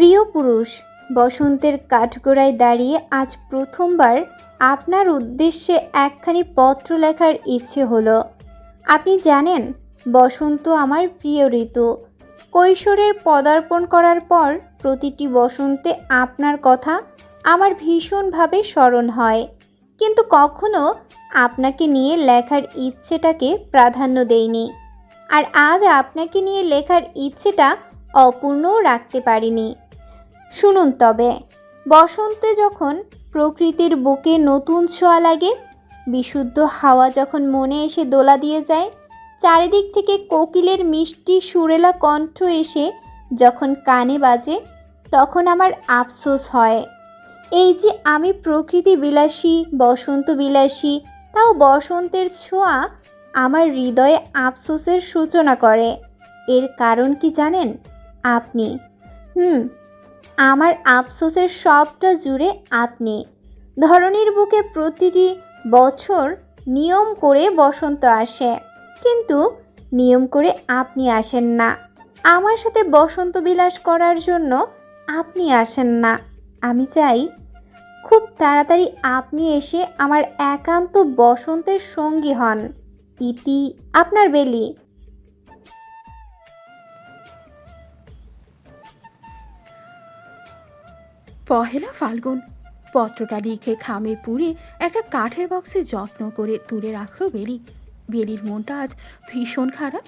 প্রিয় পুরুষ, বসন্তের কাঠগড়ায় দাঁড়িয়ে আজ প্রথমবার আপনার উদ্দেশ্যে একখানি পত্র লেখার ইচ্ছে হলো। আপনি জানেন, বসন্ত আমার প্রিয় ঋতু। কৈশোরের পদার্পণ করার পর প্রতিটি বসন্তে আপনার কথা আমার ভীষণভাবে স্মরণ হয়, কিন্তু কখনো আপনাকে নিয়ে লেখার ইচ্ছেটাকে প্রাধান্য দেইনি। আর আজ আপনাকে নিয়ে লেখার ইচ্ছেটা অপূর্ণও রাখতে পারিনি। শুনুন তবে, বসন্তে যখন প্রকৃতির বুকে নতুন ছোঁয়া লাগে, বিশুদ্ধ হাওয়া যখন মনে এসে দোলা দিয়ে যায়, চারিদিক থেকে কোকিলের মিষ্টি সুরেলা কণ্ঠ এসে যখন কানে বাজে, তখন আমার আফসোস হয়। এই যে আমি প্রকৃতি বিলাসী, বসন্ত বিলাসী, তাও বসন্তের ছোঁয়া আমার হৃদয়ে আফসোসের সূচনা করে। এর কারণ কি জানেন? আপনি। আমার আফসোসের সবটা জুড়ে আপনি। ধরণীর বুকে প্রতিটি বছর নিয়ম করে বসন্ত আসে, কিন্তু নিয়ম করে আপনি আসেন না। আমার সাথে বসন্ত বিলাস করার জন্য আপনি আসেন না। আমি চাই খুব তাড়াতাড়ি আপনি এসে আমার একান্ত বসন্তের সঙ্গী হন। ইতি, আপনার বেলি। পহেলা ফাল্গুন। পত্রটা লিখে খামে পুড়ে একটা কাঠের বক্সে যত্ন করে তুলে রাখলো বেলি। বেলির মনটা আজ ভীষণ খারাপ।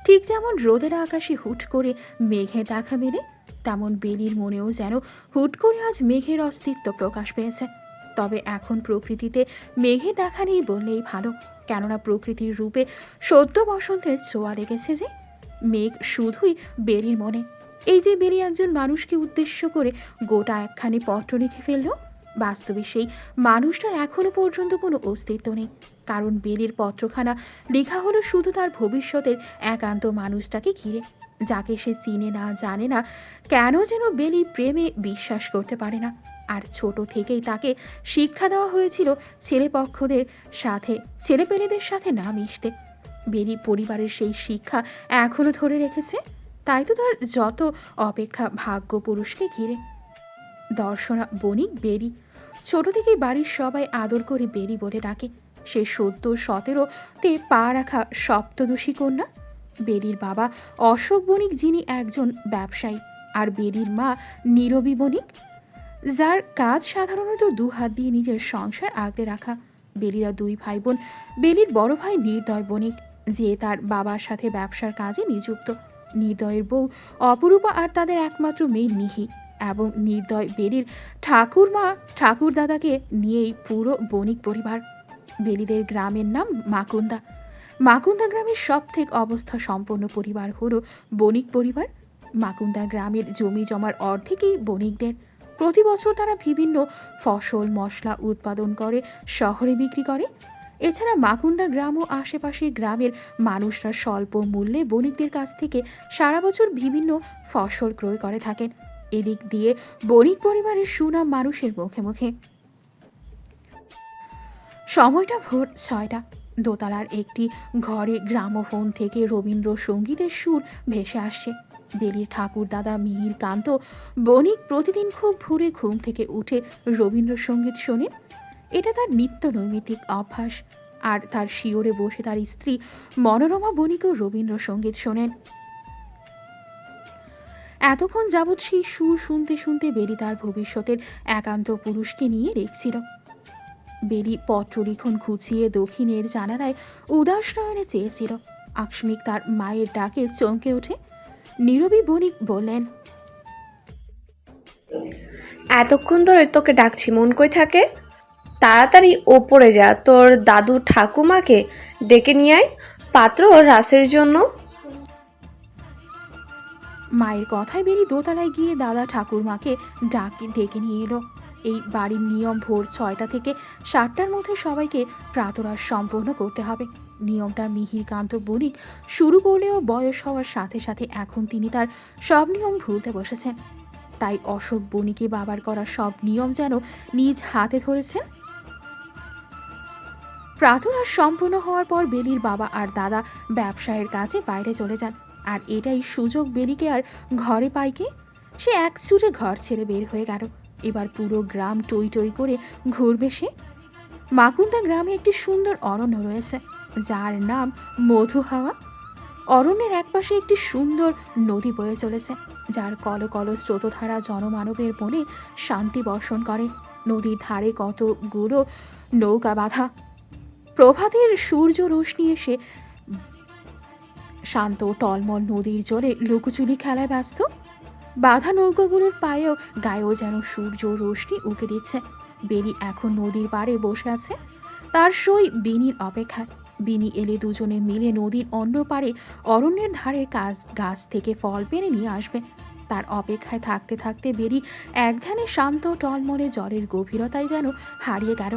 ঠিক যেমন রোদের আকাশে হুট করে মেঘের দেখা মেলে, তেমন বেলির মনেও যেন হুট করে আজ মেঘের অস্তিত্ব প্রকাশ পেয়েছে। তবে এখন প্রকৃতিতে মেঘের দেখা নেই বললেই ভালো, কেননা প্রকৃতির রূপে সদ্য বসন্তের ছোঁয়া লেগেছে যে। মেঘ শুধুই বেলির মনে। এই যে বেলি একজন মানুষকে উদ্দেশ্য করে গোটা একখানি পত্র লিখে ফেলল, বাস্তবে সেই মানুষটার এখনো পর্যন্ত কোনো অস্তিত্ব নেই। কারণ বেলির পত্রখানা লেখা হলো শুধু তার ভবিষ্যতের একান্ত মানুষটাকে ঘিরে, যাকে সে চিনে না, জানে না। কেন যেন বেলি প্রেমে বিশ্বাস করতে পারে না। আর ছোট থেকেই তাকে শিক্ষা দেওয়া হয়েছিল ছেলেপক্ষদের সাথে, ছেলেপেলেদের সাথে না মিশতে। বেলি পরিবারের সেই শিক্ষা এখনো ধরে রেখেছে। তাই তো তার যত অপেক্ষা ভাগ্য পুরুষকে ঘিরে। দর্শনা বণিক বেরি। ছোট থেকেই বাড়ির সবাই আদর করে বেরি বলে ডাকে। সে সদ্য 17-তে পা রাখা সপ্তদশী কন্যা। বেরির বাবা অশোক বণিক, যিনি একজন ব্যবসায়ী, আর বেরির মা নীরবী বণিক, যার কাজ সাধারণত 2 হাত দিয়ে নিজের সংসার আগলে রাখা। বেলিরা 2 ভাই বোন। বেলির বড় ভাই নির্দয় বণিক, যে তার বাবার সাথে ব্যবসার কাজে নিযুক্ত। নির্দয়ের বউ অপরূপা আর তাদের একমাত্র মেয়ে মিহি, এবং নির্দয় বেলির ঠাকুরমা ঠাকুরদাদাকে নিয়েই পুরো বণিক পরিবার। বেলিদের গ্রামের নাম মাকুন্দা। মাকুন্দা গ্রামের সব থেকে অবস্থা সম্পন্ন পরিবার হলো বণিক পরিবার। মাকুন্দা গ্রামের জমি জমার অর্ধেকই বণিকদের। প্রতি বছর তারা বিভিন্ন ফসল মশলা উৎপাদন করে শহরে বিক্রি করে। এছাড়া মাকুন্দা গ্রাম ও আশেপাশের গ্রামের মানুষরা স্বল্প মূল্যে বণিকদের কাছ থেকে সারা বছর বিভিন্ন ফসল ক্রয় করে থাকেন। এদিক দিয়ে বণিক পরিবারের সুনাম মানুষের মুখে মুখে। সময়টা ভোর 6টা। দোতলার একটি ঘরে গ্রামোফোন থেকে রবীন্দ্রসঙ্গীতের সুর ভেসে আসছে। বেলির ঠাকুর দাদা মিহির কান্ত বণিক প্রতিদিন খুব ভোরে ঘুম থেকে উঠে রবীন্দ্রসঙ্গীত শোনেন। এটা তার নিত্য নৈমিত্তিক অভ্যাস। আর তার শিওরে বসে তার স্ত্রী মনোরমা বণিকও রবীন্দ্রসঙ্গীত শোনেন। এতক্ষণ যাবৎ সেই সুর শুনতে শুনতে বেলি তার ভবিষ্যতের একান্ত পুরুষকে নিয়ে লিখছিল। বেলি পত্র লিখন খুঁচিয়ে দক্ষিণের জানালায় উদাস নয়নে চেয়েছিল। আকস্মিক তার মায়ের ডাকে চমকে ওঠে। নীরবী বণিক বললেন, এতক্ষণ ধরে তোকে ডাকছি, মন কই থাকে? তাড়াতাড়ি ওপরে যা, তোর দাদু ঠাকুমাকে ডেকে নিয়ে আয় পাত্র রাসের জন্য। মায়ের কথায় বেলি দোতলায় গিয়ে দাদা ঠাকুরমাকে ডেকে নিয়ে এলো। এই বাড়ির নিয়ম ভোর 6টা থেকে 7টার মধ্যে সবাইকে প্রাতরাশ সম্পন্ন করতে হবে। নিয়মটা মিহির কান্ত বণিক শুরু করলেও বয়স হওয়ার সাথে সাথে এখন তিনি তার সব নিয়ম ভুলতে বসেছেন। তাই অশোক বণিকে বাবার করা সব নিয়ম যেন নিজ হাতে ধরেছেন। প্রাতরাশ সম্পূর্ণ হওয়ার পর বেলির বাবা আর দাদা ব্যবসায়ের কাজে বাইরে চলে যান। আর এটাই সুযোগ বেলিকে আর ঘরে পাইকে। সে এক ছুটে ঘর ছেড়ে বের হয়ে গেল। এবার পুরো গ্রাম টই টই করে ঘুরবে সে। মাকুন্দা গ্রামে একটি সুন্দর অরণ্য রয়েছে, যার নাম মধু হাওয়া। অরণ্যের একপাশে একটি সুন্দর নদী বয়ে চলেছে, যার কলকল স্রোতধারা জনমানবের মনে শান্তি বর্ষণ করে। নদীর ধারে কতগুলো নৌকা বাঁধা। প্রভাতের সূর্য রোশনি এসে শান্ত টলমল নদীর জলে লুকোচুরি খেলায় ব্যস্ত। বাঁধা নৌকাগুলোর পায়েও গায়েও যেন সূর্য রোশনি উঁকে দিচ্ছে। বেলি এখন নদীর পাড়ে বসে আছে, তার সই বিনির অপেক্ষায়। বিনি এলে দুজনে মিলে নদীর অন্য পাড়ে অরণ্যের ধারে গাছ থেকে ফল পেড়ে নিয়ে আসবে। তার অপেক্ষায় থাকতে থাকতে বেলি একধানে শান্ত টলমলে জলের গভীরতায় যেন হারিয়ে গেল।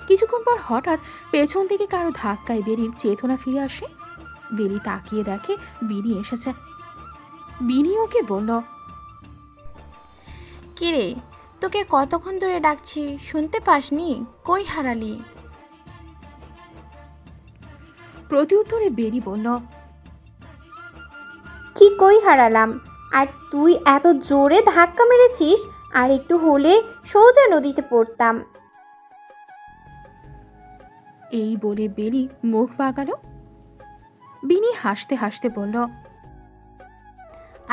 কিছুক্ষণ পর হঠাৎ পেছন থেকে কারো ধাক্কায় বেলির চেতনা ফিরে আসে। বেলি তাকিয়ে দেখে বিনি এসেছে। বিনি ওকে বলল, কিরে, তোকে কতক্ষণ ধরে ডাকছি, শুনতে পাসনি? কই হারালি? প্রত্যুত্তরে বেলি বলল, কি কই হারালাম? আর তুই এত জোরে ধাক্কা মেরেছিস, আর একটু হলে সোজা নদীতে পড়তাম। এই বলে বেলি মুখ বাঁকালো। বিনি হাসতে হাসতে বলল,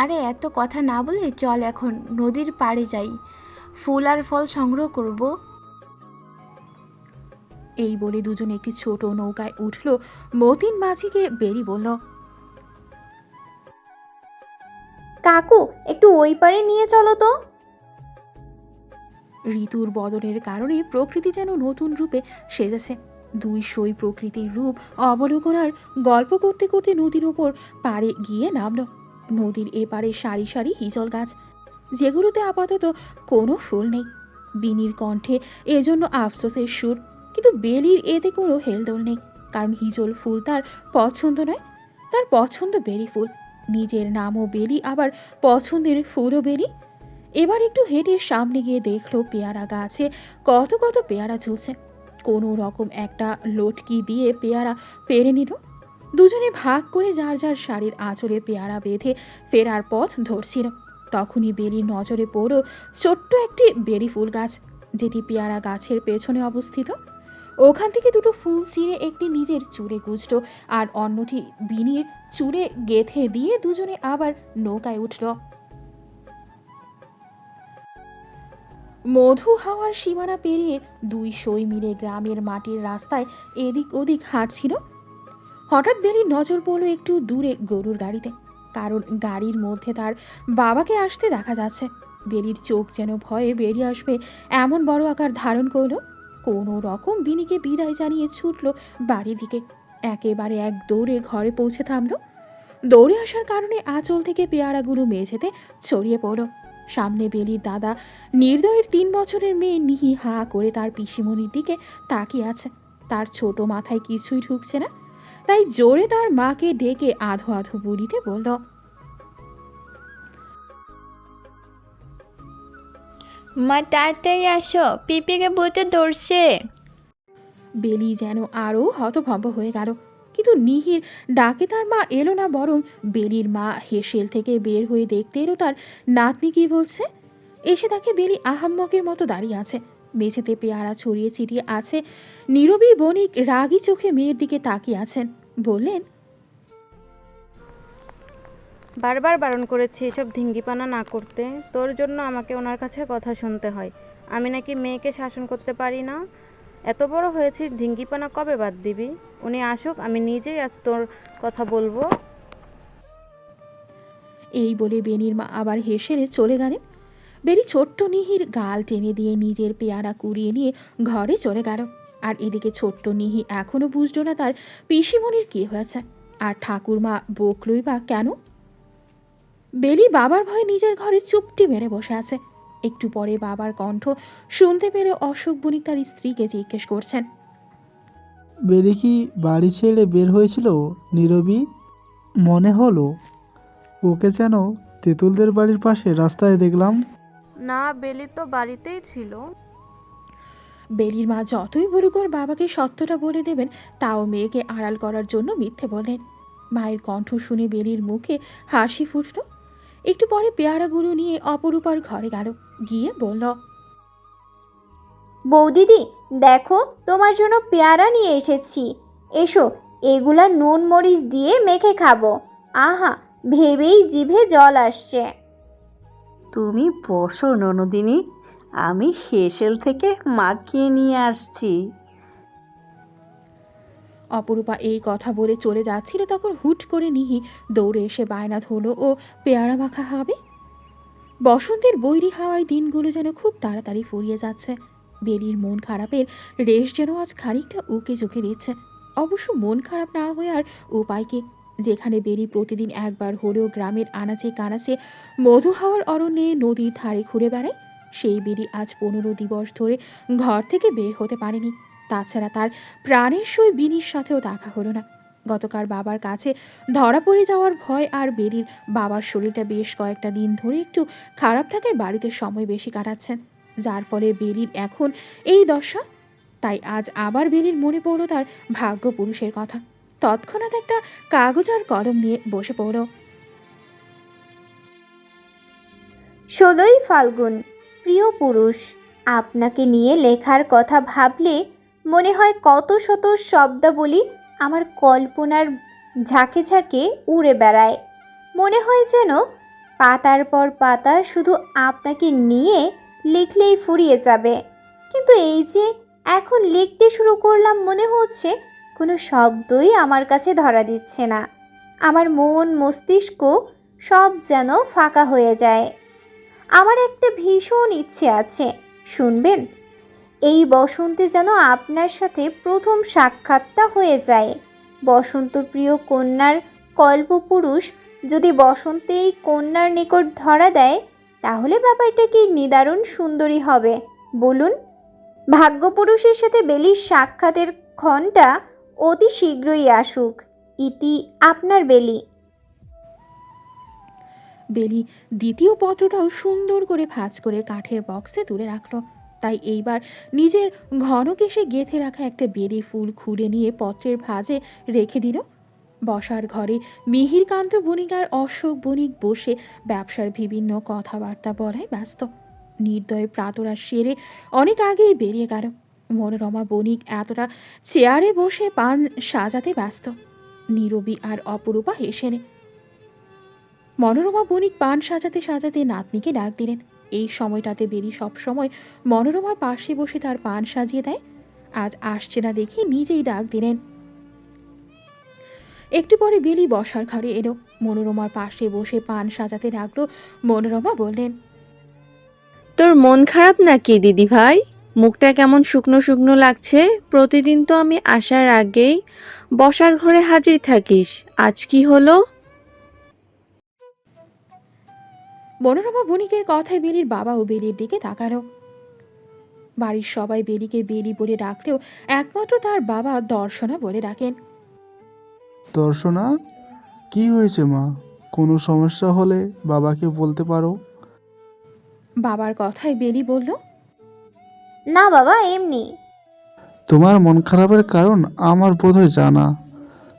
আরে এত কথা না বলে চল এখন নদীর পাড়ে যাই, ফুল আর ফল সংগ্রহ করব। এই বলে দুজন একটি ছোট নৌকায় উঠল। মতিন মাঝিকে বেলি বলল, কাকু, একটু ওই পারে নিয়ে চলো তো। ঋতুর বদলের কারণে প্রকৃতি যেন নতুন রূপে সেজেছে। দুই সই প্রকৃতির রূপ অবলোকন আর গল্প করতে করতে নদীর ওপর পাড়ে গিয়ে নামল। নদীর এপারে সারি সারি হিজল গাছ, যেগুলোতে আপাতত কোনো ফুল নেই। বিনির কণ্ঠে এজন্য আফসোসের সুর, কিন্তু বেলির এতে কোনো হেলদোল নেই, কারণ হিজল ফুল তার পছন্দ নয়। তার পছন্দ বেলি ফুল। নিজের নামও বেলি, আবার পছন্দের ফুলও বেলি। এবার একটু হেঁটে সামনে গিয়ে দেখলো পেয়ারা গাছে কত কত পেয়ারা ঝুলছে। কোনো রকম একটা লটকি দিয়ে পেয়ারা পেরে নিল। দুজনে ভাগ করে যার যার শাড়ির আঁচলে পেয়ারা বেঁধে ফেরার পথ ধরছিল। তখনই বেলির নজরে পড়ল ছোট্ট একটি বেলি ফুল গাছ, যেটি পেয়ারা গাছের পেছনে অবস্থিত। ওখান থেকে দুটো ফুল ছিঁড়ে একটি নিজের চুলে গুজল, আর অন্যটি বিনির চুলে গেঁথে দিয়ে দুজনে আবার নৌকায় উঠল। মধু হাওয়ার সীমানা পেরিয়ে দুই সই মিলে গ্রামের মাটির রাস্তায় এদিক ওদিক হাঁটছিল। হঠাৎ বেলির নজর পড়ল একটু দূরে গরুর গাড়িতে, কারণ গাড়ির মধ্যে তার বাবাকে আসতে দেখা যাচ্ছে। বেলির চোখ যেন ভয়ে বেরিয়ে আসবে এমন বড় আকার ধারণ করলো। কোনো রকম বিনিকে বিদায় জানিয়ে ছুটল বাড়ির দিকে। একেবারে এক দৌড়ে ঘরে পৌঁছে থামলো। দৌড়ে আসার কারণে আঁচল থেকে পেয়ারাগুলো মেঝেতে ছড়িয়ে পড়ল। সামনে বেলির দাদা নির্দয়ের 3 বছরের মেয়ে নিহি হা করে তার পিসিমণির দিকে তাকিয়ে আছে। তার ছোট মাথায় কিছুই ঢুকছে না, তাই জোরে তার মাকে ডেকে আধো আধো বুড়িতে বলল, মা তাড়াতাড়ি আসো, পিপিকে ভূতে ধরছে। বেলি যেন আরও হতভম্ব হয়ে গেল, কিন্তু নিহির ডাকে তার মা এলো না, বরং বেলির মা হেসেল থেকে বের হয়ে দেখতে এলো তার নাতনি কি বলছে। এসে তাকে বেলি আহাম্মকের মতো দাঁড়িয়ে আছে। মেঝেতে পেয়ারা ছড়িয়ে ছিটিয়ে আছে। নীরবী বণিক রাগী চোখে মেয়ের দিকে তাকিয়ে আছেন। বললেন, বারবার বারণ করেছি এসব ধিঙ্গিপানা না করতে, তোর জন্য আমাকে ওনার কাছে কথা শুনতে হয়। আমি নাকি মেয়েকে শাসন করতে পারি না। এত বড় হয়েছিস, ধিঙ্গিপানা কবে বাদ দিবি? উনি আসুক, আমি নিজেই আজ তোর কথা বলবো। এই বলে বেনির মা আবার হেসে চলে গেলেন। বেলি ছোট্ট নিহির গাল টেনে দিয়ে নিজের পেয়ারা কুড়িয়ে নিয়ে ঘরে চলে গেল। আর এদিকে ছোট্ট নিহি এখনো বুঝল না তার পিসিমণির কি হয়েছে, আর ঠাকুরমা বকলই বা কেন। বেলি বাবার ভয়ে নিজের ঘরে চুপটি মেরে বসে আছে। একটু পরে বাবার কণ্ঠ শুনতে পেলে অশোক বণিক তার স্ত্রীকে জিজ্ঞেস করছেন, বেলি কি বাড়ি ছেড়ে বের হয়েছিল নীরবী? মনে হলো ওকে যেন তেঁতুলদের বাড়ির পাশে রাস্তায় দেখলাম। না, বেলি তো বাড়িতেই ছিল। বেলির মা যতই বলুক ওর বাবাকে সত্যটা বলে দেবেন, তাও মেয়েকে আড়াল করার জন্য মিথ্যে বলেন। মায়ের কণ্ঠ শুনে বেলির মুখে হাসি ফুটল। একটু পরে পেয়ারাগুলো নিয়ে অপরূপার ঘরে গেল, গিয়ে বলল, বৌদিদি দেখো তোমার জন্য পেয়ারা নিয়ে এসেছি, এসো এগুলা নুন মরিচ দিয়ে মেখে খাবো। আহা, ভেবেই জিভে জল আসছে। তুমি বসো ননদিনী, আমি হেসেল থেকে মাখিয়ে নিয়ে আসছি। অপরূপা এই কথা বলে চলে যাচ্ছিল, তখন হুট করে নিহি দৌড়ে এসে বায়না ধরল ও পেয়ারা মাখা হবে। বসন্তের বৈরী হাওয়ায় দিনগুলো যেন খুব তাড়াতাড়ি ফুরিয়ে যাচ্ছে। বেলির মন খারাপের রেশ যেন আজ খানিকটা উকে ঝুঁকে দিচ্ছে। অবশ্য মন খারাপ না হয়ে আর উপায় কি, যেখানে বেলি প্রতিদিন একবার হলেও গ্রামের আনাচে কানাচে মধু হাওয়ার অরণ্যে নদীর ধারে ঘুরে বেড়ায়, সেই বেলি আজ 15 দিবস ধরে ঘর থেকে বের হতে পারেনি। তাছাড়া তার প্রাণের সই বিনির সাথেও দেখা হলো না। গতকাল বাবার কাছে ধরা পড়ে যাওয়ার ভয় আর বেলির বাবার শরীরটা বেশ কয়েকটা দিন ধরে একটু খারাপ থাকায় বাড়িতে সময় বেশি কাটাচ্ছেন, যার ফলে বেলির এখন এই দশা। তাই আজ আবার বেলির মনে পড়ল তার ভাগ্য পুরুষের কথা। তৎক্ষণাৎ একটা কাগজ আর কলম নিয়ে বসে পড়ল। 16ই ফাল্গুন। প্রিয় পুরুষ, আপনাকে নিয়ে লেখার কথা ভাবলে মনে হয় কত শত শব্দাবলী আমার কল্পনার ঝাঁকে ঝাঁকে উড়ে বেড়ায়। মনে হয় যেন পাতার পর পাতা শুধু আপনাকে নিয়ে লিখলেই ফুরিয়ে যাবে। কিন্তু এই যে এখন লিখতে শুরু করলাম, মনে হচ্ছে কোনো শব্দই আমার কাছে ধরা দিচ্ছে না। আমার মন মস্তিষ্ক সব যেন ফাঁকা হয়ে যায়। আমার একটা ভীষণ ইচ্ছে আছে, শুনবেন? এই বসন্তে যেন আপনার সাথে প্রথম সাক্ষাৎটা হয়ে যায়। বসন্তপ্রিয় কন্যার কল্পপুরুষ যদি বসন্তে এই কন্যার নিকট ধরা দেয়, তাহলে ব্যাপারটা কি নিদারুণ সুন্দরী হবে বলুন। ভাগ্যপুরুষের সাথে বেলির সাক্ষাতের ক্ষণটা অতি শীঘ্রই আসুক। ইতি আপনার বেলি। বেলি দ্বিতীয় পত্রটাও সুন্দর করে ভাঁজ করে কাঠের বক্সে তুলে রাখলো। তাই এইবার নিজের ঘন কেশে গেঁথে রাখা একটা বেলি ফুল খুলে নিয়ে পত্রের ভাঁজে রেখে দিল। বসার ঘরে মিহিরকান্ত বণিক আর অশোক বণিক বসে ব্যবসার বিভিন্ন কথাবার্তা বলায় ব্যস্ত। নির্দয় প্রাতরা সেরে অনেক আগেই বেরিয়ে গেল। মনোরমা বণিক এতটা চেয়ারে বসে পান সাজাতে ব্যস্ত। নীরবী আর অপরূপা হেসে নে। মনোরমা বণিক পান সাজাতে সাজাতে নাতনিকে ডাক দিলেন। এই সময়টাতে বেরি সবসময় মনোরমার পাশে বসে তার পান সাজিয়ে দেয়। আজ আসছে না দেখে নিজেই ডাক দিলেন। একটু পরে বেলি বসার ঘরে এলো, মনোরমার পাশে বসে পান সাজাতে লাগলো। মনোরমা বললেন, তোর মন খারাপ নাকি দিদি ভাই? মুখটা কেমন শুকনো শুকনো লাগছে? প্রতিদিন তো আমি আসার আগেই বসার ঘরে হাজির থাকিস, আজ কি হলো? মনোরমা বণিকের কথায় বেলির বাবা ও বেলির দিকে তাকালো। বাড়ির সবাই বেলিকে বেলি বলে ডাকলেও একমাত্র তার বাবা দর্শনা বলে ডাকেন। দর্শনা, কি হয়েছে মা? কোনো সমস্যা হলে বাবাকে বলতে পারো। বাবার কথায় বেলি বলল, না বাবা, এমনি। তোমার মন খারাপের কারণ আমার বোধহয় জানা।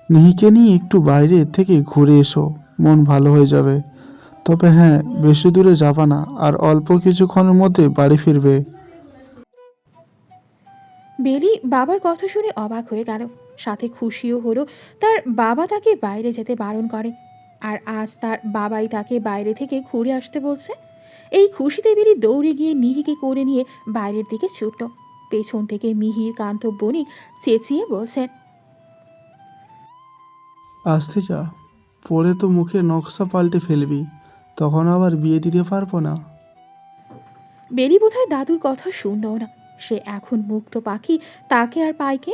নিহিকে নিয়ে একটু বাইরে থেকে ঘুরে এসো, মন ভালো হয়ে যাবে। তবে হ্যাঁ, বেশি দূরে যাবা না, আর অল্প কিছুক্ষণের মধ্যে বাড়ি ফিরবে। বেলি বাবার কথা শুনে অবাক হয়ে গেল, সাথে খুশিও হলো। তার বাবা তাকে বাইরে যেতে বারণ করে, আর আজ তার বাবাই তাকে বাইরে থেকে ঘুরে আসতে বলছে। এই খুশিতে বেলি দৌড়ে গিয়ে নিহিকে করে নিয়ে বাইরের দিকে ছুটল। পেছন থেকে মিহির কান্ত বণিক চেঁচিয়ে বলছেন, আসতে যা, পরে তো মুখে নকশা পাল্টে ফেলবি, তখন আবার বিয়ে দিতে পারবো না। বেলি বোধহয় দাদুর কথা শুনল না। সে এখন মুক্ত পাখি, তাকে আর পায়কে।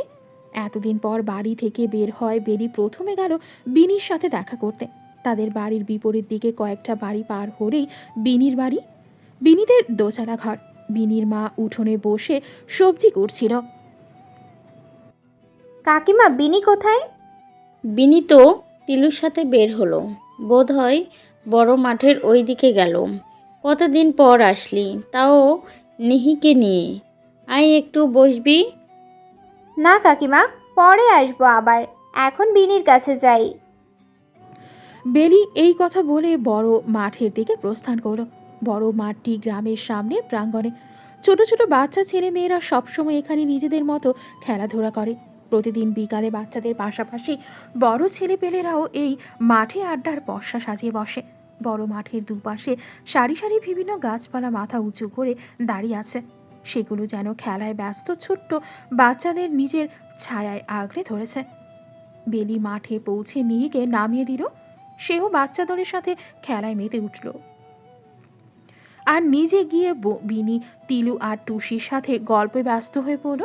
এতদিন পর বাড়ি থেকে বের হয় বেলি প্রথমে গেল বিনির সাথে দেখা করতে। তাদের বাড়ির বিপরীত দিকে কয়েকটা বাড়ি পার হলেই বিনির বাড়ি। বিনিদের দোচালা ঘর। বিনির মা উঠোনে বসে সবজি করছিল। কাকিমা, বিনি কোথায়? বিনি তো তিলুর সাথে বের হলো, বোধ হয় বড় মাঠের ওই দিকে গেল। কতদিন পর আসলি, তাও নিহিকে নিয়ে। আয় একটু বসবি। না কাকিমা, পরে আসবো আবার, এখন বিনির কাছে যাই। বেলি এই কথা বলে বড় মাঠের দিকে প্রস্থান করলো। বড় মাঠটি গ্রামের সামনের প্রাঙ্গণে। ছোট ছোট বাচ্চা ছেলে মেয়েরা সবসময় এখানে নিজেদের মতো খেলাধুলা করে। প্রতিদিন বিকালে বাচ্চাদের পাশাপাশি বড় ছেলেপেলেরাও এই মাঠে আড্ডার পসরা সাজিয়ে বসে। বড় মাঠের দুপাশে সারি সারি বিভিন্ন গাছপালা মাথা উঁচু করে দাঁড়িয়ে আছে। সেগুলো যেন খেলায় ব্যস্ত ছোট্ট বাচ্চাদের নিজের ছায়ায় আগলে ধরেছে। বেলি মাঠে পৌঁছে নিহিকে নামিয়ে দিল। সেও বাচ্চা দলের সাথে খেলায় মেতে উঠল আর নিজে গিয়ে বিনি, তিলু আর টুসির সাথে গল্পে ব্যস্ত হয়ে পড়ল।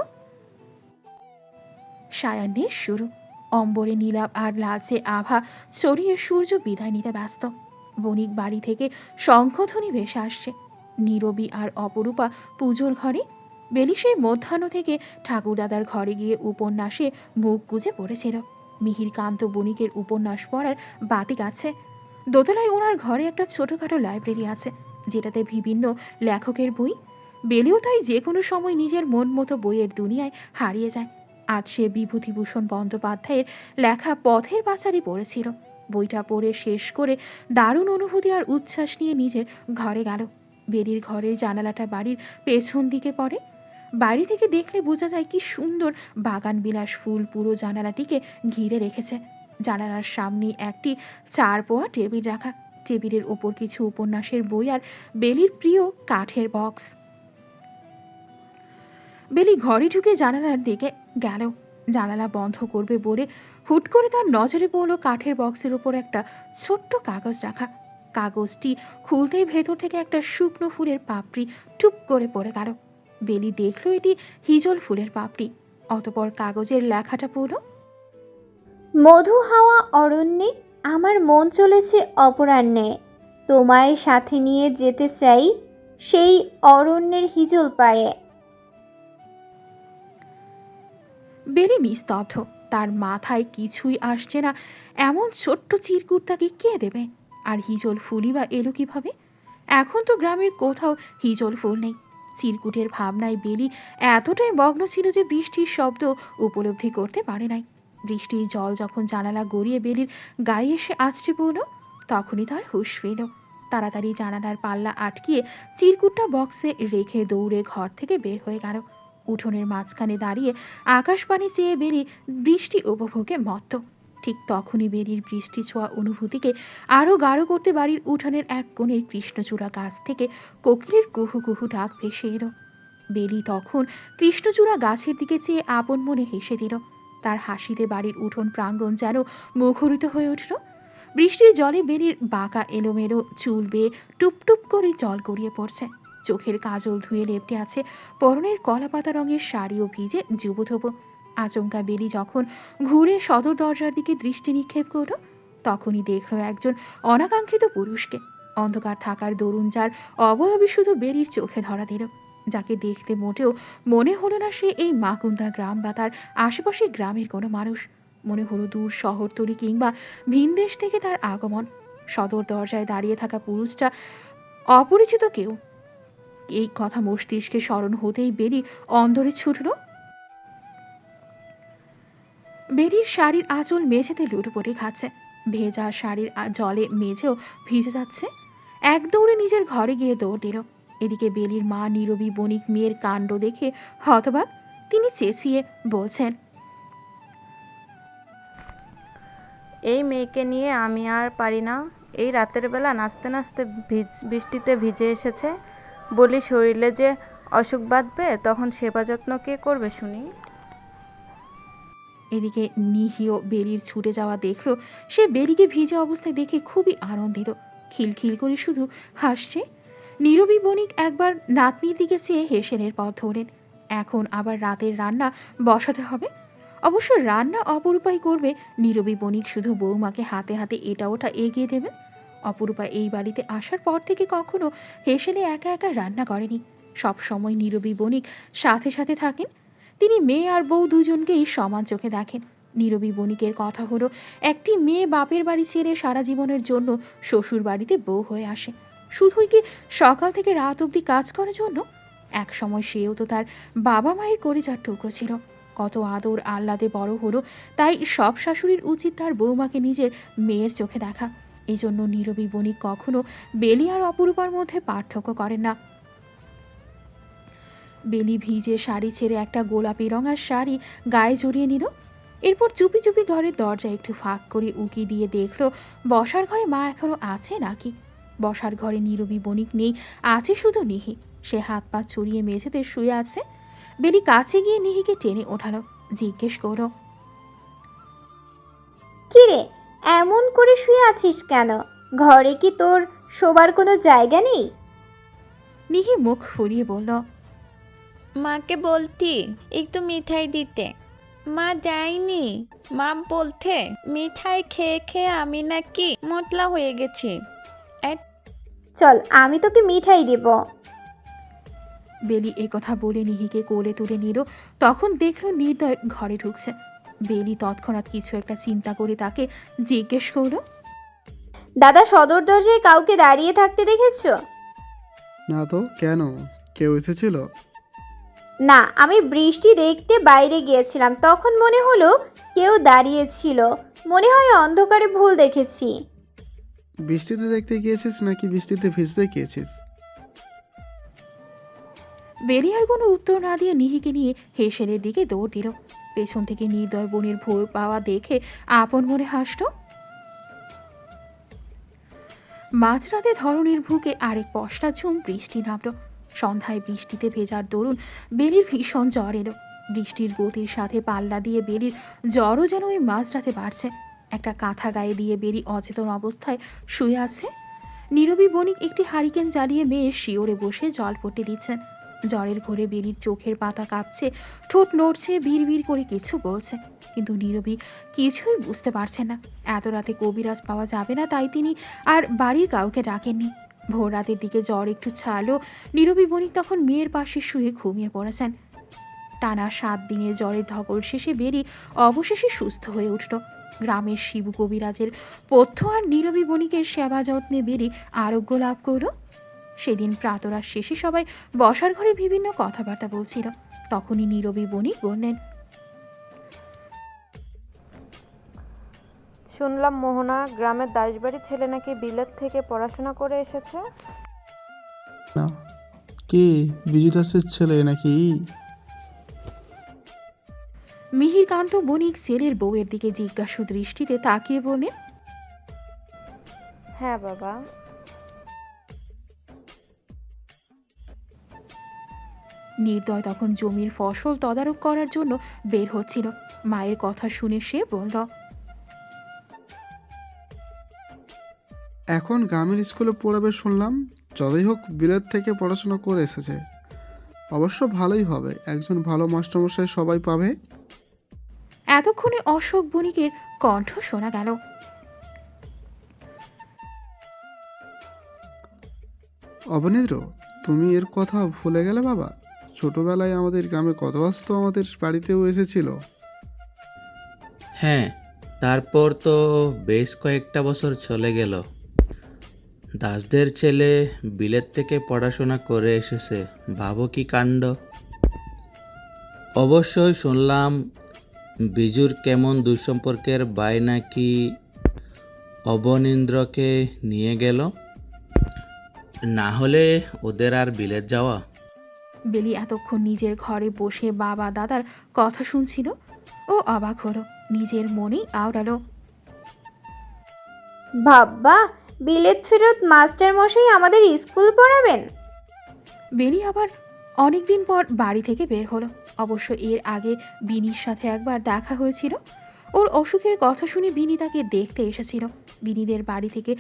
সায়াহ্নের শুরু। অম্বরে নীলাভ আর লালচে আভা ছড়িয়ে সূর্য বিদায় নিতে ব্যস্ত। বণিক বাড়ি থেকে শঙ্খধ্বনি ভেসে আসছে। নীরবী আর অপরূপা পুজোর ঘরে। বেলি সেই মধ্যাহ্ন থেকে ঠাকুরদাদার ঘরে গিয়ে উপন্যাসে মুখ গুজে পড়েছিল। মিহিরকান্ত বণিকের উপন্যাস পড়ার বাতিক আছে। দোতলায় ওনার ঘরে একটা ছোটোখাটো লাইব্রেরি আছে, যেটাতে বিভিন্ন লেখকের বই। বেলিও তাই যে কোনো সময় নিজের মন মতো বইয়ের দুনিয়ায় হারিয়ে যায়। আজ সে বিভূতিভূষণ বন্দ্যোপাধ্যায়ের লেখা পথের পাঁচালী পড়েছিল। বইটা পড়ে শেষ করে দারুণ অনুভূতি আর উচ্ছ্বাস নিয়ে নিজের ঘরে গেল। বেলির ঘরের জানালাটা বাড়ির পেছন দিকে পড়ে। বাইরে থেকে দেখলে বোঝা যায় কি সুন্দর বাগান বিলাস ফুল পুরো জানালাটিকে ঘিরে রেখেছে। জানালার সামনে একটি 4 পোয়া টেবিল রাখা। টেবিলের ওপর কিছু উপন্যাসের বই আর বেলির প্রিয় কাঠের বক্স। বেলি ঘরে ঢুকে জানালার দিকে গেল। জানালা বন্ধ করবে বলে হুট করে তার নজরে পড়ল কাঠের বক্সের ওপর একটা ছোট্ট কাগজ রাখা। কাগজটি খুলতেই ভেতর থেকে একটা শুকনো ফুলের পাপড়ি টুপ করে পড়ে গেল। বেলি দেখল এটি হিজল ফুলের পাপড়ি। অতপর কাগজের লেখাটা পড়ল, মধু হাওয়া অরণ্যে আমার মন চলেছে অপরাহ্নে, তোমায় সাথে নিয়ে যেতে চাই সেই অরণ্যের হিজল পাড়ে। বেলি নিস্তব্ধ। তার মাথায় কিছুই আসছে না। এমন ছোট্ট চিরকুট তাকে কে দেবে? আর হিজল ফুলই বা এলো কিভাবে? এখন তো গ্রামের কোথাও হিজল ফুল নেই। চিরকুটের ভাবনায় বেলি এতটাই মগ্ন ছিল যে বৃষ্টির শব্দ উপলব্ধি করতে পারে নাই। বৃষ্টির জল যখন জানালা গড়িয়ে বেলির গায়ে এসে আছড়ে পড়ল, তখনই তার হুঁশ ফেল। তাড়াতাড়ি জানালার পাল্লা আটকিয়ে চিরকুটটা বক্সে রেখে দৌড়ে ঘর থেকে বের হয়ে গেল। উঠোনের মাঝখানে দাঁড়িয়ে আকাশপানে চেয়ে বেলি বৃষ্টি উপভোগে মত্ত। ঠিক তখনই বেলির বৃষ্টি ছোঁয়া অনুভূতিকে আরও গাঢ় করতে বাড়ির উঠানের এক কোণের কৃষ্ণচূড়া গাছ থেকে কোকিলের কুহু কুহু ডাক ভেসে এলো। বেলি তখন কৃষ্ণচূড়া গাছের দিকে চেয়ে আপন মনে হেসে দিল। তার হাসিতে বাড়ির উঠোন প্রাঙ্গণ যেন মুখরিত হয়ে উঠল। বৃষ্টির জলে বেলির বাঁকা এলোমেলো চুল বেয়ে টুপটুপ করে জল গড়িয়ে পড়ছে। চোখের কাজল ধুয়ে লেপটে আছে। পরনের কলাপাতা রঙের শাড়িও ভিজে জুবোধুবো। আচমকা বেলি যখন ঘুরে সদর দরজার দিকে দৃষ্টি নিক্ষেপ করল, তখনই দেখল একজন অনাকাঙ্ক্ষিত পুরুষকে। অন্ধকার থাকার দরুন যার অবয়বে শুধু বেলির চোখে ধরা দিল, যাকে দেখতে মোটেও মনে হলো না সে এই মাকুন্দা গ্রাম বা তার আশেপাশে গ্রামের কোনো মানুষ। মনে হলো দূর শহরতলি কিংবা ভিনদেশ থেকে তার আগমন। সদর দরজায় দাঁড়িয়ে থাকা পুরুষটা অপরিচিত কেউ। এই কথা মস্তিষ্কে স্মরণ হতেই বেলি অন্দরে ছুটল। বেলির শাড়ির আঁচল মেঝেতে লুটোপুটি খাচ্ছে। ভেজা শাড়ির জলে মেঝেও ভিজে যাচ্ছে। এক দৌড়ে নিজের ঘরে গিয়ে দৌড় দিল। এদিকে বেলির মা নীরবী বণিক মেয়ের কাণ্ড দেখে হতবাক। তিনি চেঁচিয়ে বলছেন, এই মেয়েকে নিয়ে আমি আর পারি না। এই রাতের বেলা নাচতে নাচতে বৃষ্টিতে ভিজে এসেছে। বলি শরীরে যে অসুখ বাঁধবে, তখন সেবা যত্ন কে করবে শুনি? এদিকে নিহিও বেলির ছুটে যাওয়া দেখল। সে বেলিকে ভিজে অবস্থায় দেখে খুবই আনন্দিত। খিলখিল করে শুধু হাসছে। নীরবী বণিক একবার নাতনির দিকে চেয়ে হেসেলের পথ ধরলেন। এখন আবার রাতের রান্না বসাতে হবে। অবশ্য রান্না অপরূপাই করবে। নীরবী বণিক শুধু বৌমাকে হাতে হাতে এটা ওটা এগিয়ে দেবেন। অপরূপা এই বাড়িতে আসার পর থেকে কখনো হেসেলে একা একা রান্না করেনি। সব সময় নীরবী বণিক সাথে সাথে থাকেন। তিনি মেয়ে আর বউ দুজনকেই সমান চোখে দেখেন। নীরবী বণিকের কথা হলো, একটি মেয়ে বাপের বাড়ি ছেড়ে সারা জীবনের জন্য শ্বশুর বাড়িতে বউ হয়ে আসে, শুধুই কি সকাল থেকে রাত অবধি কাজ করার জন্য? এক সময় সেও তো তার বাবা মায়ের কলিজার টুকরো ছিল। কত আদর আহ্লাদে বড় হলো। তাই সব শাশুড়ির উচিত তার বৌমাকে নিজের মেয়ের চোখে দেখা। এই জন্য নীরবী বণিক কখনো বেলি আর অপরূপার মধ্যে পার্থক্য করেন না। বেলি ভিজে শাড়ি ছেড়ে একটা গোলাপি রঙার শাড়ি গায়ে জড়িয়ে নিল। এরপর চুপি চুপি ঘরের দরজা একটু ফাঁক করে উকি দিয়ে দেখল বসার ঘরে মা এখনো আছে নাকি। বসার ঘরে নীরবী বণিক নেই, আছে শুধু নিহি। সে হাত পা ছড়িয়ে মেঝেতে শুয়ে আছে। বেলি কাছে গিয়ে নিহিকে টেনে ওঠালো, জিজ্ঞেস করল, কিরে, এমন করে শুয়ে আছিস কেন? ঘরে কি তোর শোবার কোনো জায়গা নেই? নিহি মুখ ফুরিয়ে বলল, মাকে বলতি একটু মিঠাই দিতে, মা দেয়নি। মা বলতে মিঠাই খেয়ে খেয়ে আমি নাকি মোটলা হয়ে গেছি। চল, আমি তোকে মিঠাই দেব। বেলি কথা বলে নিহিকে কোলে তুলে নিল। তখন দেখল নির্দয় ঘরে ঢুকছে। বেলি তৎক্ষণাৎ কিছু একটা চিন্তা করে তাকে জিজ্ঞেস করল, দাদা, সদর দরজায় কাউকে দাঁড়িয়ে থাকতে দেখেছো? না তো, কেন? কেউ এসেছিল? না, আমি বৃষ্টি দেখতে বাইরে গিয়েছিলাম, তখন মনে হলো কেউ দাঁড়িয়েছিল। মনে হয় অন্ধকারে ভুল দেখেছি। বৃষ্টিতে দেখতে গিয়েছিস নাকি বৃষ্টিতে ভিজতে গিয়েছিস? বেলি আর কোনো উত্তর না দিয়ে নিহিকে নিয়ে হেসেলের দিকে দৌড় দিল। পেছন থেকে নির্দয় বোনের ভোর পাওয়া দেখে আপন মনে হাসল। মাঝরাতে ধরনের বুকে আরেক পশলা ঝুম বৃষ্টি নামল। সন্ধ্যায় বৃষ্টিতে ভেজার দরুন বেলির ভীষণ জ্বর এলো। বৃষ্টির গতির সাথে পাল্লা দিয়ে বেলির জ্বরও যেন ওই মাঝরাতে বাড়ছে। একটা কাঁথা গায়ে দিয়ে বেলি অচেতন অবস্থায় শুয়ে আছে। নীরবী বণিক একটি হারিকেন জ্বালিয়ে মেয়ে শিওরে বসে জল পট্টি দিচ্ছেন। জ্বরের ঘোরে বেলির চোখের পাতা কাঁপছে, ঠোঁট নড়ছে, বিড় করে কিছু বলছে, কিন্তু নীরবী কিছুই বুঝতে পারছেন না। এত রাতে কবিরাজ পাওয়া যাবে না, তাই তিনি আর বাড়ির কাউকে ডাকেননি। ভোর রাতের দিকে জ্বর একটু ছাড়লো। নীরবী বণিক তখন মেয়ের পাশে শুয়ে ঘুমিয়ে পড়েছেন। টানা 7 দিনের জ্বরের ধকল শেষে বেরি অবশেষে সুস্থ হয়ে উঠল। গ্রামের শিবু কবিরাজের পথ্য আর নীরবী বণিকের সেবা যত্নে বেরি আরোগ্য লাভ করল। সেদিন প্রাতরাশ শেষে সবাই বসার ঘরে বিভিন্ন কথাবার্তা বলছিল। তখনই নীরবী বণিক বললেন, শুনলাম মোহনা গ্রামের দাসবাড়ির ছেলে নাকি বিলেত থেকে পড়াশোনা করে এসেছে। না, কে? বিজু দাসের ছেলে নাকি? মিহিরকান্ত বণিক ছেলের বউয়ের দিকে জিজ্ঞাসু দৃষ্টিতে তাকিয়ে বললেন, হ্যাঁ বাবা। নির্দয় তখন জমির ফসল তদারক করার জন্য বের হচ্ছিল। মায়ের কথা শুনে সে বলল, এখন গ্রামের স্কুলে পড়াবে শুনলাম। যতই হোক বিলেত থেকে পড়াশোনা করে এসেছে, অবশ্য ভালোই হবে, একজন ভালো মাস্টারমশাই সবাই পাবে। এতক্ষণে অশোক বণিকের কণ্ঠ শোনা গেল। অবনীন্দ্র, তুমি এর কথা ভুলে গেলে বাবা? ছোটবেলায় আমাদের গ্রামে কত আসতো, আমাদের বাড়িতেও এসেছিল। হ্যাঁ, তারপর তো বেশ কয়েকটা বছর চলে গেল। দাসদের ছেলে বিলেত থেকে পড়াশোনা করে এসেছে, ভাবো কি কাণ্ড। অবশ্যই শুনলাম বিজুর কেমন দুঃসম্পর্কের বাই নাকি অবনীন্দ্রকে নিয়ে গেল, না হলে ওদের আর বিলেত যাওয়া। বেলি এতক্ষণ নিজের ঘরে বসে বাবা দাদার কথা শুনছিল। ও অবাক হলো, নিজের মনেই আওড়ালো, বাবা, বিলেত ফেরত মাস্টার মশাই আমাদের স্কুল পড়াবেন? বেলি আবার অনেকদিন পর বাড়ি থেকে বের হলো। অবশ্য এর আগে বিনির সাথে একবার দেখা হয়েছিল। ওর অসুখের কথা শুনে বিনি তাকে দেখতে এসেছিল। বিনিদের বাড়ি থেকে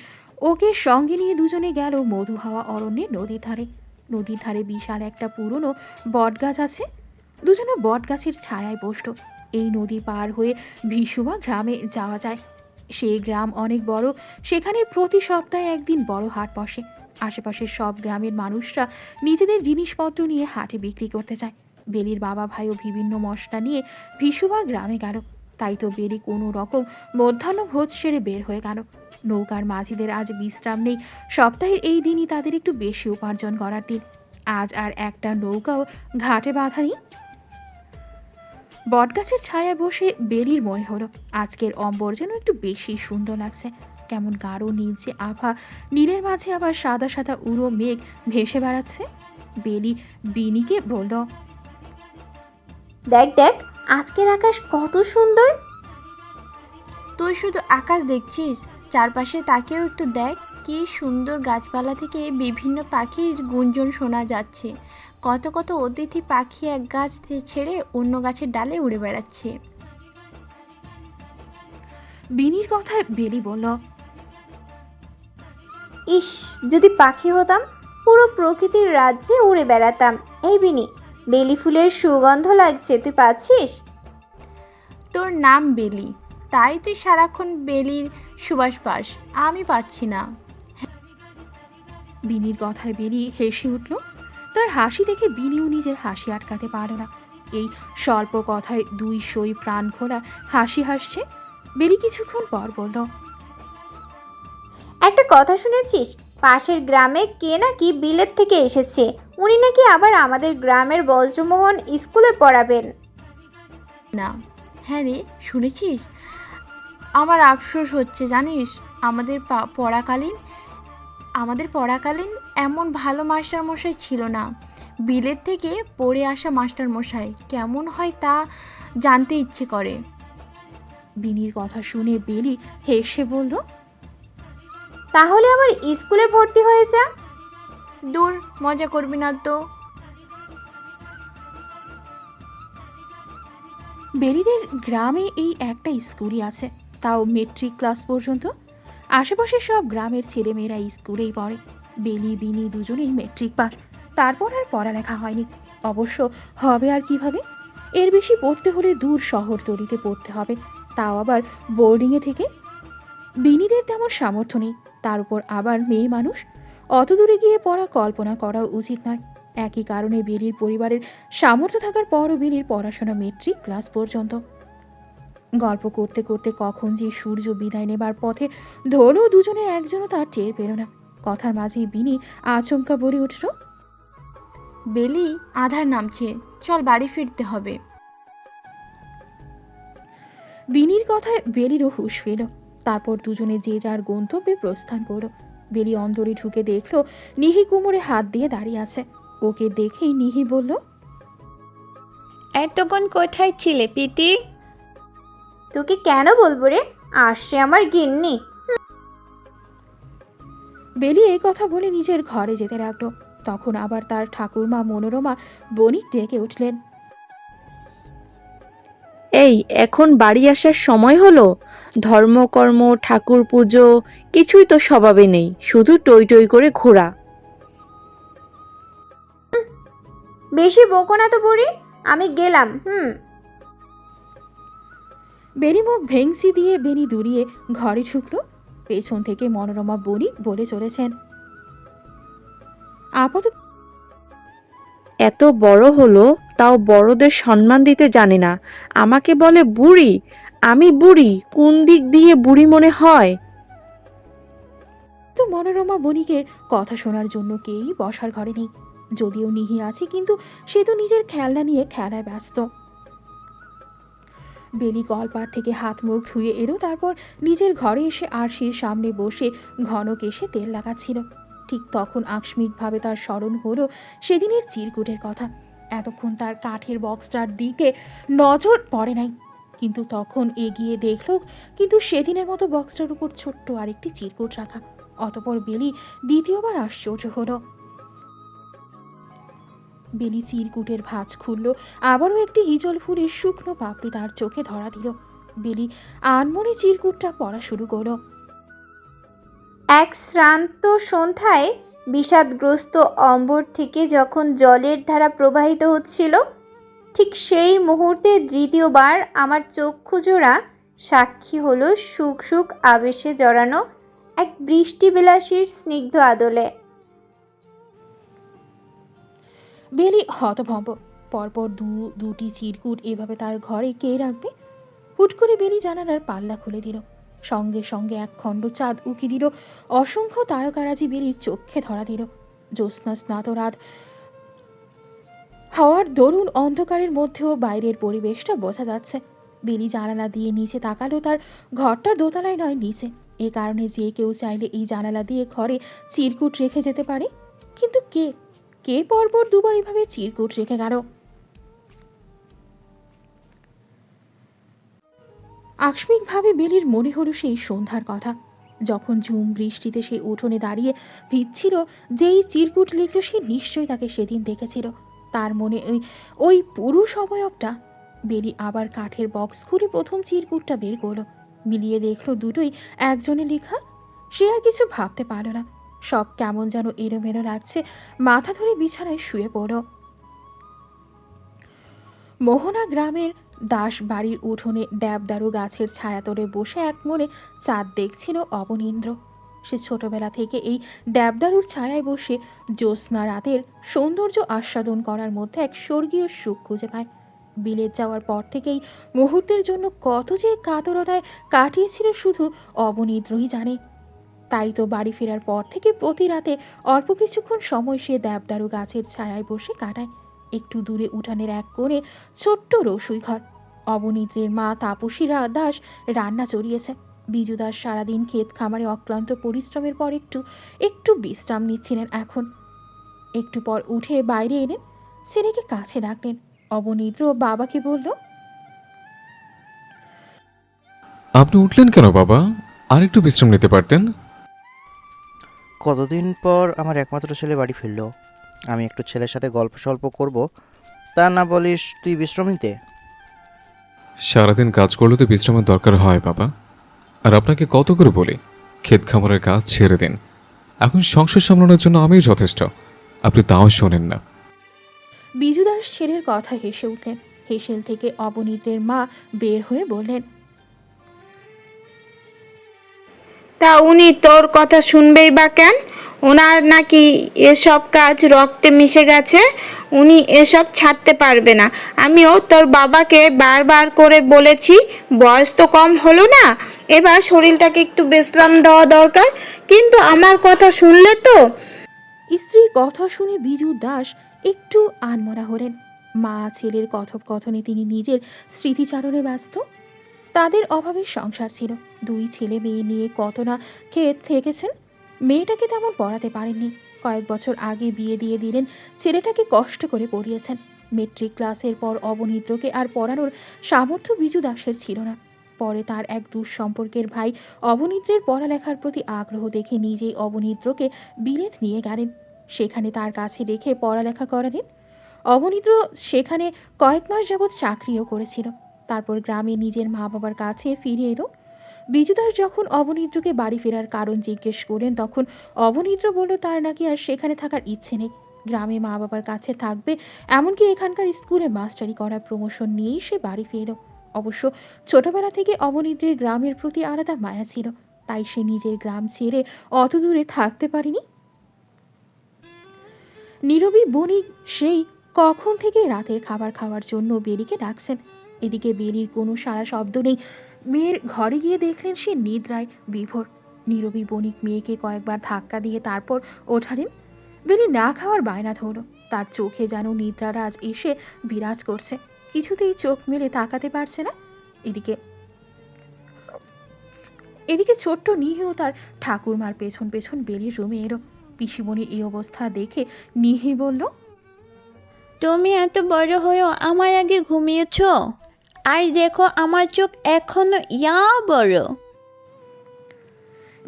ওকে সঙ্গে নিয়ে দুজনে গেল মধু হাওয়া অরণ্যে নদীর ধারে। নদীর ধারে বিশাল একটা পুরনো বটগাছ আছে। দুজনে বটগাছের ছায়ায় বসল। এই নদী পার হয়ে ভিসুয়া গ্রামে যাওয়া যায়। সেই গ্রাম অনেক বড়। সেখানে প্রতি সপ্তাহে একদিন বড় হাট বসে। আশেপাশের সব গ্রামের মানুষরা নিজেদের জিনিসপত্র নিয়ে হাটে বিক্রি করতে যায়। বেলির বাবা ভাইও বিভিন্ন মশলা নিয়ে ভিসুয়া গ্রামে গেল। তাই তো বেলি কোনো রকম মধ্যাহ্ন ভোজ সেরে বের হয়ে গেল। নৌকার মাঝিদের আজ বিশ্রাম নেই। সপ্তাহের এই দিনই তাদের একটু বেশি উপার্জন করার দিন। আজ আর একটা নৌকাও ঘাটে বাঁধা নেই। বটগাছের ছায়ায় বসে বেলির মনে হলো আজকের অম্বর যেন একটু বেশি সুন্দর লাগছে। কেমন গাঢ় নীলচে আভা, নীলের মাঝে আবার সাদা সাদা উড়ো মেঘ ভেসে বেড়াচ্ছে। বেলি বিনিকে বলল, দেখ দেখ, আজকের আকাশ কত সুন্দর। তুই শুধু আকাশ দেখছিস, চারপাশে তাকেও একটু দেখ, কি সুন্দর গাছপালা থেকে বিভিন্ন পাখির গুঞ্জন শোনা যাচ্ছে। কত কত অতিথি পাখি এক গাছ ছেড়ে অন্য গাছের ডালে উড়ে বেড়াচ্ছে। বিনির কথায় বেলি বলল, ইস, যদি পাখি হতাম, পুরো প্রকৃতির রাজ্যে উড়ে বেড়াতাম। এই বিনি, বেলি ফুলের সুগন্ধ লাগছে, তুই পাচ্ছিস? তোর নাম বেলি, তাই তুই সারাক্ষণ বেলির সুবাস পাস, আমি পাচ্ছি না। বিনির কথায় বেলি হেসে উঠল। তার হাসি দেখে বিনিও নিজের হাসি আটকাতে পারল না। এই স্বল্প কথায় দুই সই প্রাণ খোলা হাসি হাসছে। বেলি কিছুক্ষণ পর বলল, একটা কথা শুনেছিস? পাশের গ্রামে কে নাকি বিলেত থেকে এসেছে। উনি নাকি আবার আমাদের গ্রামের বজ্রমোহন স্কুলে পড়াবেন। না। হ্যাঁ রে, শুনেছিস? আমার আফসোস হচ্ছে জানিস, আমাদের পড়াকালীন এমন ভালো মাস্টারমশাই ছিল না। বিলেত থেকে পড়ে আসা মাস্টারমশাই কেমন হয় তা জানতে ইচ্ছে করে। বিনির কথা শুনে বেলি হেসে বলল, তাহলে আবার স্কুলে ভর্তি হয়ে যা। দূর, মজা করবি না তো। বেলিদের গ্রামে এই একটা স্কুলই আছে, তাও মেট্রিক ক্লাস পর্যন্ত। আশেপাশে সব গ্রামের ছেলেমেয়েরা স্কুলেই পড়ে। বেলি বিনি দুজনেই মেট্রিক পাস, তারপর আর পড়ালেখা হয়নি। অবশ্য হবে আর কিভাবে? এর বেশি পড়তে হলে দূর শহরতলিতে পড়তে হবে, তাও আবার বোর্ডিংয়ে থেকে। বিনিদের তেমন সামর্থ্য নেই, তার উপর আবার মেয়ে মানুষ, অত দূরে গিয়ে পড়া কল্পনা করা উচিত নয়। একই কারণে বেলির পরিবারের সামর্থ্য থাকার পরও বেলির পড়াশোনা মেট্রিক ক্লাস পর্যন্ত। গল্প করতে করতে কখন যে সূর্য বিদায় নেবার পথে ধরো, দুজনের একজনও তার টের পেল না। কথার মাঝেই বিনি আচমকা বলে উঠল, বেলি, আধার নামছে, চল বাড়ি ফিরতে হবে। বিনির কথায় বেলিরও হুঁশ ফেল। তারপর দুজনে যে যার গন্তব্যে প্রস্থান করল। বেলি অন্দরে ঢুকে দেখল নিহি কোমরে হাত দিয়ে দাঁড়িয়ে আছে। ওকে দেখেই নিহি বলল, এতক্ষণ কোথায় ছিলে পিতি? তোকে কেন বলবো রে, আসছে আমার গিন্নি। বেলি এই কথা বলে নিজের ঘরে যেতে লাগলো। তখন আবার তার ঠাকুরমা মনোরমা বণিক ডেকে উঠলেন, এই এখন বাড়ি আসার সময় হলো? ধর্মকর্ম ঠাকুর পুজো কিছুই তো স্বভাবে নেই, শুধু টই টই করে ঘোরা। বেশি বকো না তো বুড়ি, আমি গেলাম। বেলি মুখ ভেংসি দিয়ে বেনি দুড়িয়ে ঘরে ঢুকলো। পেছন থেকে মনোরমা বণিক বলে চলেছেন, আপাতত এত বড় হলো তাও বড়দের সম্মান দিতে জানে না, আমাকে বলে বুড়ি। আমি বুড়ি? কোন দিক দিয়ে বুড়ি মনে হয়? তো মনোরমা বণিকের কথা শোনার জন্য কেউই বসার ঘরে নেই। যদিও নিহি আছে, কিন্তু সে তো নিজের খেলনা নিয়ে খেলায় ব্যস্ত। বেলি কলপাড় থেকে হাত মুখ ধুয়ে এলো, তারপর নিজের ঘরে এসে আরশির সামনে বসে ঘন কেশে তেল লাগাচ্ছিল। ঠিক তখন আকস্মিকভাবে তার স্মরণ হলো সেদিনের চিরকুটের কথা। এতক্ষণ তার কাঠের বক্সটার দিকে নজর পড়ে নাই, কিন্তু তখন এগিয়ে দেখল, কিন্তু সেদিনের মতো বক্সটার উপর ছোট্ট আরেকটি চিরকুট রাখা। অতপর বেলি দ্বিতীয়বার আশ্চর্য হলো। বেলি চিরকুটের ভাঁজ খুলল, আবারও একটি হিজল ফুলের শুকনো পাপড়ি তার চোখে ধরা দিল। বেলি আনমনে চিরকুটটা পড়া শুরু করল। এক শ্রান্ত সন্ধ্যায় বিষাদগ্রস্ত অম্বর থেকে যখন জলের ধারা প্রবাহিত হচ্ছিল, ঠিক সেই মুহূর্তে দ্বিতীয়বার আমার চক্ষুজোড়া সাক্ষী হলো সুখ সুখ আবেশে জড়ানো এক বৃষ্টিবিলাসীর স্নিগ্ধ আদলে। বেলি হতভম্ব। পরপর দুটি চিরকুট এভাবে তার ঘরে কে রাখবে? হুট করে বেলি জানালার পাল্লা খুলে দিল। সঙ্গে সঙ্গে এক খণ্ড চাঁদ উকি দিল। অসংখ্য তারকারাজি বেলির চোখে ধরা দিল। জ্যোৎস্না স্নাত রাত হওয়ার দরুন অন্ধকারের মধ্যেও বাইরের পরিবেশটা বোঝা যাচ্ছে। বেলি জানালা দিয়ে নিচে তাকালো। তার ঘরটা দোতলায় নয়, নিচে। এ কারণে যে কেউ চাইলে এই জানালা দিয়ে ঘরে চিরকুট রেখে যেতে পারে, কিন্তু কে কে পরপর দুবার এভাবে চিরকুট রেখে গেল? আকস্মিকভাবে বেলির মনে হলো সেই সন্ধ্যার কথা, যখন ঝুম বৃষ্টিতে সে উঠোনে দাঁড়িয়ে ভিজছিল। যেই চিরকুট লিখল সে নিশ্চয়ই তাকে সেদিন দেখেছিল। তার মনে ওই পুরুষ অবয়বটা। বেলি আবার কাঠের বক্স খুলে প্রথম চিরকুটটা বের করলো, মিলিয়ে দেখলো দুটোই একজনের লেখা। সে আর কিছু ভাবতে পারল না, সব কেমন যেন এলোমেলো লাগছে। মাথা ধরে বিছানায় শুয়ে পড়ল। মোহনা গ্রামের দাস বাড়ির উঠোনে দেবদারু গাছের ছায়াতলে বসে এক মনে চাঁদ দেখছিল অবনীন্দ্র। সে ছোটবেলা থেকে এই দেবদারুর ছায়ায় বসে জ্যোৎস্না রাতের সৌন্দর্য আস্বাদন করার মধ্যে এক স্বর্গীয় সুখ খুঁজে পায়। বিলেত যাওয়ার পর থেকেই মুহূর্তের জন্য কত যে কাতরতায় কাটিয়েছিল শুধু অবনীন্দ্রই জানে। তাই তো বাড়ি ফেরার পর থেকে প্রতি রাতে অল্প কিছুক্ষণ সময় সে দেবদারু গাছের ছায়ায় বসে কাটায়। একটু দূরে উঠানের এক কোণে ছোট্ট রসুই ঘর। অবনীন্দ্রের মা তাপসী দাস রান্না চড়িয়েছে। বিজু দাস সারাদিন ক্ষেত খামারে অক্লান্ত পরিশ্রমের পর একটু বিশ্রাম নিচ্ছিলেন। এখন একটু পর উঠে বাইরে এলেন, ছেলেকে কাছে ডাকলেন। অবনীন্দ্র বাবাকে বলল, আপনি উঠলেন কেন বাবা? আর একটু বিশ্রাম নিতে পারতেন। কতদিন পর আমার একমাত্র ছেলে বাড়ি ফিরল, আমি একটু ছেলের সাথে গল্প সল্প করব, তা না বলিস তুই বিশ্রাম নিতে? সারাদিন কাজ করলে তো বিশ্রামের দরকার হয় বাবা। আর আপনাকে কত করে বলি ক্ষেত খামারের কাজ ছেড়ে দিন, এখন সংসার সামলানোর জন্য আমিই যথেষ্ট, আপনি তাও শোনেন না। বিজু দাস ছেলের কথা হেসে উঠলেন। হেসেল থেকে অবনীন্দ্রের মা বের হয়ে বললেন, তা উনি তোর কথা শুনবেই বা কেন? ওনার নাকি এসব কাজ রক্তে মিশে গেছে, উনি এসব ছাড়তে পারবে না। আমিও তোর বাবাকে বারবার করে বলেছি, বয়স তো কম হলো না, এবার শরীরটাকে একটু বিশ্রাম দেওয়া দরকার, কিন্তু আমার কথা শুনলে তো? স্ত্রীর কথা শুনে বিজু দাস একটু আনমনা হলেন। মা ছেলের কথোপকথনে তিনি নিজের স্মৃতিচারণে ব্যস্ত। তাদের অভাবের সংসার ছিল, দুই ছেলে মেয়ে নিয়ে কত না ক্ষেত থেকেছেন। মেয়েটাকে তেমন পড়াতে পারেননি, কয়েক বছর আগে বিয়ে দিয়ে দিলেন। ছেলেটাকে কষ্ট করে পড়িয়েছেন। মেট্রিক ক্লাসের পর অবনীন্দ্রকে আর পড়ানোর সামর্থ্য বিজু দাসের ছিল না। পরে তার এক দুঃসম্পর্কের ভাই অবনীন্দ্রের পড়ালেখার প্রতি আগ্রহ দেখে নিজেই অবনীন্দ্রকে বিলেত নিয়ে গেলেন। সেখানে তার কাছে রেখে পড়ালেখা করালেন। অবনীন্দ্র সেখানে কয়েক মাস যাবৎ চাকরিও করেছিল। তারপর গ্রামে নিজের মা বাবার কাছে ফিরে এলো। বিজু দাস যখন অবনীন্দ্রকে বাড়ি ফেরার কারণ জিজ্ঞেস করলেন, তখন অবনীন্দ্র বলল তার নাকি আর সেখানে থাকার ইচ্ছে নেই, গ্রামে মা বাবার কাছে থাকবে। এমনকি এখানকার স্কুলে মাস্টারি করার প্রমোশন নিয়েই সে বাড়ি ফিরল। অবশ্য ছোটবেলা থেকে অবনীন্দ্রের গ্রামের প্রতি আলাদা মায়া ছিল, তাই সে নিজের গ্রাম ছেড়ে অত দূরে থাকতে পারেনি। নীরবী বণিক সেই কখন থেকে রাতের খাবার খাওয়ার জন্য বেলিকে ডাকছেন। এদিকে বেলির কোনো সারা শব্দ নেই। মেয়ের ঘরে গিয়ে দেখলেন সে নিদ্রায় বিভোর। নীরবী বণিক মেয়েকে কয়েকবার ধাক্কা দিয়ে তারপর ওঠালেন। বেলি না খাওয়ার বায়না ধরল। তার চোখে যেন নিদ্রারাজ এসে বিরাজ করছে, কিছুতেই চোখ মেলে তাকাতে পারছে না। এদিকে ছোট্ট নিহিও তার ঠাকুরমার পেছন পেছন বেলির রুমে এলো। পিসিমণির এই অবস্থা দেখে নিহি বলল, তুমি এত বড় হয়েও আমার আগে ঘুমিয়েছ, আর দেখো আমার চোখ এখনো ইয়া বড়।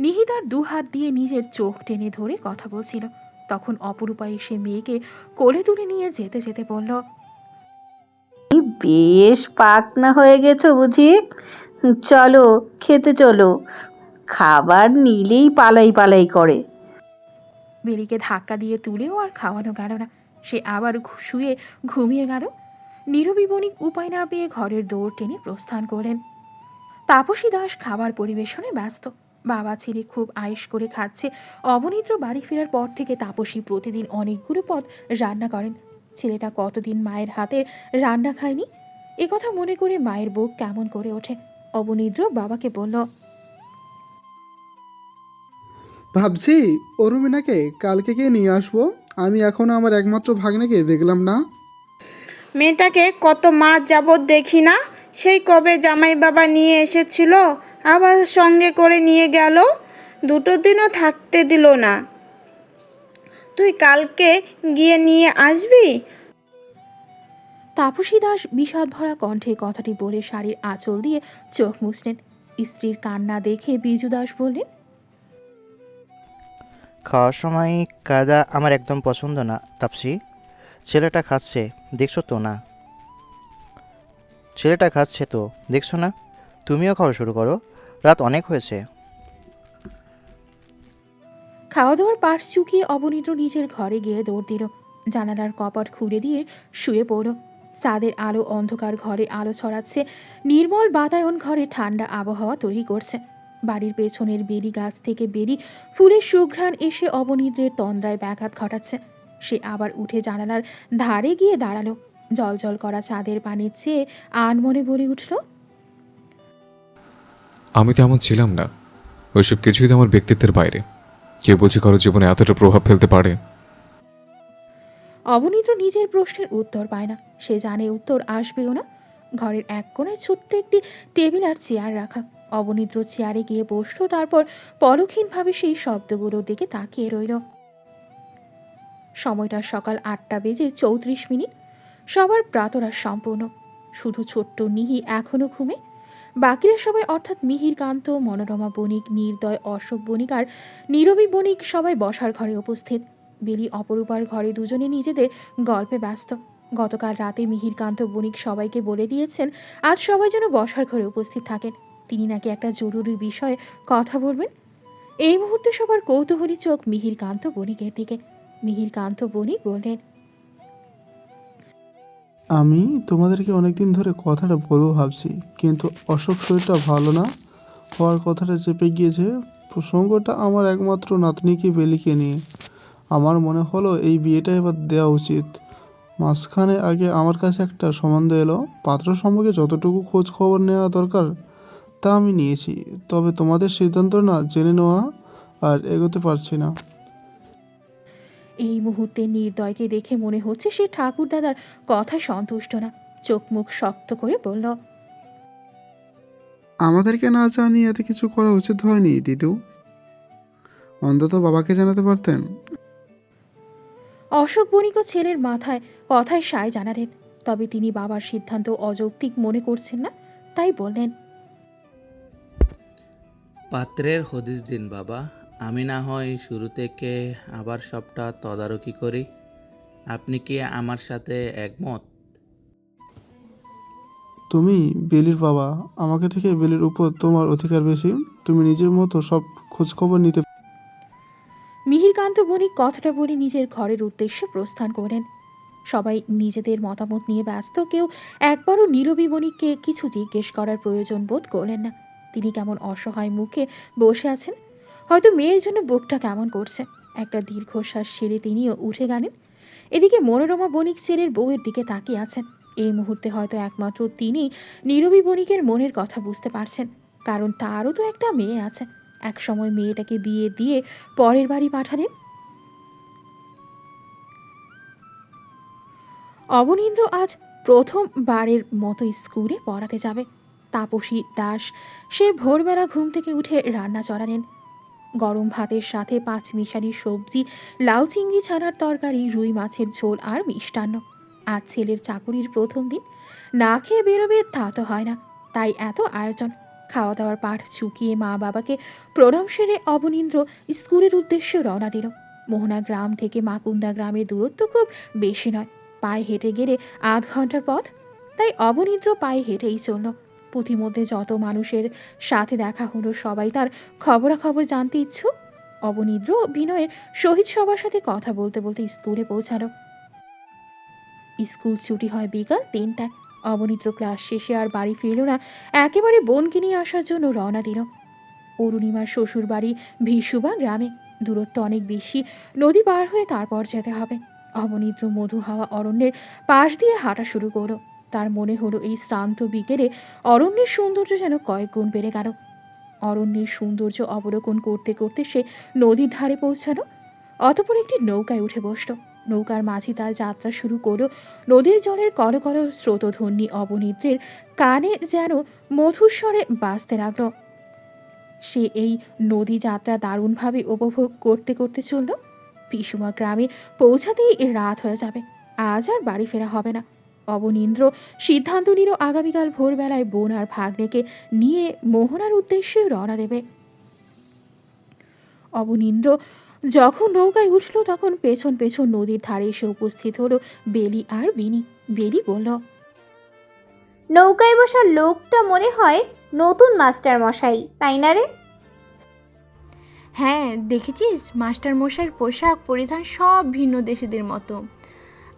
নিহি তার দু হাত দিয়ে নিজের চোখ টেনে ধরে কথা বলছিল। তখন অপরূপা এসে মেয়েকে কোলে তুলে নিয়ে যেতে যেতে বলল, বেশ পাকনা হয়ে গেছো বুঝি, চলো খেতে চলো, খাবার নিলেই পালাই পালাই করে। বেলিকে ধাক্কা দিয়ে তুলেও আর খাওয়ানো গেল না, সে আবার শুয়ে ঘুমিয়ে গেল। নীরবী বণিক উপায় না পেয়ে ঘরের দৌড় টেনে প্রস্থান করলেন। তাপসী দাস খাবার পরিবেশনে ব্যস্ত। বাবা ছেলে খুব আয়েশ করে খাচ্ছে। অবনীন্দ্র বাড়ি ফেরার পর থেকে তাপসী প্রতিদিন অনেকগুলো পদ রান্না করেন। ছেলেটা কতদিন মায়ের হাতের রান্না খায়নি, একথা মনে করে মায়ের বুক কেমন করে ওঠে। অবনীন্দ্র বাবাকে বলল, ভাবছি অরুমিনাকে কালকে গিয়ে নিয়ে আসবো, আমি এখনও আমার একমাত্র ভাগ্নেকে দেখলাম না। মেয়েটাকে কত মাস যাবৎ দেখি না, সেই কবে জামাই বাবা নিয়ে এসেছিল, আবার সঙ্গে করে নিয়ে গেল, 2 দিনও থাকতে দিল না। তুই কালকে গিয়ে নিয়ে আসবি? তাপসী দাস বিষাদ ভরা কণ্ঠে কথাটি বলে শাড়ির আঁচল দিয়ে চোখ মুছলেন। স্ত্রীর কান্না দেখে বিজু দাস বললেন, খাওয়ার সময় কাদা আমার একদম পছন্দ না তাপসী। ছেলেটা খাচ্ছে দেখছো তো না? ছেলেটা খাচ্ছে তো দেখছো না? তুমিও খাওয়া শুরু করো, রাত অনেক হয়েছে। খাওয়া দাওয়ার পাশ চুকিয়ে অবনীন্দ্র নিজের ঘরে গিয়ে দৌড় দিল। জানালার কপাট খুলে দিয়ে শুয়ে পড়ল। চাঁদের আলো অন্ধকার ঘরে আলো ছড়াচ্ছে, নির্মল বাতায়ন ঘরে ঠান্ডা আবহাওয়া তৈরি করছে। বাড়ির পেছনের বেরি গাছ থেকে বেরি ফুলের সুঘ্রাণ এসে অবনীন্দ্রের তন্দ্রায় ব্যাঘাত ঘটাচ্ছে। সে আবার উঠে জানালার ধারে গিয়ে দাঁড়ালো। জল করা চাঁদের পানির চেয়ে আনমনে বলে উঠল, আমি তো এমন ছিলাম না। ওইসব কিছুই তো আমার ব্যক্তিত্বের বাইরে। কে বুঝি কারো জীবনে এতটা প্রভাব ফেলতে পারে? অবনীন্দ্র নিজের প্রশ্নের উত্তর পায় না। সে জানে উত্তর আসবেও না। ঘরের এক কোণায় ছোট্ট একটি টেবিল আর চেয়ার রাখা। অবনীন্দ্র চেয়ারে গিয়ে বসল, তারপর পলক্ষীনভাবে সেই শব্দগুলোর দিকে তাকিয়ে রইল। সময়টা সকাল 8:34। সবার প্রাতরাশ সম্পূর্ণ। শুধু ছোট্ট নিহি এখনো ঘুমে। বাকিরা সবাই অর্থাৎ মিহিরকান্ত, মনোরমা বণিক, নির্দয়, অশোক বণিক আর নীরবী বণিক সবাই বসার ঘরে উপস্থিত। বেলি অপরূপার ঘরে দুজনে নিজেদের গল্পে ব্যস্ত। গতকাল রাতে মিহিরকান্ত বণিক সবাইকে বলে দিয়েছেন আজ সবাই যেন বসার ঘরে উপস্থিত থাকেন। তিনি নাকি একটা জরুরি বিষয়ে কথা বলবেন। এই মুহূর্তে সবার কৌতূহলী চোখ মিহিরকান্ত বণিকের দিকে। মিহিরকান্ত বণিক বললেন, আমি তোমাদেরকে অনেকদিন ধরে কথাটা বলবো ভাবছি, কিন্তু অশোক শরীরটা ভালো না হওয়ার কথাটা চেপে গিয়েছে। প্রসঙ্গটা আমার একমাত্র নাতনিকে বেলিকে নিয়ে। আমার মনে হলো এই বিয়েটা এবার দেওয়া উচিত। মাঝখানে আগে আমার কাছে একটা সম্বন্ধ এলো, পাত্র সম্পর্কে যতটুকু খোঁজ খবর নেওয়া দরকার তা আমি নিয়েছি। তবে তোমাদের সিদ্ধান্ত না জেনে নেওয়া আর এগোতে পারছি না। এই মুহূর্তে নির্দয়কে দেখে মনে হচ্ছে সে ঠাকুরদাদার কথায় সন্তুষ্ট না। চোখ মুখ শক্ত করে বলল, আমাদেরকে না জানিয়ে এত কিছু করা উচিত হয়নি দিদু। অন্তত বাবাকে জানাতে পারতেন। অশোক বণিকও ছেলের মাথায় কথায় সায় জানালেন। তবে তিনি বাবার সিদ্ধান্ত অযৌক্তিক মনে করছেন না, তাই বললেন, পাত্রের হদিস দিন বাবা। আমি না হয় শুরু থেকে আবার সবটা তদারকি করি। আপনি কি আমার সাথে একমত? তুমি বেলির বাবা, আমাকে থেকে বেলির উপর তোমার অধিকার বেশি। তুমি নিজের মতো সব খোঁজখবর নিতে। মিহিরকান্ত বণিক কথাটা বলে নিজের ঘরের উদ্দেশ্যে প্রস্থান করেন। সবাই নিজেদের মতামত নিয়ে ব্যস্ত। কেউ একবারও নীরবী বণিককে কিছু জিজ্ঞেস করার প্রয়োজন বোধ করলেন না। তিনি কেমন অসহায় মুখে বসে আছেন। হয়তো মেয়ের জন্য বুকটা কেমন করছে। একটা দীর্ঘশ্বাস ছেড়ে তিনিও উঠে গেলেন। এদিকে মনোরমা বণিক ছেলের বউয়ের দিকে তাকিয়ে আছেন। এই মুহূর্তে হয়তো একমাত্র তিনি নীরবী বণিকের মনের কথা বুঝতে পারছেন, কারণ তারও তো একটা মেয়ে আছে। একসময় মেয়েটাকে বিয়ে দিয়ে পরের বাড়ি পাঠালেন। অবনীন্দ্র আজ প্রথমবারের মতো স্কুলে পড়াতে যাবে। তাপসী দাস সে ভোরবেলা ঘুম থেকে উঠে রান্না চড়ালেন। গরম ভাতের সাথে 5 মিশালি সবজি, লাউ চিংড়ি ছানার তরকারি, রুই মাছের ঝোল আর মিষ্টান্ন। আজ ছেলের চাকুরির প্রথম দিন, না খেয়ে বেরোবে তা তো হয় না, তাই এত আয়োজন। খাওয়া দাওয়ার পাঠ চুকিয়ে মা বাবাকে প্রণাম সেরে অবনীন্দ্র স্কুলের উদ্দেশ্যে রওনা দিল। মোহনা গ্রাম থেকে মাকুন্দা গ্রামের দূরত্ব খুব বেশি নয়, পায়ে হেঁটে গেলে আধ ঘন্টার পথ। তাই অবনীন্দ্র পায়ে হেঁটেই চলল। পথিমধ্যে যত মানুষের সাথে দেখা হলো সবাই তার খবরাখবর জানতে ইচ্ছুক। অবনীন্দ্র বিনয়ের সহিত সবার সাথে কথা বলতে বলতে স্কুলে পৌঁছালো। স্কুল ছুটি হয় বিকাল 3টায়। অবনীন্দ্র ক্লাস শেষে আর বাড়ি ফিরল না, একেবারে বোনকে নিয়ে আসার জন্য রওনা দিল। অরুণিমার শ্বশুর বাড়ি ভিসুবা গ্রামে, দূরত্ব অনেক বেশি, নদী পার হয়ে তারপর যেতে হবে। অবনীন্দ্র মধু হাওয়া অরণ্যের পাশ দিয়ে হাঁটা শুরু করলো। তার মনে হলো এই শ্রান্ত বিকেলে অরণ্যের সৌন্দর্য যেন কয়েক গুণ বেড়ে গেল। অরণ্যের সৌন্দর্য অবলোকন করতে করতে সে নদীর ধারে পৌঁছালো। অতঃপর একটি নৌকায় উঠে বসল। নৌকার মাঝি তার যাত্রা শুরু করলো। নদীর জলের কলকল স্রোতধ্বনি অবনীন্দ্রের কানে যেন মধুস্বরে বাজতে লাগলো। সে এই নদী যাত্রা দারুণভাবে উপভোগ করতে করতে চলল। পিসুমা গ্রামে পৌঁছাতেই রাত হয়ে যাবে। আজ আর বাড়ি ফেরা হবে না। অবনীন্দ্র সিদ্ধান্ত নিল আগামীকাল ভোরবেলায় বোন আর ভাগ্নেকে নিয়ে মোহনার উদ্দেশ্যে রওনা দেবে। অবনীন্দ্র যখন নৌকায় উঠল তখন পেছন পেছন নদীর ধারে এসে উপস্থিত হলো বেলি আর বিনি। বেলি বলল, নৌকায় বসা লোকটা মনে হয় নতুন মাস্টার মশাই, তাই না রে? হ্যাঁ, দেখেছিস মাস্টার মশাইয়ের পোশাক পরিধান সব ভিন্ন দেশিদের মতো।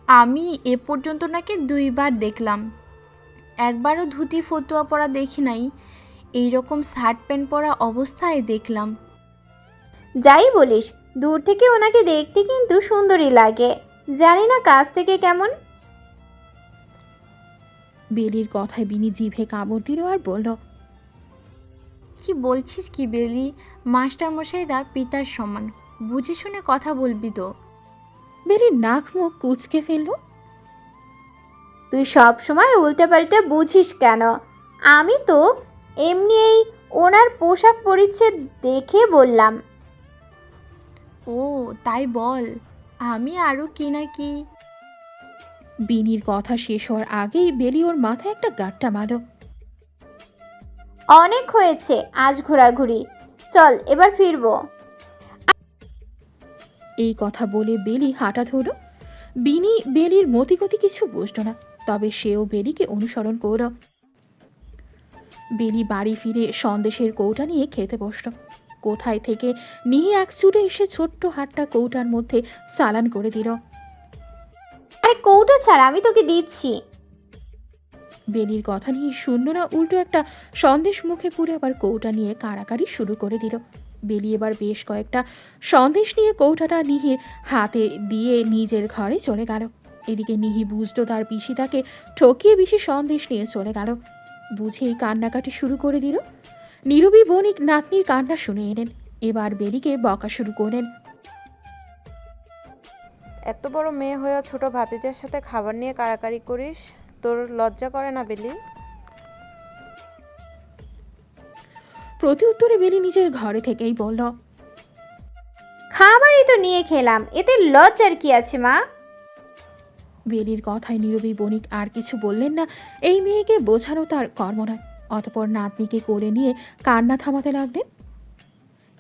আমি এ পর্যন্ত নাকি 2 বার দেখলাম, একবারও ধুতি ফতুয়া পরা দেখি নাই, এইরকম শার্ট প্যান্ট পরা অবস্থায় দেখলাম। যাই বলিস, দূর থেকে ওনাকে দেখতে কিন্তু সুন্দরী লাগে, জানি না কাছ থেকে কেমন। বেলির কথায় বিনি জিভে কামড় দিল আর বলল, কি বলছিস কি বেলি? মাস্টার মশাইরা পিতার সমান, বুঝে শুনে কথা বলবি তো। বেলির নাক মুখ কুচকে ফেলল। তুই সব সময় উল্টাপাল্টা বুঝিস কেন? আমি তো এমনি এই ওনার পোশাক পরিচ্ছদ দেখে বললাম। ও তাই বল, আমি আরও কি না কি। বিনির কথা শেষ হওয়ার আগেই বেলি ওর মাথায় একটা গাঁটটা মারল। অনেক হয়েছে আজ ঘোরাঘুরি, চল এবার ফিরবো। এই কথা বলে বেলি হাঁটা ধরল। বিনি বেলির মতিগতি কিছু বুঝল না, তবে সেও বেলিকে অনুসরণ করল। বেলি বাড়ি ফিরে সন্দেশের কৌটা নিয়ে খেতে বসল। কোথায় থেকে নিহি এক ছুটে এসে ছোট্ট হাতটা কৌটার মধ্যে চালান করে দিল। আরে কৌটা ছাড়া, আমি তোকে দিচ্ছি। বেলির কথা নিয়ে শূন্য না, উল্টো একটা সন্দেশ মুখে পুরে আবার কৌটা নিয়ে কাড়াকাড়ি শুরু করে দিল। বেলি এবার বেশ কয়েকটা সন্দেশ নিয়ে কৌটাটা নিহির হাতে দিয়ে নিজের ঘরে চলে গেল। এদিকে নিহি বুঝতো তার পিসি তাকে ঠকিয়ে বেশি সন্দেশ নিয়ে চলে গেল। বুঝেই কান্নাকাটি শুরু করে দিল। নীরবী বণিক নাতনির কান্না শুনে এলেন। এবার বেলিকে বকা শুরু করলেন। এত বড় মেয়ে হয়েও ছোট ভাতিজার সাথে খাবার নিয়ে কাড়াকাড়ি করিস, তোর লজ্জা করে না বেলি? প্রতি উত্তরে বেলি নিজের ঘরে থেকেই বলল, খাবারই তো নিয়ে খেলাম, এতে লজ্জার কি আছে মা? বেলির কথায় নীরবী বণিক আর কিছু বললেন না। এই মেয়েকে বোঝানো তার কর্ম নয়। অতপর নাতনিকে কোলে নিয়ে কান্না থামাতে লাগলেন।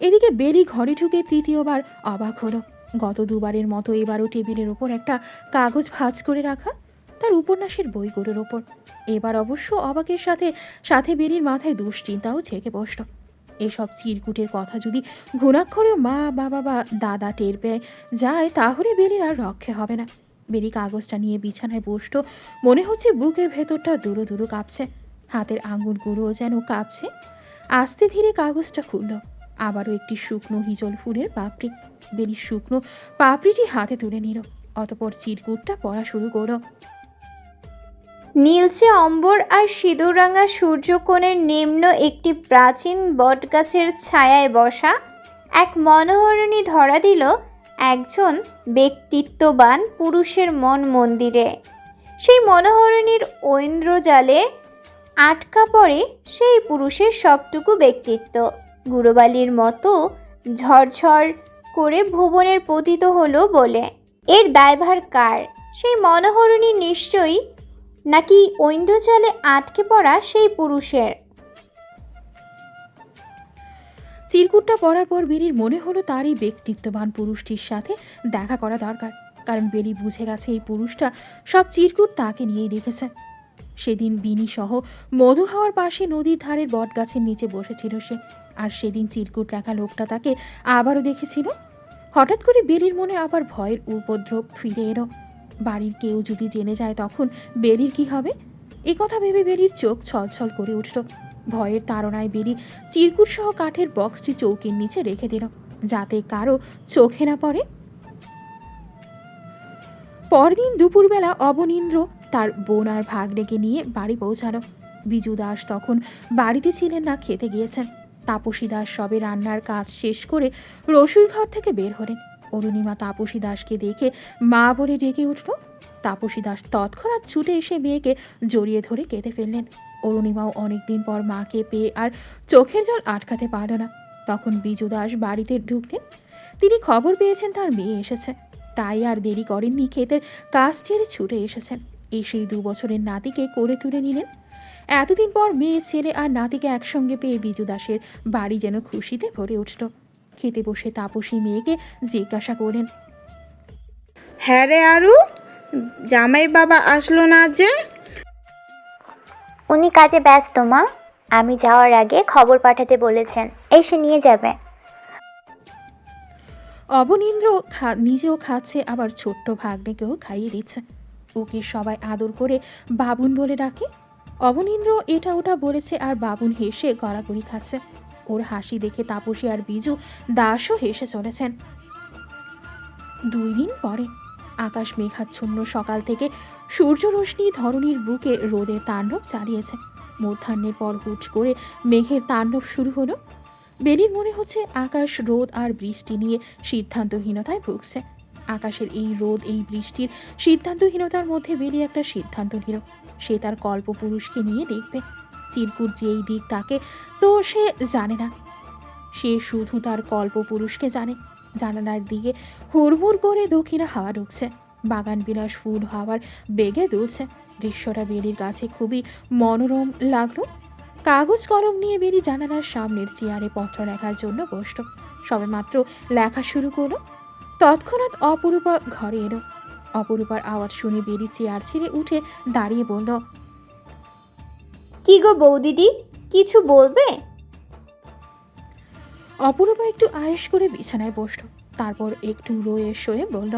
এদিকে বেলি ঘরে ঢুকে তৃতীয়বার অবাক হলো। গত 2 বারের মতো এবারও টেবিলের ওপর একটা কাগজ ভাঁজ করে রাখা, তার উপন্যাসের বইগুলোর ওপর। এবার অবশ্য অবাকের সাথে সাথে বেলির মাথায় দুশ্চিন্তাও ছেকে বসল। এসব চিরকুটের কথা যদি ঘুণাক্ষরেও মা বাবা বা দাদা টের পেয়ে যায় তাহলে বেলির আর রক্ষে হবে না। বেলি কাগজটা নিয়ে বিছানায় বসত। মনে হচ্ছে বুকের ভেতরটা দুরু দুরু কাঁপছে, হাতের আঙুলগুলোও যেন কাঁপছে। আস্তে ধীরে কাগজটা খুলল। আবারও একটি শুকনো হিজল ফুলের পাপড়ি। বেলি শুকনো পাপড়িটি হাতে তুলে নিল, অতপর চিরকুটটা পড়া শুরু করল। নীলচে অম্বর আর সিঁদুররাঙা সূর্যকোণের নিম্ন একটি প্রাচীন বটগাছের ছায়ায় বসা এক মনোহরণী ধরা দিল একজন ব্যক্তিত্ববান পুরুষের মন মন্দিরে। সেই মনোহরণীর ঐন্দ্রজালে আটকা পড়ে সেই পুরুষের সবটুকু ব্যক্তিত্ব গুরুবালির মতো ঝরঝর করে ভুবনের পতিত হলো বলে। এর দায়ভার কার? সেই মনোহরণী নিশ্চয়ই, নাকি ঐন্দ্রজালে আটকে পড়া সেই পুরুষের? চিরকুটটা পড়ার পর বেলির মনে হলো তার এই ব্যক্তিত্ববান পুরুষটির সাথে দেখা করা দরকার। কারণ বেলি বুঝে গেছে এই পুরুষটা সব চিরকুট তাকে নিয়েই রেখেছে। সেদিন বিনি সহ মধু হাওয়ার পাশে নদীর ধারের বট গাছের নিচে বসেছিল সে, আর সেদিন চিরকুট রাখা লোকটা তাকে আবারও দেখেছিল। হঠাৎ করে বেলির মনে আবার ভয়ের উপদ্রব ফিরে এলো। বাড়ির কেউ যদি জেনে যায় তখন বেলির কি হবে? এ কথা ভেবে বেলির চোখ ছলছল করে উঠল। ভয়ের তাড়নায় বেলি চিরকুট সহ কাঠের বক্সটি চৌকির নিচে রেখে দিল, যাতে কারো চোখে না পড়ে। পরদিন দুপুরবেলা অবনীন্দ্র তার বোন আর ভাগ্নেকে নিয়ে বাড়ি পৌঁছালো। বিজু দাস তখন বাড়িতে ছিলেন না, খেতে গিয়েছেন। তাপসী দাস সবে রান্নার কাজ শেষ করে রসুই ঘর থেকে বের হলেন। অরুণিমা তাপসী দাসকে দেখে মা বলে ডেকে উঠল। তাপসী দাস তৎক্ষণাৎ ছুটে এসে মেয়েকে জড়িয়ে ধরে কেঁদে ফেললেন। অরুণিমাও অনেকদিন পর মাকে পেয়ে আর চোখের জল আটকাতে পারল না। তখন বিজু দাস বাড়িতে ঢুকলেন। তিনি খবর পেয়েছেন তার মেয়ে এসেছে, তাই আর দেরি করেননি, ক্ষেতের কাজ ছেড়ে ছুটে এসেছেন। এসেই 2 বছরের নাতিকে কোলে তুলে নিলেন। এতদিন পর মেয়ে, ছেলে আর নাতিকে একসঙ্গে পেয়ে বিজু দাসের বাড়ি যেন খুশিতে ভরে উঠল। খেতে বসে তাপসী মেয়েকে জিজ্ঞাসা করলেন, হ্যাঁ রে আরু, জামাই বাবা আসলো না যে? উনি কাজে ব্যস্ত মা, আমি যাওয়ার আগে খবর পাঠাতে বলেছেন, এসে নিয়ে যাবে। অবনীন্দ্র নিজেও খাচ্ছে, আবার ছোট্ট ভাগ্নেকেও খাইয়ে দিচ্ছে। ওকে সবাই আদর করে বাবুন বলে ডাকে। অবনীন্দ্র এটা ওটা বলেছে আর বাবুন হেসে গড়াগড়ি খাচ্ছে। ওর হাসি দেখে তাপসী আর বিজু দাসও হেসে চলেছেন। 2 দিন পরে আকাশ মেঘাচ্ছন্ন। সকাল থেকে সূর্য রশ্মি ধরণীর বুকে রোদের তাণ্ডব চালিয়েছে। মধ্যাহ্নের পর হুট করে মেঘের তাণ্ডব শুরু হলো। বেলির মনে হচ্ছে আকাশ রোদ আর বৃষ্টি নিয়ে সিদ্ধান্তহীনতায় ভুগছে। আকাশের এই রোদ, এই বৃষ্টির সিদ্ধান্তহীনতার মধ্যে বেলি একটা সিদ্ধান্ত নিল। সে তার কল্পপুরুষকে নিয়ে দেখবে। চিরকুট যেই দিক তাকে তো সে জানে না, সে শুধু তার কল্পপুরুষকে জানে। জানালার দিকে হুড়মুড় করে দক্ষিণা হাওয়া ঢুকছে। বাগান বিলাস ফুল হাওয়ার বেগে দুলছে। দৃশ্যটা বেলির কাছে খুবই মনোরম লাগলো। কাগজ কলম নিয়ে বেলি জানালার সামনের চেয়ারে পত্র লেখার জন্য বসল। সবেমাত্র লেখা শুরু করলো, তৎক্ষণাৎ অপরূপা ঘরে এলো। অপরূপার আওয়াজ শুনে বেলি চেয়ার ছেড়ে উঠে দাঁড়িয়ে বলল, কি গো বৌদিদি, কিছু বলবে? অপরূপা একটু আয়েশ করে বিছানায় বসল, তারপর একটু রয়ে শোয়ে বলল,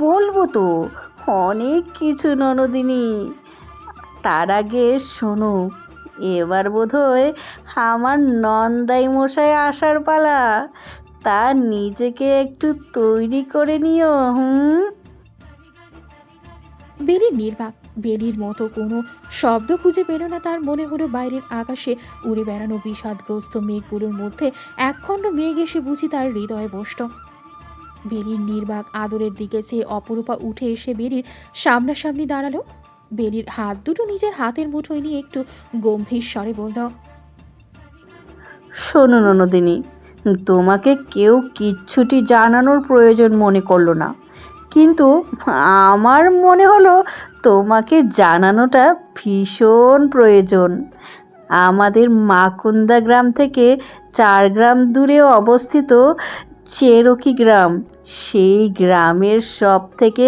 বলবো তো অনেক কিছু ননদিনী। তার আগে শোনো, এবার বোধহয় আমার নন্দাই মশাই আসার পালা। তা নিজেকে একটু তৈরি করে নিও। বেলি নির্বাক। বেলির মতো কোনো শব্দ খুঁজে পেল না তার। মনে হলো বাইরের আকাশে উড়ে বেড়ানো বিষাদগ্রস্ত মেঘগুলোর মধ্যে একখণ্ড মেঘ এসে বুঝি তার হৃদয়ে বসত। বেলির নির্বাক আদরের দিকে চেয়ে অপরূপা উঠে এসে বেলির সামনাসামনি দাঁড়ালো। বেলির হাত দুটো নিজের হাতের মুঠোয় নিয়ে একটু গম্ভীর স্বরে বলল, শোনো ননদিনী, তোমাকে কেউ কিচ্ছুটি জানানোর প্রয়োজন মনে করলো না, কিন্তু আমার মনে হলো তোমাকে জানানোটা ভীষণ প্রয়োজন। আমাদের মাকুন্দা গ্রাম থেকে 4 গ্রাম দূরে অবস্থিত চেরোকি গ্রাম, সেই গ্রামের সব থেকে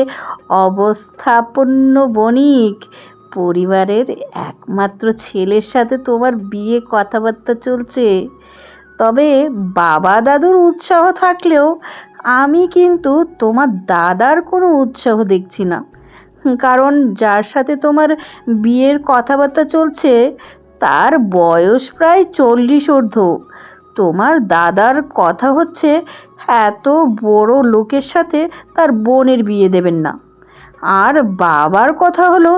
অবস্থাপন্ন বণিক পরিবারের একমাত্র ছেলের সাথে তোমার বিয়ে কথাবার্তা চলছে। তবে বাবা দাদুর উৎসাহ থাকলেও আমি কিন্তু তোমার দাদার কোনো উৎসাহ দেখছি না। কারণ যার সাথে তোমার বিয়ের কথাবার্তা চলছে তার বয়স প্রায় 40 ঊর্ধ্ব। তোমার দাদার কথা হচ্ছে এত বড় লোকের সাথে তার বোনের বিয়ে দেবেন না। আর বাবার কথা হলো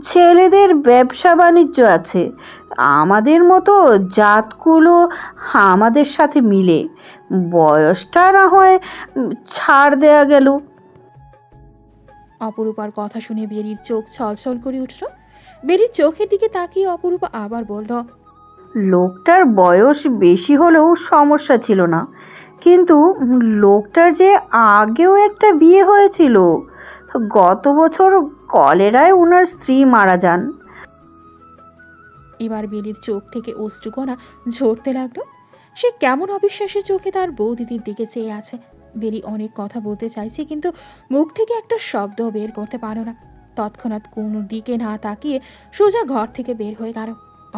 ছেলেদের ব্যবসা বাণিজ্য আছে, আমাদের মতো জাতগুলো আমাদের সাথে মিলে, বয়সটা না হয় ছাড় দেয়া গেল। অপরূপার কথা শুনে বেলির চোখ ছলছল করে উঠল। বেলির চোখের দিকে তাকিয়ে অপরূপা আবার বলল, লোকটার বয়স বেশি হলেও সমস্যা ছিল না, কিন্তু লোকটার যে আগেও একটা বিয়ে হয়েছিল। গত বছর কলেরায় ওনার স্ত্রী মারা যান। এবার বেলির চোখ থেকে অশ্রুকণা ঝরতে লাগলো। সে কেমন অবিশ্বাসের চোখে তার বৌদিদির দিকে চেয়ে আছে। বেলি অনেক কথা বলতে চাইছে, কিন্তু মুখ থেকে একটা শব্দ বের করতে পারল না। তৎক্ষণাৎ কোনো দিকে না তাকিয়ে সোজা ঘর থেকে বের হয়ে গেল।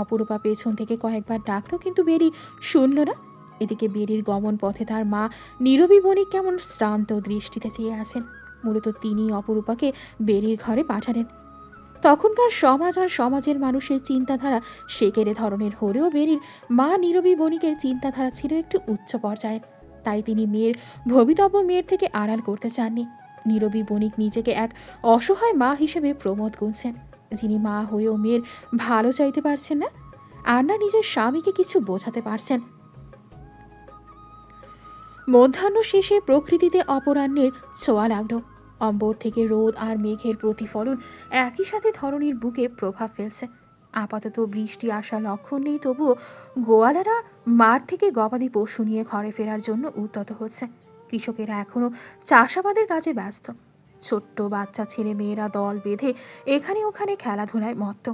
অপরূপা পেছন থেকে কয়েকবার ডাকলো, কিন্তু বেলি শুনল না। এদিকে বেলির গমন পথে তার মা নীরবী বণিক কেমন শ্রান্ত দৃষ্টিতে চেয়ে আছেন। মূলত তিনি অপরূপাকে বেলির ঘরে পাঠালেন। তখনকার সমাজ আর সমাজের মানুষের চিন্তাধারা সেকেলে ধরনের হলেও বেলির মা নীরবী বণিকের চিন্তাধারা ছিল একটু উচ্চ পর্যায়ের। তাই তিনি মেয়ের ভবিতব্য মেয়ের থেকে আড়াল করতে চাননি। নীরবী বণিক নিজেকে এক অসহায় মা হিসেবে প্রমোদ গুনছেন, যিনি মা হয়েও মেয়ের ভালো চাইতে পারছেন না, আর না নিজের স্বামীকে কিছু বোঝাতে পারছেন। মধ্যাহ্ন শেষে প্রকৃতিতে অপরাহ্নের ছোঁয়া লাগলো। অম্বর থেকে রোদ আর মেঘের প্রতিফলন একই সাথে ধরণীর বুকে প্রভাব ফেলছে। আপাতত বৃষ্টি আসার লক্ষণ নেই, তবুও গোয়ালারা মাঠ থেকে গবাদি পশু নিয়ে ঘরে ফেরার জন্য উদ্যত হচ্ছে। কৃষকেরা এখনও চাষাবাদের কাজে ব্যস্ত। ছোট্ট বাচ্চা ছেলে মেয়েরা দল বেঁধে এখানে ওখানে খেলাধুলায় মত্ত।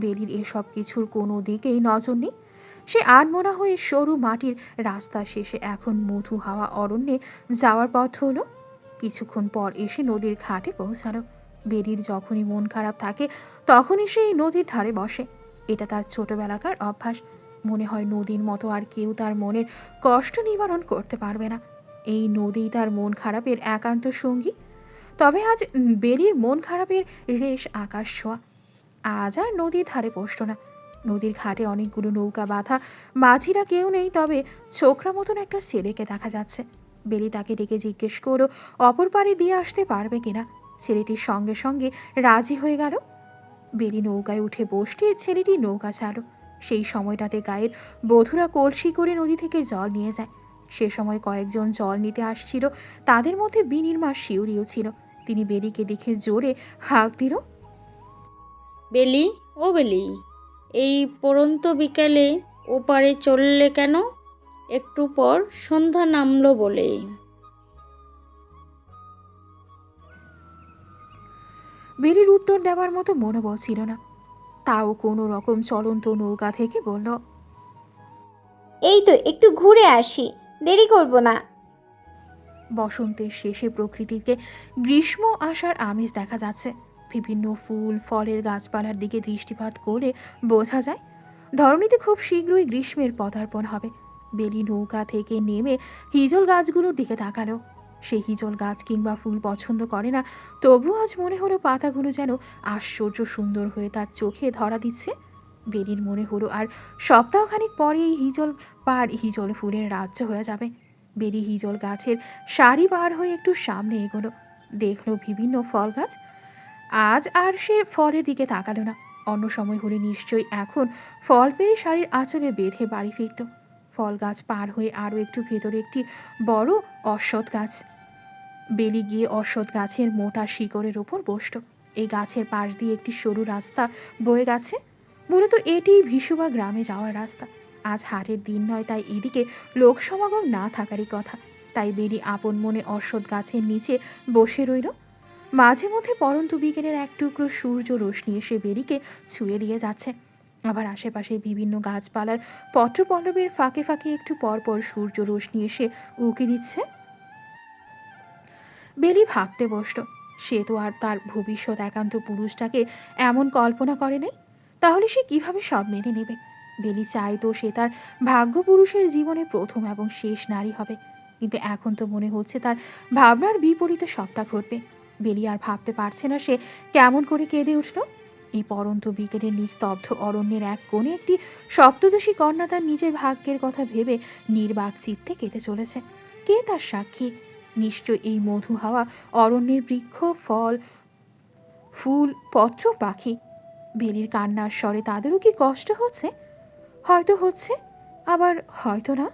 বেলির এসব কিছুর কোনো দিকেই নজর নেই। সে আনমনা হয়ে সরু মাটির রাস্তার শেষে এখন মধু হাওয়া অরণ্যে যাওয়ার পথ হলো। কিছুক্ষণ পর এসে নদীর ঘাটে পৌঁছালো। বেলির যখনই মন খারাপ থাকে তখনই সে এই নদীর ধারে বসে। এটা তার ছোটবেলাকার অভ্যাস। মনে হয় নদীর মতো আর কেউ তার মনের কষ্ট নিবারণ করতে পারবে না। এই নদী তার মন খারাপের একান্ত সঙ্গী। তবে আজ বেলির মন খারাপের রেশ আকাশ ছোঁয়া। আজ আর নদীর ধারে বসল না। নদীর ঘাটে অনেকগুলো নৌকা বাঁধা, মাঝিরা কেউ নেই, তবে ছোকরা মতন একটা ছেলেকে দেখা যাচ্ছে। বেলি তাকে ডেকে জিজ্ঞেস করো অপর পাড়ে দিয়ে আসতে পারবে কিনা। ছেলেটির সঙ্গে সঙ্গে রাজি হয়ে গেল। বেলি নৌকায় উঠে বসতে ছেলেটি নৌকা চালো। সেই সময়টাতে গায়ের বধূরা কলসি করে নদী থেকে জল নিয়ে যায়। সে সময় কয়েকজন জল নিতে আসছিল, তাদের মধ্যে বিনির মা শিউরিও ছিল। তিনি বেলিকে দেখে জোরে হাঁক দিল, বেলি, ও বেলি, এই পড়ন্ত বিকালে ওপারে চললে কেন? একটু পর সন্ধ্যা নামলো বলে। বেলির উত্তর দেওয়ার মতো মনোবল ছিল না। তাও কোনো রকম চলন্ত নৌকা থেকে বলল, এই তো একটু ঘুরে আসি, দেরি করব না। বসন্তের শেষে প্রকৃতিতে গ্রীষ্ম আসার আমেজ দেখা যাচ্ছে। বিভিন্ন ফুল ফলের গাছপালার দিকে দৃষ্টিপাত করে বোঝা যায় ধরণীতে খুব শীঘ্রই গ্রীষ্মের পদার্পণ হবে। বেলি নৌকা থেকে নেমে হিজল গাছগুলোর দিকে তাকালো। সে হিজল গাছ কিংবা ফুল পছন্দ করে না, তবু আজ মনে হলো পাতাগুলো যেন আশ্চর্য সুন্দর হয়ে তার চোখে ধরা দিচ্ছে। বেলির মনে হলো আর সপ্তাহখানিক পরে এই হিজল পাড় হিজল ফুলের রাজ্য হয়ে যাবে। বেলি হিজল গাছের সারি পার হয়ে একটু সামনে এগোলো। দেখলো বিভিন্ন ফল গাছ। আজ আর সে ফলের দিকে তাকালো না। অন্য সময় হলে নিশ্চয়ই এখন ফল পেয়ে শাড়ির আঁচলে বেঁধে বাড়ি ফিরত। ফল গাছ পার হয়ে আরও একটু ভেতরে একটি বড় অশ্বত্থ গাছ। বেলি গিয়ে অশ্বত্থ গাছের মোটা শিকড়ের ওপর বসল। এই গাছের পাশ দিয়ে একটি সরু রাস্তা বয়ে গেছে। মূলত এটি ভিসুবা গ্রামে যাওয়ার রাস্তা। আজ হাটের দিন নয়, তাই এদিকে লোক সমাগম না থাকারই কথা। তাই বেলি আপন মনে অশ্বত্থ গাছের নিচে বসে রইল। মাঝে মধ্যে পরন্তু বিকেলের এক টুকরো সূর্য রশ্মি এসে বেলিকে ছুঁয়ে দিয়ে যাচ্ছে। আবার আশেপাশে বিভিন্ন গাছপালার পত্রপল্লবের ফাঁকে ফাঁকে একটু পরপর সূর্য রশ্মি এসে উঁকি দিচ্ছে। বেলি ভাবতে বসল, সে তো আর তার ভবিষ্যৎ একান্ত পুরুষটাকে এমন কল্পনা করে নাই। তাহলে সে কিভাবে সব মেনে নেবে? বেলি চাইতো সে তার ভাগ্য পুরুষের জীবনে প্রথম এবং শেষ নারী হবে, কিন্তু এখন তো মনে হচ্ছে তার ভাবনার বিপরীতে সবটা ঘটবে। বেলি আর ভাবতে পারছে না সে কেমন করে কেঁদে উঠল। এই পরন্ত বিকেলের নিস্তব্ধ অরণ্যের এক কোণে একটি সপ্তদশী কন্যা তার নিজের ভাগ্যের কথা ভেবে নির্বাক চিত্তে কেঁদে চলেছে। কে তার সাক্ষী? নিশ্চয় এই মধু হাওয়া অরণ্যের বৃক্ষ, ফল, ফুল, পত্র, পাখি। বেলির কান্নার স্বরে তাদেরও কি কষ্ট হচ্ছে? হয়তো হচ্ছে, আবার হয়তো না।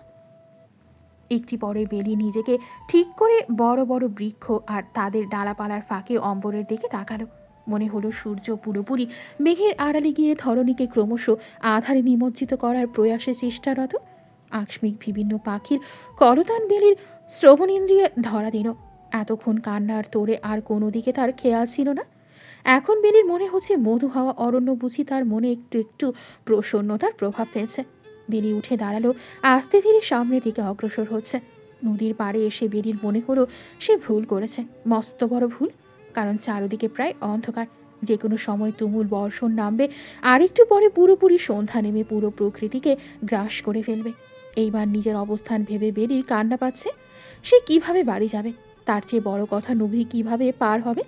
একটি পরে বেলি নিজেকে ঠিক করে বড় বড় বৃক্ষ আর তাদের ডালাপালার ফাঁকে অম্বরের দিকে তাকালো। মনে হলো সূর্য পুরোপুরি মেঘের আড়ালে গিয়ে ধরণীকে ক্রমশ আধারে নিমজ্জিত করার প্রয়াসে চেষ্টারত। আকস্মিক বিভিন্ন পাখির করতান বেলির শ্রবণেন্দ্রিয়ে ধরা দিল। এতক্ষণ কান্নার তোড়ে আর কোনো দিকে তার খেয়াল ছিল না। এখন বেলির মনে হচ্ছে মধু হাওয়া অরণ্য বুঝি তার মনে একটু একটু প্রসন্নতার প্রভাব ফেলছে। বেলি উঠে দাঁড়ালো, আস্তে ধীরে সামনের দিকে অগ্রসর হচ্ছে। নদীর পাড়ে এসে বেলির মনে হলো সে ভুল করেছে, মস্ত বড় ভুল। কারণ চারদিকে প্রায় অন্ধকার, যে কোনো সময় তুমুল বর্ষণ নামবে, আর একটু পরে পুরোপুরি সন্ধ্যা নেমে পুরো প্রকৃতিকে গ্রাস করে ফেলবে। এইবার নিজের অবস্থান ভেবে বেলির কান্না পাচ্ছে। সে কিভাবে বাড়ি যাবে? তার চেয়ে বড় কথা, নদী কিভাবে পার হবে।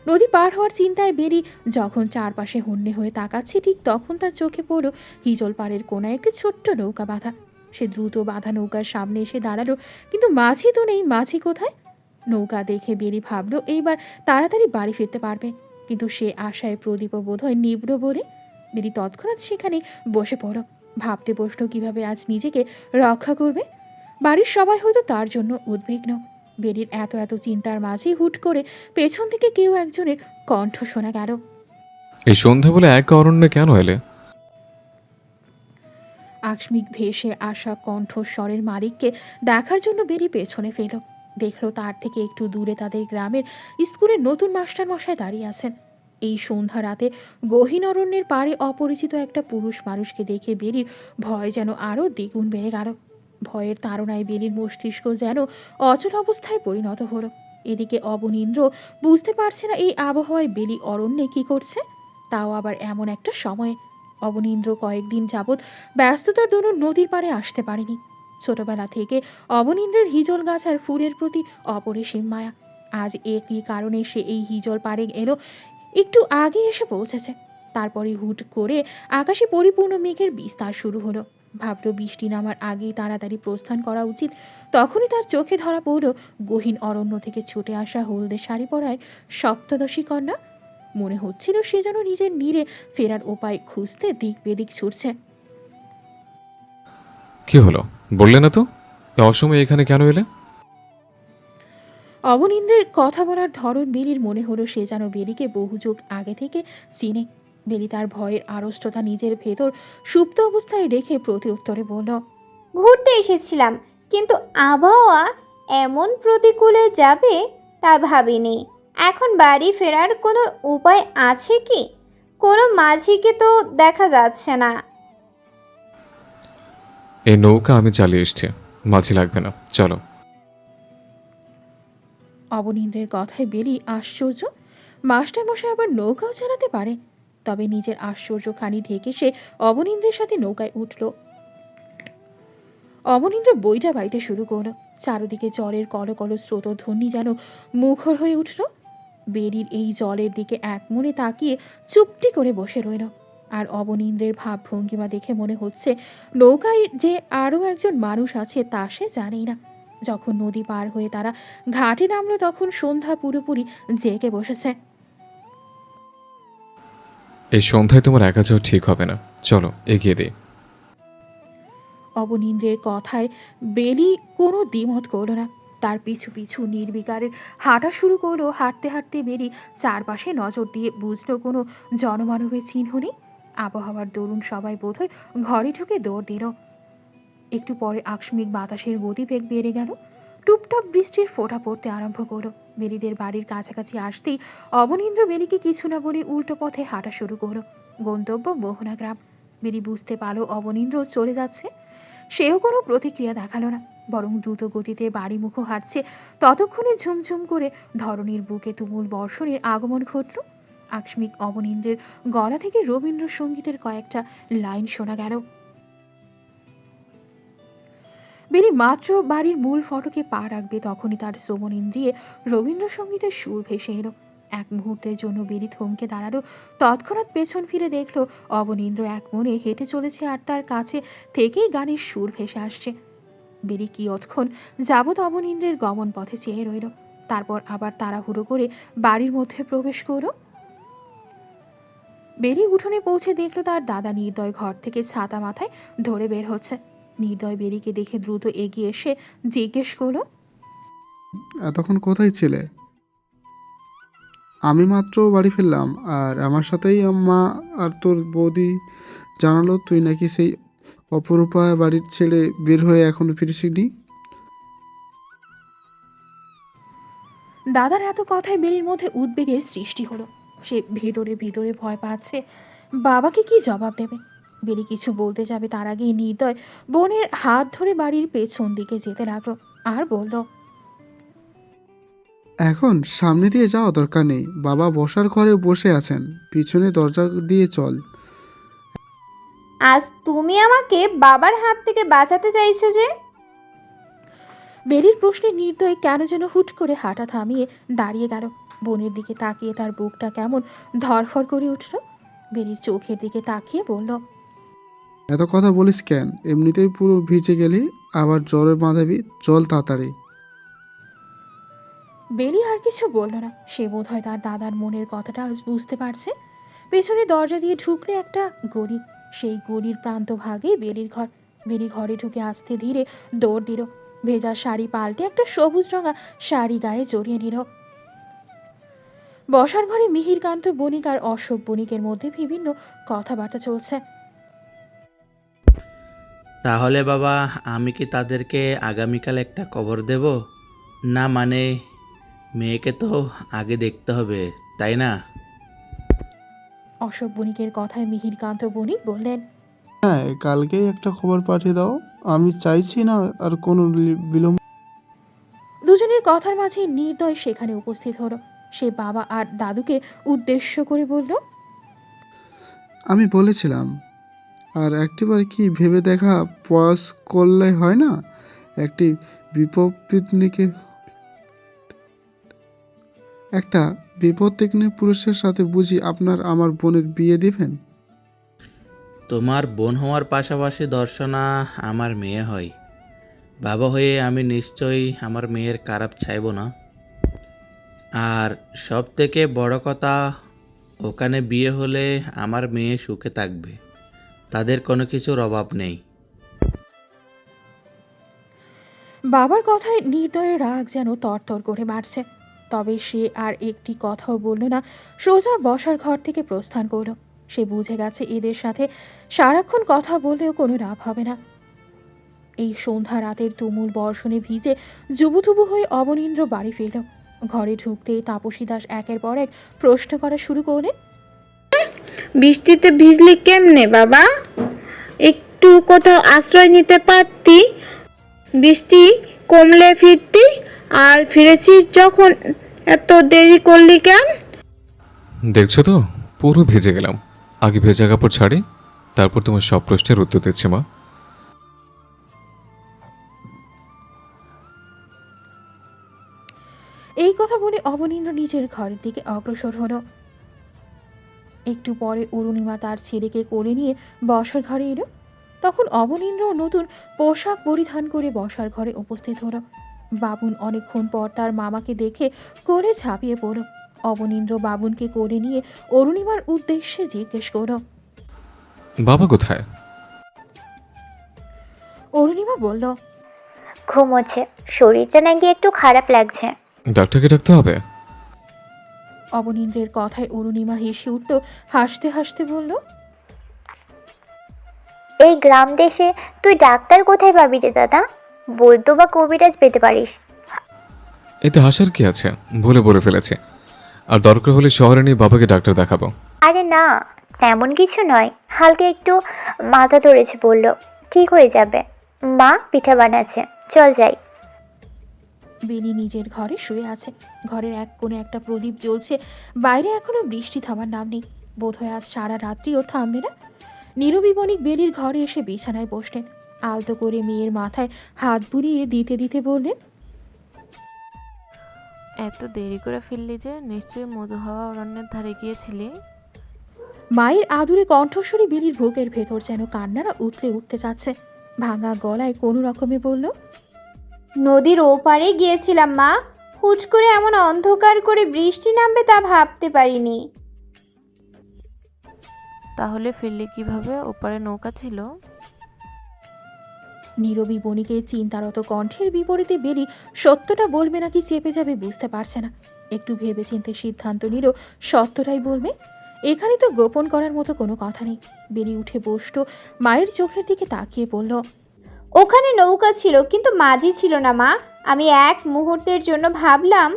নদী পার হওয়ার চিন্তায় বেলি যখন চারপাশে হন্যে হয়ে তাকাচ্ছে, ঠিক তখন তার চোখে পড়ল হিজল পাড়ের কোনায় একটি ছোট্ট নৌকা বাঁধা। সে দ্রুত বাঁধা নৌকার সামনে এসে দাঁড়ালো, কিন্তু মাঝি তো নেই। মাঝি কোথায়? নৌকা দেখে বেলি ভাবলো এইবার তাড়াতাড়ি বাড়ি ফিরতে পারবে, কিন্তু সে আশায় প্রদীপ বোধহয় নিবড় বলে। বেলি তৎক্ষণাৎ সেখানে বসে পড়ল। ভাবতে বসলো কিভাবে আজ নিজেকে রক্ষা করবে। বাড়ির সবাই হয়তো তার জন্য উদ্বিগ্ন। বেরির এত এত চিন্তার মাঝে হুট করে পেছন থেকে কেউ একজনের কণ্ঠ শোনা গেল। এই সন্ধ্যা বলে এক অরণ্যে কেন এলে? আকস্মিক ভেসে আসা কণ্ঠস্বরের মালিককে দেখার জন্য বেরি পেছনে ফেল। দেখলো তার থেকে একটু দূরে তাদের গ্রামের স্কুলের নতুন মাস্টার মশাই দাঁড়িয়ে আছেন। এই সন্ধ্যা রাতে গহীন অরণ্যের পাড়ে অপরিচিত একটা পুরুষ মানুষকে দেখে বেরির ভয় যেন আরও দ্বিগুণ বেড়ে গেল। ভয়ের তাড়নায় বেরির মস্তিষ্ক যেন অচল অবস্থায় পরিণত হলো। এদিকে অবনীন্দ্র বুঝতে পারছে না এই আবহাওয়ায় বেলি অরণ্যে কী করছে, তাও আবার এমন একটা সময়ে। অবনীন্দ্র কয়েকদিন যাবৎ ব্যস্ততার দরুন নদীর পাড়ে আসতে পারেনি। ছোটবেলা থেকে অবনীন্দ্রের হিজল গাছ আর ফুলের প্রতি অপরিসীম মায়া। আজ একই কারণে সে এই হিজল পাড়ে এলো, একটু আগে এসে পৌঁছেছে। তারপরে হুট করে আকাশে পরিপূর্ণ মেঘের বিস্তার শুরু হলো। ভাবল বৃষ্টি নামার আগেই তাড়াতাড়ি প্রস্থান করা উচিত। তখনই তার চোখে ধরা পড়ল গহীন অরণ্য থেকে ছুটে আসা হলদে শাড়ি পরায় সপ্তদশী কন্যা। মনে হচ্ছিল সে যেন নিজের নীড়ে ফেরার উপায় খুঁজতে দিক বেদিক ছুটছে। কি হলো বললে না তো? এ অসময়ে এখানে কেন এলে? অবনীন্দ্রের কথা বলার ধরন বেলির মনে হলো সে যেন বেলিকে বহু যুগ আগে থেকে চিনে। বেলি তার ভয়ের আড়ষ্টতা নিজের ভেতর সুপ্ত অবস্থায় রেখে প্রতি উত্তরে বলল, ঘুরতে এসেছিলাম, কিন্তু আবহাওয়া এমন প্রতিকূলে যাবে তা ভাবিনি। এখন বাড়ি ফেরার কোনো উপায় আছে কি? কোনো মাঝিকে তো দেখা যাচ্ছে না। এই নৌকা আমি চালিয়ে এসছি, মাঝি লাগবে না, চলো। অবনীন্দ্রের কথায় বেলি আশ্চর্য। মাস্টারমশাই আবার নৌকাও চালাতে পারে? তবে নিজের আশ্চর্যখানি ঢেকে সে অবনীন্দ্রের সাথে নৌকায় উঠল। অবনীন্দ্র বইটা বাইতে শুরু করলো। চারদিকে জলের কলকল স্রোতধ্বনি যেন মুখর হয়ে উঠল। বেরির এই জলের দিকে এক মনে তাকিয়ে চুপটি করে বসে রইল। আর অবনীন্দ্রের ভাবভঙ্গিমা দেখে মনে হচ্ছে নৌকায় যে আরও একজন মানুষ আছে তা সে জানেই না। যখন নদী পার হয়ে তারা ঘাটে নামলো তখন সন্ধ্যা পুরোপুরি জেগে বসেছে। এই সন্ধ্যায় তোমার একা যাওয়া ঠিক হবে না, চলো এগিয়ে দিই। অবনীন্দ্রের কথায় বেলি কোনো দ্বিমত করল না। তার পিছু পিছু নির্বিকারের হাঁটা শুরু করলো। হাঁটতে হাঁটতে বেলি চারপাশে নজর দিয়ে বুঝলো কোনো জনমানবের চিহ্ন নেই। আবহাওয়ার দরুন সবাই বোধহয় ঘরে ঢুকে দৌড় দিল। একটু পরে আকস্মিক বাতাসের গতিবেগ বেড়ে গেল। টুপটাপ বৃষ্টির ফোঁটা পড়তে আরম্ভ করলো। বেলিদের বাড়ির কাছাকাছি আসতেই অবনীন্দ্র বেলিকে কিছু না বলে উল্টো পথে হাঁটা শুরু করলো। গন্তব্য মোহনা গ্রাম। বেলি বুঝতে পারলো অবনীন্দ্র চলে যাচ্ছে। সেও কোনো প্রতিক্রিয়া দেখালো না, বরং দ্রুত গতিতে বাড়িমুখো হাঁটছে। ততক্ষণে ঝুমঝুম করে ধরণীর বুকে তুমুল বর্ষণের আগমন ঘটল। আকস্মিক অবনীন্দ্রের গলা থেকে রবীন্দ্রসঙ্গীতের কয়েকটা লাইন শোনা গেল। বেলি মাত্র বাড়ির মূল ফটকে পা রাখবে তখনই তার শ্রবণ ইন্দ্রিয়ে রবীন্দ্রসঙ্গীতের সুর ভেসে এলো। এক মুহূর্তের জন্য বেলি থমকে দাঁড়ালো। তৎক্ষণাৎ পেছন ফিরে দেখলো অবনীন্দ্র এক মনে হেঁটে চলেছে আর তার কাছে থেকেই গানের সুর ভেসে আসছে। বেলি কিয়ৎক্ষণ যাবৎ অবনীন্দ্রের গমন পথে চেয়ে রইল, তারপর আবার তাড়াহুড়ো করে বাড়ির মধ্যে প্রবেশ করলো। বেলি উঠোনে পৌঁছে দেখলো তার দাদা নির্দয় ঘর থেকে ছাতা মাথায় ধরে বের হচ্ছে। নির্দয় বেরিকে দেখে দ্রুত এগিয়ে এসে জিজ্ঞেস করলো, এতক্ষণ কোথায় ছিলে? আমি মাত্র বাড়ি ফিরলাম, আর আমার সাথেই মা আর তোর বৌদি জানালো তুই নাকি সেই অপরূপা বাড়ির ছেড়ে বের হয়ে এখনো ফিরিসনি। দাদার এত কথায় বেলির মধ্যে উদ্বেগের সৃষ্টি হলো। সে ভিতরে ভিতরে ভয় পাচ্ছে বাবাকে কি জবাব দেবে। বেলি কিছু বলতে যাবে তার আগেই নির্দয় বোনের হাত ধরে বাড়ির পেছন দিকে যেতে লাগলো আর বলল, এখন সামনে দিয়ে যাওয়া দরকার নেই, বাবা বসার ঘরে বসে আছেন, পিছনে দরজা দিয়ে চল। আজ তুমি আমাকে বাবার হাত থেকে বাঁচাতে চাইছো যে? বেলির প্রশ্নে নির্দয় কেন যেন হুট করে হাঁটা থামিয়ে দাঁড়িয়ে গেল। বোনের দিকে তাকিয়ে তার বুকটা কেমন ধরফর করে উঠল। বেলির চোখের দিকে তাকিয়ে বলল, এত কথা বলিস কেন? এমনিতেই পুরো ভিজে গেলি, আবার জ্বরে বাঁধাবি, চল তাড়াতাড়ি। বেলি আর কিছু বলল না। সে বোধ হয় তার দাদার মনের কথাটা আজ বুঝতে পারছে। পেছনে দরজা দিয়ে ঢুকলে একটা গলি, সেই গলির প্রান্ত ভাগে বেলির ঘর। বেলি ঘরে ঢুকে আস্তে ধীরে দৌড় দিল। ভেজা শাড়ি পাল্টে একটা সবুজ রঙা শাড়ি গায়ে জড়িয়ে নিল। বসার ঘরে মিহিরকান্ত বণিক আর অশোক বণিকের মধ্যে বিভিন্ন কথাবার্তা চলছে। তাহলে বাবা, আমি কি তাদেরকে আগামীকাল একটা খবর দেব? না মানে, মেয়েকে তো আগে দেখতে হবে, তাই না? অশোক বণিকের কথায় মিহিরকান্ত বণিক বললেন, হ্যাঁ, কালকেই একটা খবর পাঠিয়ে দাও। আমি চাইছি না আর কোনো বিলম্ব। দুজনের কথার মাঝে নির্দয় সেখানে উপস্থিত হলো। সে বাবা আর দাদুকে উদ্দেশ্য করে বলল, আমি বলেছিলাম, আর একটিবার কি ভেবে দেখা প্রয়াস করলে হয় না? একটি একটা বিপত্তিগ্নে পুরুষের সাথে বুঝি আপনার আমার বোনের বিয়ে দিবেন? তোমার বোন হওয়ার পাশাপাশি দর্শনা আমার মেয়ে হয়। বাবা হয়ে আমি নিশ্চয়ই আমার মেয়ের খারাপ চাইব না। আর সব থেকে বড় কথা, ওখানে বিয়ে হলে আমার মেয়ে সুখে থাকবে, তাদের কোনো কিছুর অভাব নেই। বাবার কথায় নির্দয়ের রাগ যেন তরতর করে বাড়ছে। তবে সে আর একটি কথাও বলল না, সোজা বসার ঘর থেকে প্রস্থান করল। সে বুঝে গেছে এদের সাথে সারাক্ষণ কথা বললেও কোনো লাভ হবে না। এই সন্ধ্যা রাতের তুমুল বর্ষণে ভিজে জুবুথুবু হয়ে অবনীন্দ্র বাড়ি ফিরল। ঘরে ঢুকতেই তাপসী দাস একের পর এক প্রশ্ন করা শুরু করলেন, বৃষ্টিতে ভিজলি কেমনে বাবা? একটু কোথাও আশ্রয় নিতে পারতি, বৃষ্টি কমলে ফিরতি। আর ফিরেছিস যখন এত দেরি করলি কেন? দেখছো তো, পুরো ভিজে গেলাম। আগে ভেজা কাপড় ছাড়ি, তারপর তোমার সব প্রশ্নের উত্তর দিচ্ছি মা। এই কথা বলে অবনীন্দ্র নিজের ঘরের দিকে অগ্রসর হলো। একটু পরে অরুণিমা তার ছেলেকে কোলে নিয়ে বসার ঘরে এলো। তখন অবনীন্দ্র নতুন পোশাক পরিধান করে বসার ঘরে উপস্থিত হলো। বাবুন অনেকক্ষণ পর তার মামাকে দেখে কোলে ঝাঁপিয়ে পড়ল। অবনীন্দ্র বাবুনকে কোলে নিয়ে অরুণিমার উদ্দেশ্যে জিজ্ঞেস করল, বাবা কোথায়? অরুণিমা বলল, ঘুমোচ্ছে, শরীরটা নাকি একটু খারাপ লাগছে। ডাক্তারকে ডাকতে হবে। অবনীন্দ্রের কথায় অরুণিমা হেসে উঠল, হাসতে হাসতে বলল, এই গ্রাম দেশে তুই ডাক্তার কোথায় পাবি রে দাদা? বৈদ্য বা কবিরাজ পেতে পারিস। এতে হাসার কি আছে? ভুলে বলে ফেলেছে। আর দরকার হলে শহরে নিয়ে বাবাকে ডাক্তার দেখাবো। আরে না, তেমন কিছু নয়, হালকা একটু মাথা ধরেছে, বললো ঠিক হয়ে যাবে। মা পিঠা বানাচ্ছে, চল যাই। বেনি নিজের ঘরে শুয়ে আছে। ঘরের এক কোণে একটা প্রদীপ জ্বলছে। বাইরে এখনো বৃষ্টি থামার নাম নেই। বোধহয় আজ সারা রাত্রিও থামবে না। নীরবী বণিক বেলির ঘরে এসে বিছানায় বসলেন। আলতো করে মেয়ের মাথায় হাত বুলিয়ে দিতে দিতে বললেন, এত দেরি করে ফিরলি যে? নিশ্চয়ই মধু হাওয়া অরণ্যের ধারে গিয়েছিলি। মায়ের আদুরে কণ্ঠস্বরে বেলির বুকের ভেতর যেন কান্নারা উতলে উঠতে যাচ্ছে। ভাঙা গলায় কোনো রকমে বলল, নদীর ওপারে গিয়েছিলাম মা। হুট করে এমন অন্ধকার করে বৃষ্টি নামবে তা ভাবতে পারিনি। তাহলে ফিরলি কিভাবে? ওপারে নৌকা ছিল। নীরবী বণিকের চিন্তারত কণ্ঠের বিপরীতে বেলি সত্যটা বলবে নাকি চেপে যাবে বুঝতে পারছে না। একটু ভেবেচিন্তে সিদ্ধান্ত নিল সত্যটাই বলবে। এখানে তো গোপন করার মতো কোনো কথা নেই। বেলি উঠে বসল, মায়ের চোখের দিকে তাকিয়ে বলল, ওখানে নৌকা ছিল কিন্তু মাঝি ছিল না মা। আমি এক মুহূর্তের জন্য ভাবলাম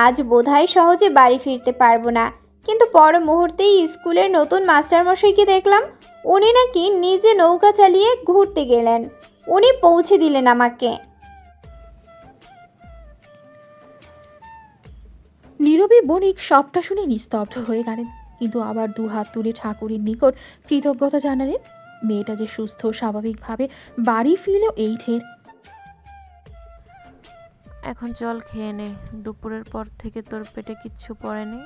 আজ বোধহয় সহজে বাড়ি ফিরতে পারবো না, কিন্তু পর মুহূর্তেই স্কুলের নতুন মাস্টারমশাইকে দেখলাম। উনি নাকি নিজে নৌকা চালিয়ে ঘুরতে গেলেন। উনি পৌঁছে দিলেন আমাকে। নীরবী বণিক সবটা শুনে নিস্তব্ধ হয়ে গেলেন, কিন্তু আবার দুহাত তুলে ঠাকুরের নিকট কৃতজ্ঞতা জানালেন। মেয়েটা যে সুস্থ স্বাভাবিকভাবে বাড়ি ফিরল এই ঢের। এখন চল খেয়ে নে, দুপুরের পর থেকে তোর পেটে কিচ্ছু পড়েনি।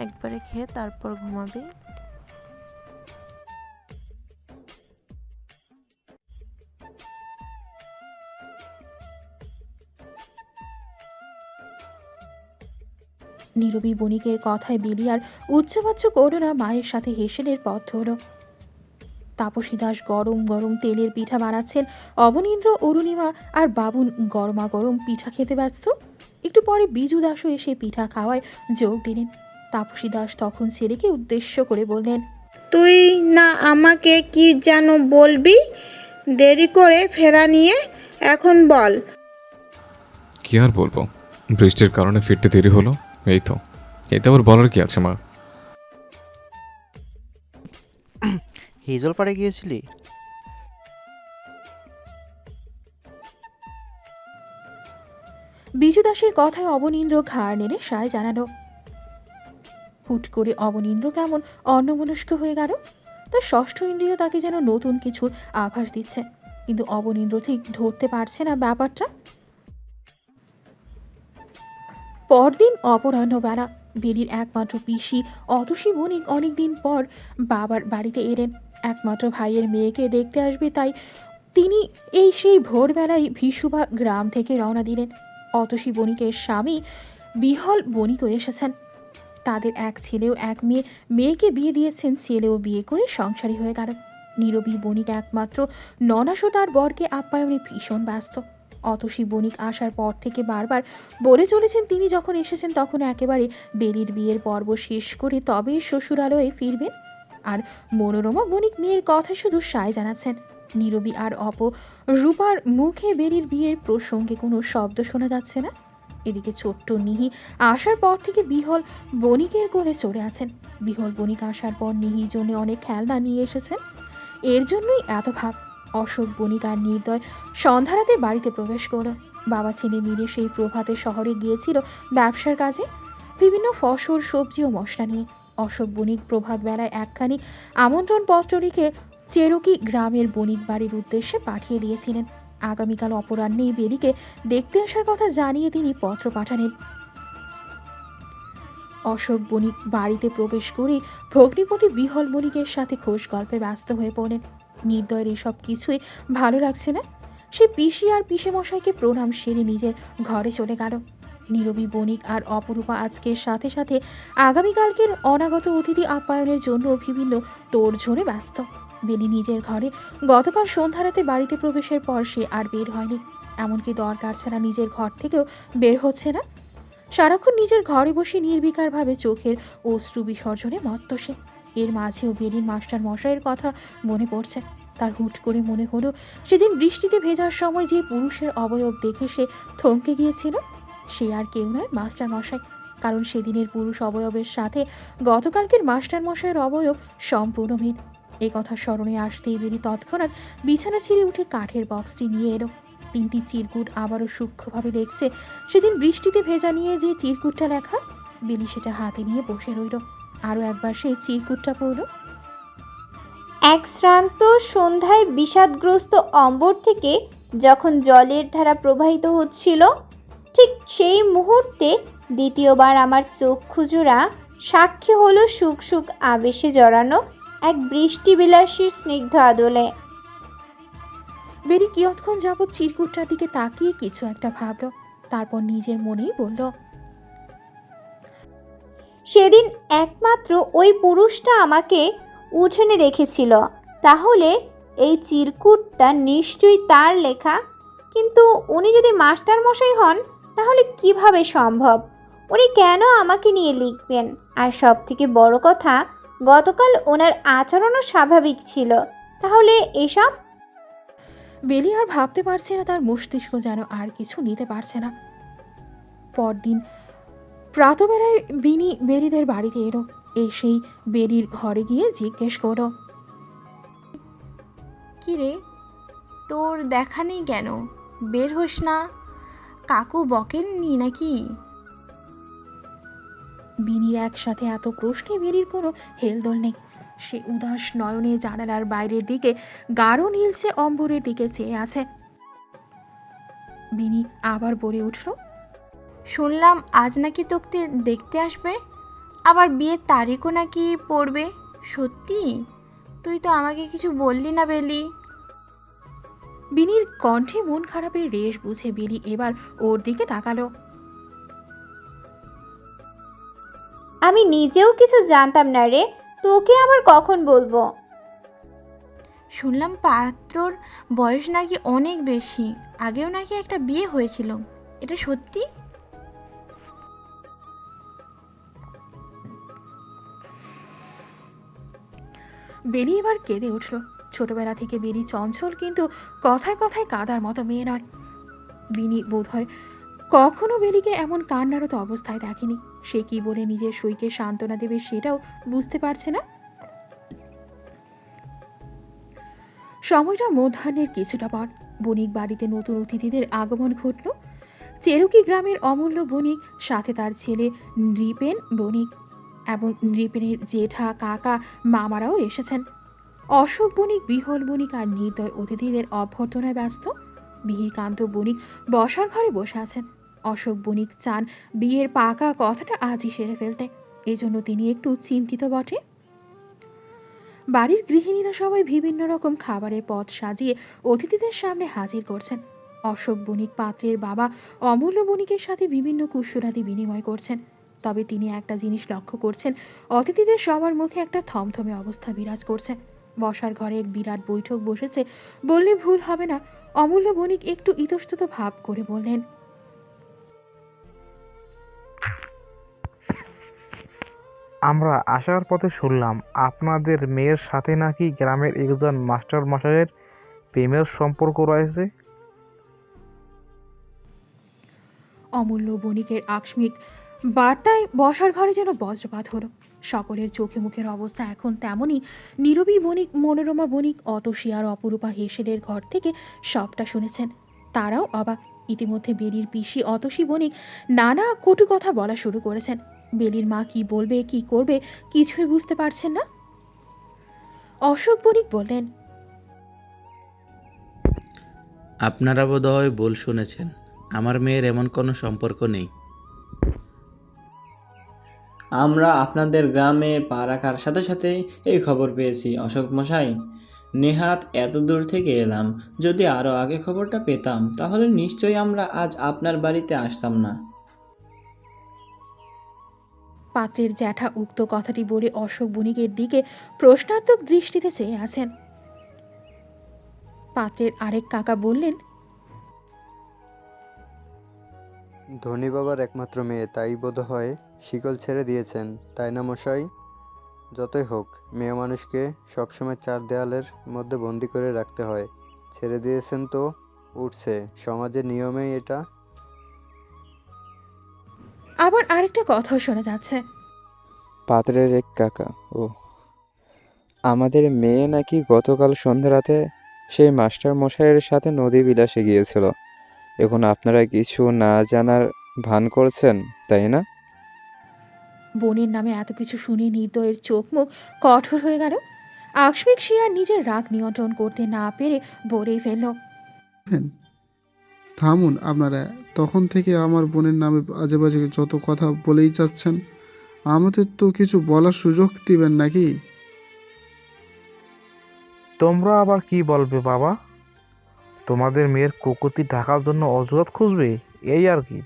একবারে খেয়ে তারপর ঘুমাবি। নীরবী বণিকের কথায় বেলি আর উচ্চবাচ্য করো না, মায়ের সাথে হেসেলের পথ ধরল। তাপসী দাস গরম গরম তেলের পিঠা বানাচ্ছেন। অবনীন্দ্র, অরুণিমা আর বাবুন গরমা গরম পিঠা খেতে ব্যস্ত। একটু পরে বিজু দাসও এসে পিঠা খাওয়ায় যোগ দিলেন। তাপসী দাস তখন ছেলেকে উদ্দেশ্য করে বললেন, তুই না আমাকে কি যেন বলবি দেরি করে ফেরা নিয়ে, এখন বল। কি আর বলবো, বৃষ্টির কারণে ফিরতে দেরি হলো, এই তো। এতে আবার বলার কি আছে মা? হিজল পাড়ে গিয়েছিলি? বিজু দাসের কথায় অবনীন্দ্র ঘাড় নেড়ে সায় জানালো। হুট করে অবনীন্দ্র কেমন অন্যমনস্ক হয়ে গেল। তার ষষ্ঠ ইন্দ্রিয় তাকে যেন নতুন কিছুর আভাস দিচ্ছে, কিন্তু অবনীন্দ্র ঠিক ধরতে পারছে না ব্যাপারটা। পরদিন অপরাহ্নবেলা বেলির একমাত্র পিসি অতসী বণিক অনেকদিন পর বাবার বাড়িতে এলেন। একমাত্র ভাইয়ের মেয়েকে দেখতে আসবে, তাই তিনি সেই ভোরবেলায় ভিসুবা গ্রাম থেকে রওনা দিলেন। অতসী বণিকের স্বামী বিহল বণিকও এসেছেন। তাদের এক ছেলেও এক মেয়ে, মেয়েকে বিয়ে দিয়েছেন, ছেলেও বিয়ে করে সংসারী হয়ে গেল। নীরবী বণিক একমাত্র ননাসো তার বরকে আপ্যায়নে ভীষণ ব্যস্ত। অতসী বণিক আসার পর থেকে বারবার বলে চলেছেন তিনি যখন এসেছেন তখন একেবারে বেলির বিয়ের পর্ব শেষ করে তবেই শ্বশুরালয়ে ফিরবেন। আর মনোরমা বণিক মেয়ের কথা শুধু সায় জানাচ্ছেন। নীরবী আর রূপার মুখে বেলির বিয়ের প্রসঙ্গে কোনো শব্দ শোনা যাচ্ছে না। এদিকে ছোট্ট নিহি আসার পর থেকে বিহল বণিকের কোলে চড়ে আছেন। বিহল বণিক আসার পর নিহির জন্য অনেক খেলনা নিয়ে এসেছেন। এর জন্যই এত ভাব। অশোক বণিক আর নির্দয় সন্ধ্যারাতে বাড়িতে প্রবেশ করল। বাবা ছেলে মিলে সেই প্রভাতে শহরে গিয়েছিল ব্যবসার কাজে, বিভিন্ন ফসল, সবজি ও মশলা নিয়ে। অশোক বণিক প্রভাত বেলায় একখানি আমন্ত্রণ পত্র লিখে চেরোকি গ্রামের বণিক বাড়ির উদ্দেশ্যে পাঠিয়ে দিয়েছিলেন। আগামীকাল অপরাহ্নেই বেলিকে দেখতে আসার কথা জানিয়ে তিনি পত্র পাঠালেন। অশোক বণিক বাড়িতে প্রবেশ করে ভগ্নিপতি বিহল বণিকের সাথে খোশ গল্পে ব্যস্ত হয়ে পড়লেন। নির্দয়ের এসব কিছুই ভালো লাগছে না। সে পিসি আর পিসে মশাইকে প্রণাম সেরে নিজের ঘরে চলে গেল। নীরবী বণিক আর অপরূপা আজকের সাথে সাথে আগামীকালকের অনাগত অতিথি আপ্যায়নের জন্য বিভিন্ন তোড়ঝোড়ে ব্যস্ত। বেলি নিজের ঘরে গতকাল সন্ধ্যারাতে বাড়িতে প্রবেশের পর সে আর বের হয়নি, এমনকি দরকার ছাড়া নিজের ঘর থেকেও বের হচ্ছে না। সারাক্ষণ নিজের ঘরে বসে নির্বিকারভাবে চোখের অশ্রু বিসর্জনে মত্ত সে। এর মাঝেও বেলির মাস্টার মশাইয়ের কথা মনে পড়ছে। তার হুট করে মনে হলো সেদিন বৃষ্টিতে ভেজার সময় যে পুরুষের অবয়ব দেখে সে থমকে গিয়েছিল, সে আর কেউ নয়, মাস্টার মশাই। কারণ সেদিনের পুরুষ অবয়বের সাথে গতকালকের মাস্টার মশাইয়ের অবয়ব সম্পূর্ণ ভিন্ন। এই কথা স্মরণে আসতেই বেলি তৎক্ষণাৎ বিছানা ছিঁড়ে উঠে কাঠের বক্সটি নিয়ে এলো। 3টি চিরকুট আবারও সূক্ষ্মভাবে দেখছে সেদিন বৃষ্টিতে ভেজা নিয়ে যে চিরকুটটা লেখা। বেলি সেটা হাতে নিয়ে বসে রইল। আরও একবার সেই চিরকুটটা পড়ল। এক শ্রান্ত সন্ধ্যায় বিষাদগ্রস্ত অম্বর থেকে যখন জলের ধারা প্রবাহিত হচ্ছিল, ঠিক সেই মুহূর্তে দ্বিতীয়বার আমার চক্ষুজোড়া সাক্ষী হলো সুখ সুখ আবেশে জড়ানো এক বৃষ্টিবিলাসীর স্নিগ্ধ আদলে। বেরি কিয়ৎক্ষণ যাবৎ চিরকুটটার দিকে তাকিয়ে কিছু একটা ভাবল, তারপর নিজের মনেই বলল, সেদিন একমাত্র ওই পুরুষটা আমাকে উঠোনে দেখেছিল, তাহলে এই চিরকুটটা নিশ্চয়ই তার লেখা। কিন্তু উনি যদি মাস্টার মশাই হন তাহলে কিভাবে সম্ভব? উনি কেন আমাকে নিয়ে লিখবেন? আর সব থেকে বড় কথা, গতকাল ওনার আচরণও স্বাভাবিক ছিল, তাহলে এসব? বেলি আর ভাবতে পারছে না, তার মস্তিষ্ক যেন আর কিছু নিতে পারছে না। পরদিন প্রাতবেলায় বিনি বেরিদের বাড়িতে এলো। সেই বেরির ঘরে গিয়ে জিজ্ঞেস করো, কি রে, তোর দেখা নেই কেন? বের হোস না? কাকু বকেননি নাকি? বিনির একসাথে এত প্রশ্নে বেরির কোনো হেলদোল নেই। সে উদাস নয়নে জানালার বাইরের দিকে গাঢ় নীলসে অম্বরের দিকে চেয়ে আছে। বিনি আবার বলে উঠল, শুনলাম আজ নাকি তোকে দেখতে আসবে, আবার বিয়ের তারিখও নাকি পড়বে। সত্যি? তুই তো আমাকে কিছু বললি না বেলি। বিনির কণ্ঠে মন খারাপের রেশ বুঝে বেলি এবার ওর দিকে তাকালো। আমি নিজেও কিছু জানতাম না রে, তোকে আবার কখন বলবো? শুনলাম পাত্রর বয়স নাকি অনেক বেশি, আগেও নাকি একটা বিয়ে হয়েছিল, এটা সত্যি? বেলি এবার কেঁদে উঠল। ছোটবেলা থেকে বেলি চঞ্চল, কিন্তু কথায় কথায় কাদার মতো মেয়ে নয়। বিনি বোধহয় কখনো বেলিকে এমন কান্নারত অবস্থায় দেখেনি। সে কি বলে নিজের সইকে সান্ত্বনা দেবে সেটাও বুঝতে পারছে না। সময়টা মধ্যাহ্নের কিছুটা পর। বণিক বাড়িতে নতুন অতিথিদের আগমন ঘটল। চেরুকি গ্রামের অমূল্য বণিক, সাথে তার ছেলে নৃপেন বণিক এবং নৃপেনের জেঠা, কাকা, মামারাও এসেছেন। অশোক বণিক, বিহল বণিক আর নির্দয় অতিথিদের অভ্যর্থনায় ব্যস্ত। মিহিরকান্ত বণিক বসার ঘরে বসে আছেন। অশোক বণিক চান বিয়ের পাকা কথাটা আজই সেরে ফেলতে, এজন্য তিনি একটু চিন্তিত বটে। বাড়ির গৃহিণীরা সবাই বিভিন্ন রকম খাবারের পদ সাজিয়ে অতিথিদের সামনে হাজির করছেন। অশোক বণিক পাত্রের বাবা অমূল্য বণিকের সাথে বিভিন্ন কুশলাদি বিনিময় করছেন। তবে তিনি একটা জিনিস লক্ষ্য করছেন, অতিথিদের সবার মুখে একটা থমথমে অবস্থা বিরাজ করছে। বসার ঘরে এক বিরাট বৈঠক বসেছে বললে ভুল হবে না। অমূল্য বণিক একটু ইতস্তত ভাব করে বললেন, আমরা আসার পথে শুনলাম আপনাদের মেয়ের সাথে নাকি গ্রামের একজন মাস্টার মশাইয়ের প্রেমের সম্পর্ক রয়েছে। অমূল্য বণিকের আকস্মিক বার্তায় বসার ঘরে যেন বজ্রপাত হলো। সকলের চোখে মুখের অবস্থা এখন তেমনই। নীরবী বণিক, মনোরমা বণিক, অতসী আর অপরূপা হেসেলের ঘর থেকে সবটা শুনেছেন। তারাও অবাক। ইতিমধ্যে বেলির পিসি অতসী বণিক নানা কটু কথা বলা শুরু করেছেন। বেলির মা কি বলবে, কি করবে, কিছুই বুঝতে পারছেন না। অশোক বণিক বললেন, আপনারা বোধহয় ভুল শুনেছেন, আমার মেয়ের এমন কোনো সম্পর্ক নেই। আমরা আপনাদের গ্রামে পা রাখার সাথে সাথে এই খবর পেয়েছি অশোক মশাই। নেহাত এত দূর থেকে এলাম, যদি আরও আগে খবরটা পেতাম তাহলে নিশ্চয়ই আমরা আজ আপনার বাড়িতে আসতাম না। পাত্রের জ্যাঠা উক্ত কথাটি বলে অশোক বণিকের দিকে প্রশ্নাত্মক দৃষ্টিতে চেয়ে আছেন। পাত্রের আরেক কাকা বললেন, ধনী বাবার একমাত্র মেয়ে, তাই বোধ হয় শিকল ছেড়ে দিয়েছেন, তাই না মশাই? যতই হোক, মেয়ে মানুষকে সবসময় চার দেয়ালের মধ্যে বন্দি করে রাখতে হয়। ছেড়ে দিয়েছেন তো উঠছে, সমাজের নিয়মেই এটা। আবার আরেকটা কথাও শোনা যাচ্ছে। পাত্রের এক কাকা, ও আমাদের মেয়ে নাকি গতকাল সন্ধ্যা রাতে সেই মাস্টার মশাইয়ের সাথে নদী বিলাসে গিয়েছিল। এখন আপনারা কিছু না জানার ভান করছেন, তাই না? বোনের নামে এত কিছু শুনে নির্দয়ের চোখ মুখ কঠোর হয়ে গেল। আকস্মিক সে আর নিজের রাগ নিয়ন্ত্রণ করতে না পেরে বলেই ফেলল, থামুন আপনারা, তখন থেকে আমার বোনের নামে বাজে বাজে যত কথা বলেই যাচ্ছেন। আমাদের তো কিছু বলার সুযোগ দিবেন নাকি? তোমরা আবার কি বলবে বাবা? তোমাদের মেয়ের কুকুতি ঢাকার জন্য অজুহাত খুঁজবে, এই আর কি।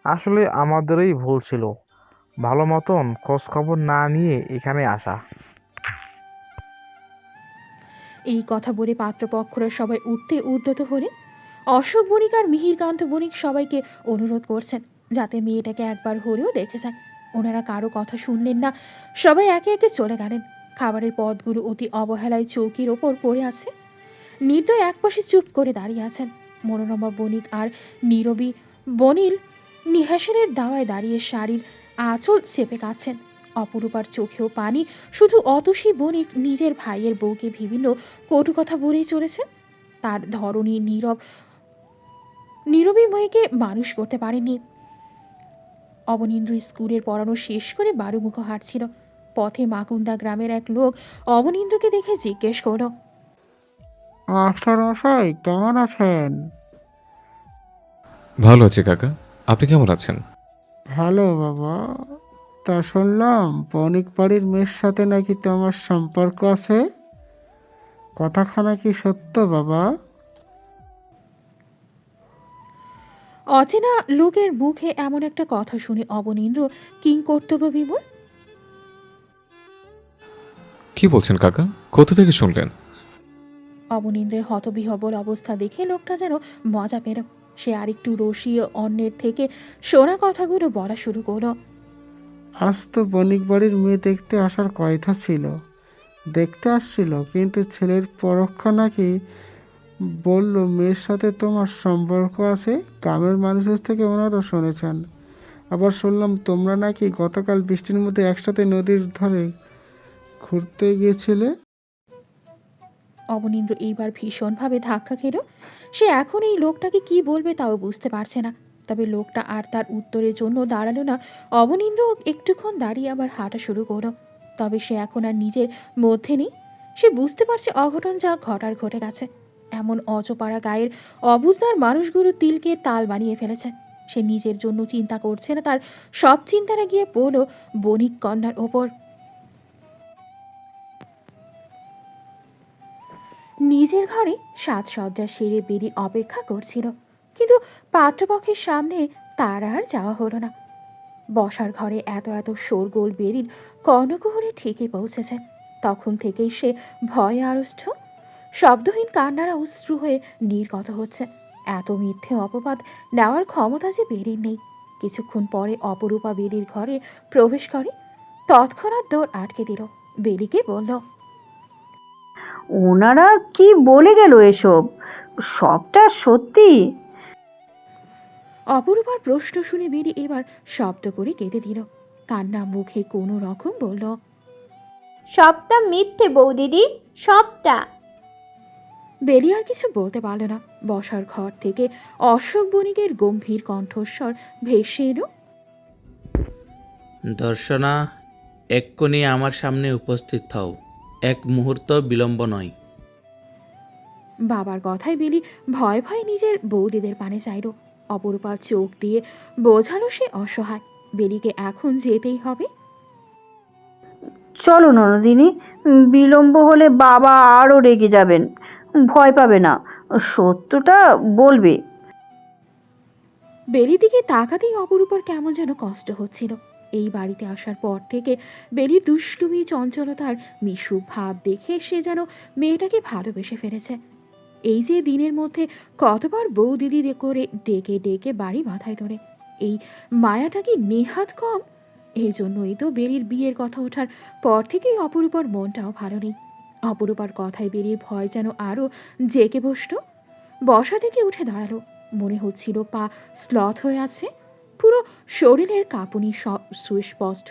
আসলে আমাদেরই ভুল ছিল, ভালো মতন খোঁজ খবর না নিয়ে এখানে আসা। এই কথা বলে পাত্রপক্ষরা সবাই উঠতে উদ্যত হলেন। অশোক বণিক আর মিহিরকান্ত বণিক সবাইকে অনুরোধ করছেন যাতে মেয়েটাকে একবার হলেও দেখে যায়। ওনারা কারো কথা শুনলেন না, সবাই একে একে চলে গেলেন। খাবারের পদগুলো অতি অবহেলায় চৌকির ওপর পড়ে আছে। নির্দয় একপাশে চুপ করে দাঁড়িয়ে আছেন। মনোরমা বণিক আর নীরবী বনিল নিহাসেনের দাওয়ায় দাঁড়িয়ে শাড়ির আঁচল চেপে কাঁদছেন। অপরূপার চোখেও পানি। শুধু অতসী বণিক নিজের ভাইয়ের বউকে বিভিন্ন কটু কথা বলেই চলেছেন। তার ধরনী নীরবী মেয়েকে মানুষ করতে পারেনি। অবনীন্দ্র স্কুলের পড়ানো শেষ করে বারুমুখো হাঁটছিল। পথে মাকুন্দা গ্রামের এক লোক অবনীন্দ্রকে দেখে জিজ্ঞেস করল, মাস্টার মশাই কেমন আছেন? ভালো আছি কাকা, আপনি কেমন আছেন? ভালো বাবা। তা শুনলাম বণিক বাড়ির মেয়ের সাথে নাকি তোমার সম্পর্ক আছে, কথাখানা কি সত্য বাবা? অচেনা লোকের মুখে এমন একটা কথা শুনে অবনীন্দ্র কিং কর্তব্য বিমূঢ়। কি বলছেন কাকা, কোথা থেকে শুনলেন? অবনীন্দ্রের হতবিহ্বল অবস্থা দেখে লোকটা যেন মজা পেল। সে আরেকটু রসিয়ে অন্যের থেকে শোনা কথাগুলো বলা শুরু করলো। আজ তো বণিক বাড়ির মেয়ে দেখতে আসার কথা ছিল, দেখতে আসছিল, কিন্তু ছেলের পরোক্ষ নাকি বলল মেয়ের সাথে তোমার সম্পর্ক আছে। গ্রামের মানুষের থেকে ওনারা শুনেছেন। আবার শুনলাম তোমরা নাকি গতকাল বৃষ্টির মধ্যে একসাথে নদীর ধারে ঘুরতে গিয়েছিলে। অবনীন্দ্র এইবার ভীষণভাবে ধাক্কা খেল। সে এখন এই লোকটাকে কি বলবে তাও বুঝতে পারছে না। তবে লোকটা আর তার উত্তরের জন্য দাঁড়ালো না। অবনীন্দ্র একটুক্ষণ দাঁড়িয়ে আবার হাঁটা শুরু করলো। তবে সে এখন আর নিজের মধ্যে নেই। সে বুঝতে পারছে অঘটন যা ঘটার ঘটে গেছে। এমন অজপাড়া গায়ের অবুঝদার মানুষগুলো তিলকে তাল বানিয়ে ফেলেছে। সে নিজের জন্য চিন্তা করছে না, তার সব চিন্তাটা গিয়ে পড়ল বণিক কন্যার ওপর। নিজের ঘরে সাজসজ্জা সেরে বেরি অপেক্ষা করছিল, কিন্তু পাত্রপক্ষের সামনে তার আর যাওয়া হলো না। বসার ঘরে এত এত শোরগোল বেরির কর্ণকুহরে ঠিকই পৌঁছেছে। তখন থেকেই সে ভয়ে আড়ষ্ট। শব্দহীন কান্নারা অশ্রু হয়ে নির্গত হচ্ছে। এত মিথ্যে অপবাদ নেওয়ার ক্ষমতা যে বেরির নেই। কিছুক্ষণ পরে অপরূপা বেরির ঘরে প্রবেশ করে। তৎক্ষণাৎ দৌড় আটকে দিল। বেরিকে বলল, ওনারা কি বলে গেল এসব? সবটা সত্যি? অপরূপার প্রশ্ন শুনে বেরি এবার শব্দ করে কেঁদে দিল। কান্না মুখে কোনো রকম বলল, সবটা মিথ্যে বৌদিদি, সবটা। বেরি আর কিছু বলতে পারল না। বসার ঘর থেকে অশোক বণিকের গম্ভীর কণ্ঠস্বর ভেসে এলো, দর্শনা, এক্ষুনি আমার সামনে উপস্থিত হও, এক মুহূর্ত বিলম্ব নয়। বাবার কথায় বেলি ভয় ভয়ে নিজের বৌদিদের পানে চাইল। অপরূপার চোখ দিয়ে বোঝালো সে অসহায়। বেলিকে এখন যেতেই হবে। চলো ননদিনী, বিলম্ব হলে বাবা আরও রেগে যাবেন। ভয় পাবে না, সত্যটা বলবে। বেলির দিকে তাকাতেই অপরূপার কেমন যেন কষ্ট হচ্ছিল। এই বাড়িতে আসার পর থেকে বেলির দুষ্টুমি, চঞ্চলতার মিশুক ভাব দেখে সে যেন মেয়েটাকে ভালোবেসে ফেলেছে। এই যে দিনের মধ্যে কতবার বউ দিদি করে ডেকে ডেকে বাড়ি মাথায় ধরে, এই মায়াটা কি নেহাত কম? এই জন্যই তো বেলির বিয়ের কথা ওঠার পর থেকেই অপরূপার মনটাও ভালো নেই। অপরূপার কথায় বেলির ভয় যেন আরও জেকে বসল। বসা থেকে উঠে দাঁড়ালো। মনে হচ্ছিল পা স্লথ হয়ে আছে। পুরো শরীরের কাঁপুনি সুস্পষ্ট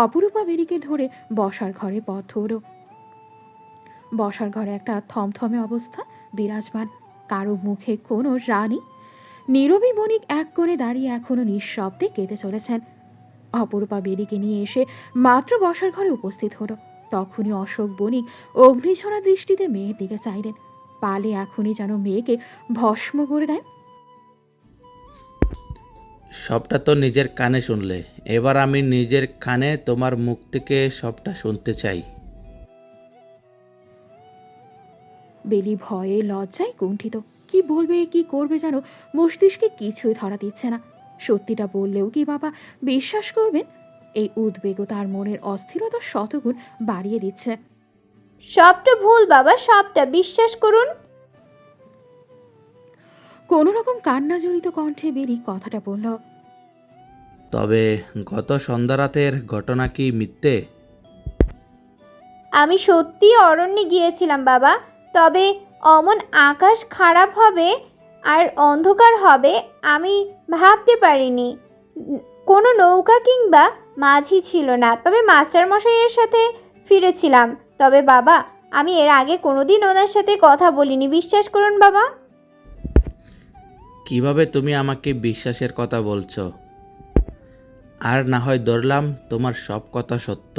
অপরূপা বেরিকে ধরে বসার ঘরে পথ ধরল। বসার ঘরে একটা থমথমে অবস্থা বিরাজমান। কারো মুখে কোনো রানী। নীরবী বণিক এক করে দাঁড়িয়ে এখনো নিঃশব্দে কেঁদে চলেছেন। অপরূপা বেরিকে নিয়ে এসে মাত্র বসার ঘরে উপস্থিত হলো, তখনই অশোক বণিক অগ্নিঝরা দৃষ্টিতে মেয়ের দিকে চাইলেন। পালে এখনই যেন মেয়েকে ভস্ম করে দেন। সবটা তো নিজের কানে শুনলে, এবার আমি নিজের কানে তোমার মুখ থেকে সবটা শুনতে চাই। বেলি ভয়ে লজ্জায় কুণ্ঠিত। কি বলবে কি করবে যেন মস্তিষ্কে কিছুই ধরা দিচ্ছে না। সত্যিটা বললেও কি বাবা বিশ্বাস করবেন? এই উদ্বেগও তার মনের অস্থিরতা শতগুণ বাড়িয়ে দিচ্ছে। সবটা ভুল বাবা, সবটা বিশ্বাস করুন। কোনো রকম কান্না জড়িত কণ্ঠে বেলি কথাটা বলল, তবে গত সন্ধ্যা রাতের ঘটনা কি মিথ্যে? আমি সত্যি অরণ্যে গিয়েছিলাম বাবা, তবে অমন আকাশ খারাপ হবে আর অন্ধকার হবে আমি ভাবতে পারিনি। কোনো নৌকা কিংবা মাঝি ছিল না, তবে মাস্টারমশাইয়ের সাথে ফিরেছিলাম। তবে বাবা, আমি এর আগে কোনোদিন ওনার সাথে কথা বলিনি, বিশ্বাস করুন বাবা। কিভাবে তুমি আমাকে বিশ্বাসের কথা বলছো? আর না হয় ধরলাম তোমার সব কথা সত্য,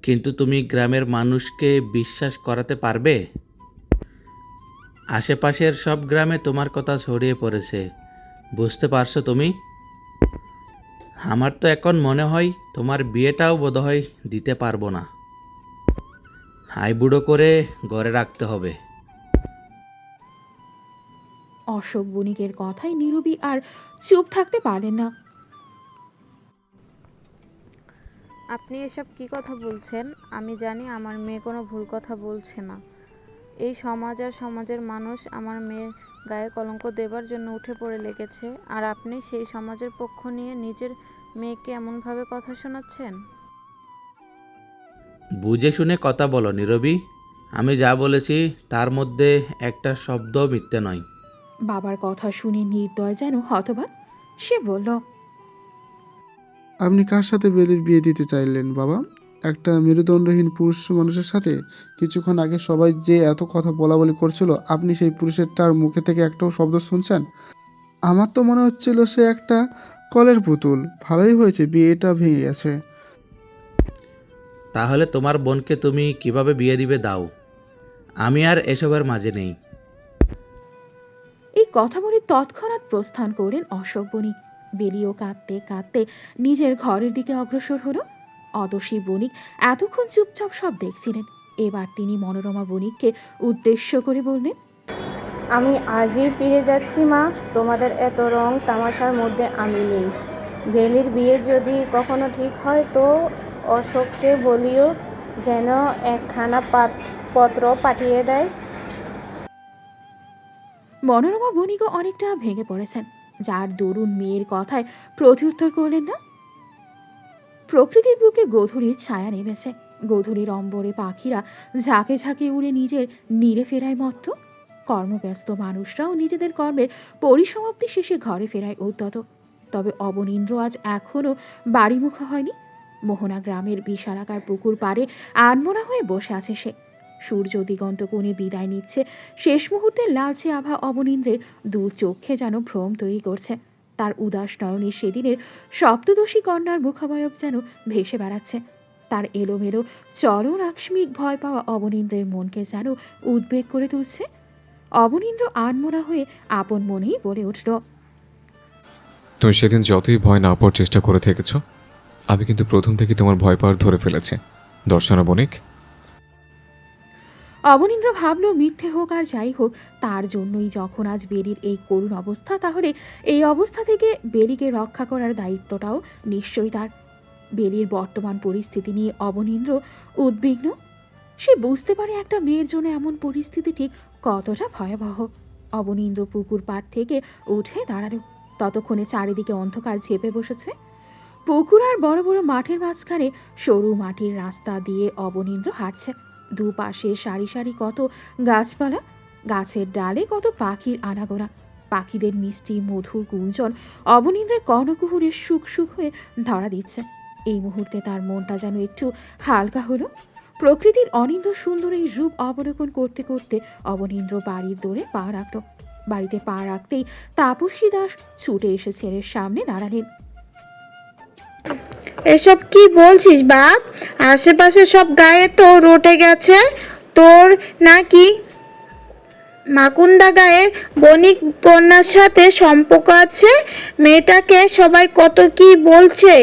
কিন্তু তুমি গ্রামের মানুষকে বিশ্বাস করাতে পারবে? আশেপাশের সব গ্রামে তোমার কথা ছড়িয়ে পড়েছে, বুঝতে পারছো তুমি? আমার তো এখন মনে হয় তোমার বিয়েটাও বোধহয় দিতে পারবো না, হাইবুড়ো করে ঘরে রাখতে হবে। অশোক বণিকের কথায় নীরবী আর চুপ থাকতে পারেন না। আপনি এসব কি কথা বলছেন? আমি জানি আমার মেয়ে কোনো ভুল কথা বলছে না। এই সমাজ আর সমাজের মানুষ আমার মেয়ের গায়ে কলঙ্ক দেবার জন্য উঠে পড়ে লেগেছে, আর আপনি সেই সমাজের পক্ষ নিয়ে নিজের মেয়েকে এমনভাবে কথা শোনাচ্ছেন। বুঝে শুনে কথা বলো নীরবী। আমি যা বলেছি তার মধ্যে একটা শব্দ মিথ্যে নয়। বাবার কথা শুনে নির্দয় যেন হতবাক। সে বলল, আপনি কার সাথে বেলির বিয়ে দিতে চাইলেন বাবা? একটা মেরুদণ্ডহীন পুরুষ মানুষের সাথে? কিছুক্ষণ আগে সবাই যে এত কথা বলাবলি করছিল, আপনি সেই পুরুষেরটার মুখে থেকে একটাও শব্দ শুনছেন? আমার তো মনে হচ্ছিল সে একটা কলের পুতুল। ভালোই হয়েছে বিয়েটা ভেঙে গেছে। তাহলে তোমার বোনকে তুমি কিভাবে বিয়ে দিবে দাও, আমি আর এসবের মাঝে নেই। এই কথা বলে তৎক্ষণাৎ প্রস্থান করলেন অশোক বণিক। বেলিও কাঁদতে কাঁদতে নিজের ঘরের দিকে অগ্রসর হলো। অদর্শী বণিক এতক্ষণ চুপচাপ সব দেখছিলেন। এবার তিনি মনোরমা বণিককে উদ্দেশ্য করে বললেন, আমি আজই ফিরে যাচ্ছি মা। তোমাদের এত রং তামাশার মধ্যে আমি নেই। বেলির বিয়ে যদি কখনো ঠিক হয় তো অশোককে বলিও যেন একখানা পত্র পাঠিয়ে দেয়। মনোরমা বণিকও অনেকটা ভেঙে পড়েছেন, যার দরুন মেয়ের কথায় প্রত্যুত্তর করলেন না। প্রকৃতির বুকে গোধূলির ছায়া নেমেছে। গোধূলির অম্বরে পাখিরা ঝাঁকে ঝাঁকে উড়ে নিজের নীড়ে ফেরায় মত্ত। কর্মব্যস্ত মানুষরাও নিজেদের কর্মের পরিসমাপ্তি শেষে ঘরে ফেরায় উদ্যত। তবে অবনীন্দ্র আজ এখনও বাড়িমুখ হয়নি। মোহনা গ্রামের বিশালাকার পুকুর পাড়ে আনমনা হয়ে বসে আছে সে। সূর্য দিগন্ত কোণে বিদায় নিচ্ছে। শেষ মুহূর্তে লালচে আভা অবনীন্দ্রের দু চোখে যেন ভ্রম তৈরি করছে। তার উদাস নয়নে সেদিনের সপ্তদশী কন্যার মুখাবয়ব যেন ভেসে বেড়াচ্ছে। তার এলোমেলো চরণ আকস্মিক ভয় পাওয়া অবনীন্দ্রের মনকে যেন উদ্বেগ করে তুলছে। অবনীন্দ্র আনমনা হয়ে আপন মনেই বলে উঠল, তুমি সেদিন যতই ভয় না পাওয়ার চেষ্টা করে থেকেছ, আমি কিন্তু প্রথম থেকে তোমার ভয় পাওয়ার ধরে ফেলেছি দর্শনা বণিক। অবনীন্দ্র ভাবল, মিথ্যে হোক আর যাই হোক, তার জন্যই যখন আজ বেলির এই করুণ অবস্থা, তাহলে এই অবস্থা থেকে বেলিকে রক্ষা করার দায়িত্বটাও নিশ্চয়ই তার। বেলির বর্তমান পরিস্থিতি নিয়ে অবনীন্দ্র উদ্বিগ্ন। সে বুঝতে পারে একটা মেয়ের জন্য এমন পরিস্থিতি ঠিক কতটা ভয়াবহ। অবনীন্দ্র পুকুর পাড় থেকে উঠে দাঁড়ালো। ততক্ষণে চারিদিকে অন্ধকার ঝেপে বসেছে। পুকুর আর বড় বড় মাঠের মাঝখানে সরু মাটির রাস্তা দিয়ে অবনীন্দ্র হাঁটছে। দুপাশে সারি সারি কত গাছপালা, গাছের ডালে কত পাখির আনাগোনা। পাখিদের মিষ্টি মধুর গুঞ্জন অবনীন্দ্রের কর্ণকুহুরে সুখ সুখ হয়ে ধরা দিচ্ছে। এই মুহূর্তে তার মনটা যেন একটু হালকা হলো। প্রকৃতির অনিন্দ্য সুন্দর এই রূপ অবলোকন করতে করতে অবনীন্দ্র বাড়ির দৌড়ে পা রাখল। বাড়িতে পা রাখতেই তাপসী দাস ছুটে এসে ছেলের সামনে দাঁড়ালেন। এসব কি বলছিস বাপ? আশেপাশে সব গায়ে তো রটে গেছে তোর নাকি মাকুন্দা গায়ে বণিক কন্যার সাথে সম্পর্ক আছে। মেয়েটাকে সবাই কত কি বলছে।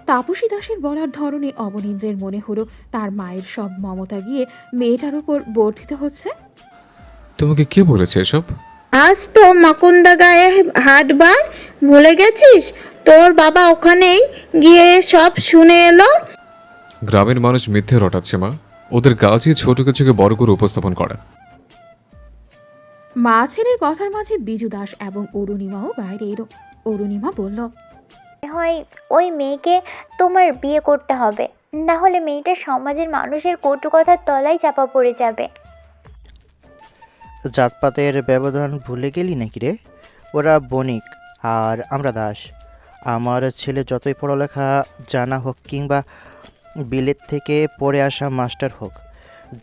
তাপসী দাসের বলার ধরনে অবনীন্দ্রের মনে হলো তার মায়ের সব মমতা গিয়ে মেয়েটার উপর বর্ধিত হচ্ছে। তোমাকে কে বলেছে এসব? আজ তো মাকুন্দা গায়ে হাটবার ভুলে গেছিস? তোর বাবা ওখানেই গিয়ে সব শুনে এলো। গ্রামের মানুষ মিথ্যে রটাচ্ছে মা। ওদের কাজই ছোট কিছুকে বড় করে উপস্থাপন করা। মা ছেলের কথার মাঝে বিজু দাস এবং অরুণিমাও বাইরে এলো। অরুণিমা বলল, হয় ওই মেয়েকে তোমার বিয়ে করতে হবে, না হলে মেয়েটা সমাজের মানুষের কটু কথার তলায় চাপা পড়ে যাবে। জাতপাতের ব্যবধান ভুলে গেলি নাকি রে? ওরা বণিক আর আমরা দাস। আমার ছেলে যতই পড়ালেখা জানা হোক কিংবা বিলেত থেকে পড়ে আসা মাস্টার হোক,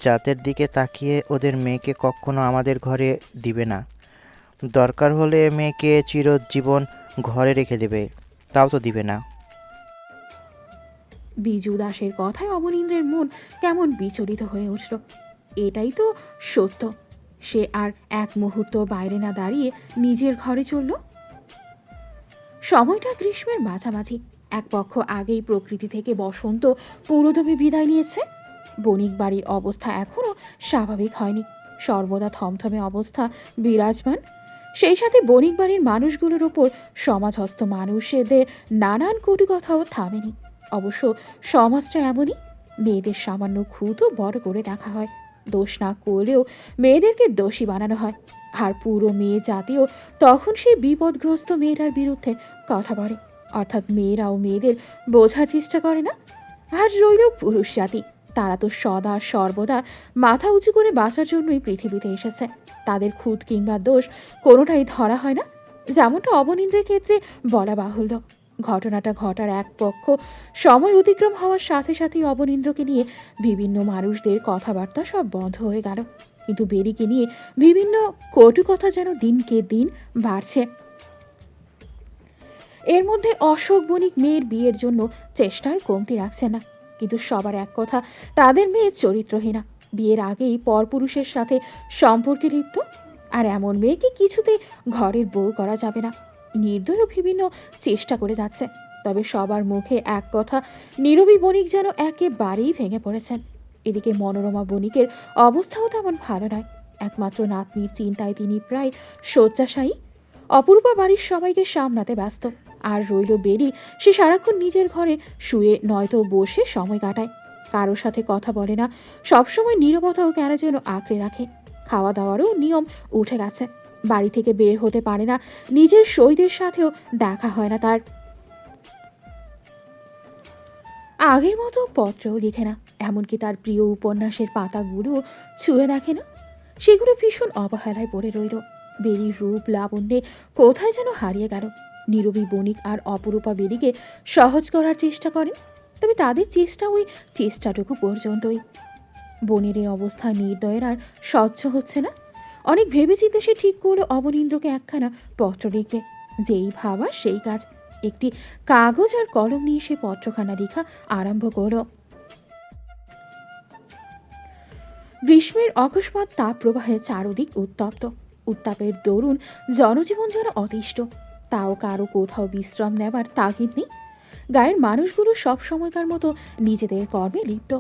জাতের দিকে তাকিয়ে ওদের মেয়েকে কখনো আমাদের ঘরে দিবে না। দরকার হলে মেয়েকে চিরজীবন ঘরে রেখে দেবে, তাও তো দিবে না। বিজু দাসের কথায় অবনীন্দ্রের মন কেমন বিচলিত হয়ে উঠল। এটাই তো সত্য। সে আর এক মুহূর্ত বাইরে না দাঁড়িয়ে নিজের ঘরে চলল। সময়টা গ্রীষ্মের মাঝামাঝি। এক পক্ষ আগেই প্রকৃতি থেকে বসন্ত পুরোদমে বিদায় নিয়েছে। বণিক বাড়ির অবস্থা এখনও স্বাভাবিক হয়নি। সর্বদা থমথমে অবস্থা বিরাজমান। সেই সাথে বণিক বাড়ির মানুষগুলোর ওপর সমাজস্থ মানুষদের নানান কটু কথাও থামেনি। অবশ্য সমাজটা এমনই, মেয়েদের সামান্য খুঁতো বড় করে দেখা হয়। দোষ না করলেও মেয়েদেরকে দোষী বানানো হয়, আর পুরো মেয়ে জাতীয় তখন সেই বিপদগ্রস্ত মেয়েটার বিরুদ্ধে কথা বলে, অর্থাৎ মেয়েরাও মেয়েদের বোঝার চেষ্টা করে না। আর রইল পুরুষ জাতি, তারা তো সদা সর্বদা মাথা উঁচু করে বাঁচার জন্যই পৃথিবীতে এসেছে। তাদের খুঁত কিংবা দোষ কোনোটাই ধরা হয় না, যেমনটা অবনীন্দ্রের ক্ষেত্রে বলা বাহুল্য। ঘটনাটা ঘটার এক পক্ষ সময় অতিক্রম হওয়ার সাথে সাথেই অবনীন্দ্রকে নিয়ে বিভিন্ন মানুষদের কথাবার্তা সব বন্ধ হয়ে গেল, কিন্তু বেরিকে নিয়ে বিভিন্ন কটু কথা যেন দিনকে দিন বাড়ছে। এর মধ্যে অশোক বণিক মেয়ের বিয়ের জন্য চেষ্টার কমতি রাখছে না, কিন্তু সবার এক কথা, তাদের মেয়ে চরিত্রহীনা, বিয়ের আগেই পরপুরুষের সাথে সম্পর্কে লিপ্ত, আর এমন মেয়েকে কিছুতেই ঘরের বউ করা যাবে না। নির্দয় বিভিন্ন চেষ্টা করে যাচ্ছে, তবে সবার মুখে এক কথা, নীরবী বণিক যেন একেবারেই ভেঙে পড়েছেন। এদিকে মনোরমা বণিকের অবস্থাও তেমন ভালো নয়, একমাত্র নাতনির চিন্তায় তিনি প্রায় শয্যাশায়ী। অপরূপা বাড়ির সবাইকে সামলাতে ব্যস্ত, আর রইল বেরি, সে সারাক্ষণ নিজের ঘরে শুয়ে নয়তো বসে সময় কাটায়, কারোর সাথে কথা বলে না, সবসময় নীরবতাও কেন যেন আঁকড়ে রাখে। খাওয়া দাওয়ারও নিয়ম উঠে গেছে, বাড়ি থেকে বের হতে পারে না, নিজের সইদের সাথেও দেখা হয় না তার। আগের মতো পত্রও লিখে না, এমনকি তার প্রিয় উপন্যাসের পাতাগুলো ছুঁয়ে দেখে না, সেগুলো ভীষণ অবহেলায় পড়ে রইল। বেরির রূপ লাবণ্যে কোথায় যেন হারিয়ে গেল। নীরবী বণিক আর অপরূপা বেরিকে সহজ করার চেষ্টা করেন, তবে তাদের চেষ্টা ওই চেষ্টাটুকু পর্যন্তই। বনের এই অবস্থা নির্দয়ের আর সহ্য হচ্ছে না। অনেক ভেবেচিন্তে সে ঠিক করলো অবনীন্দ্রকে একখানা পত্র লিখবে, যেই ভাবা সেই কাজ। একটি কাগজ আর কলম নিয়ে সে পত্রখানা লেখা আরম্ভ করল। গ্রীষ্মের অকস্মাৎ তাপ প্রবাহে চারদিক উত্তপ্ত, উত্তাপের দরুন জনজীবন যেন অতিষ্ঠ, তাও কারো কোথাও বিশ্রাম নেবার তাগিদ নেই। গায়ের মানুষগুলো সব সময়কার মতো নিজেদের কর্মে লিপ্ত,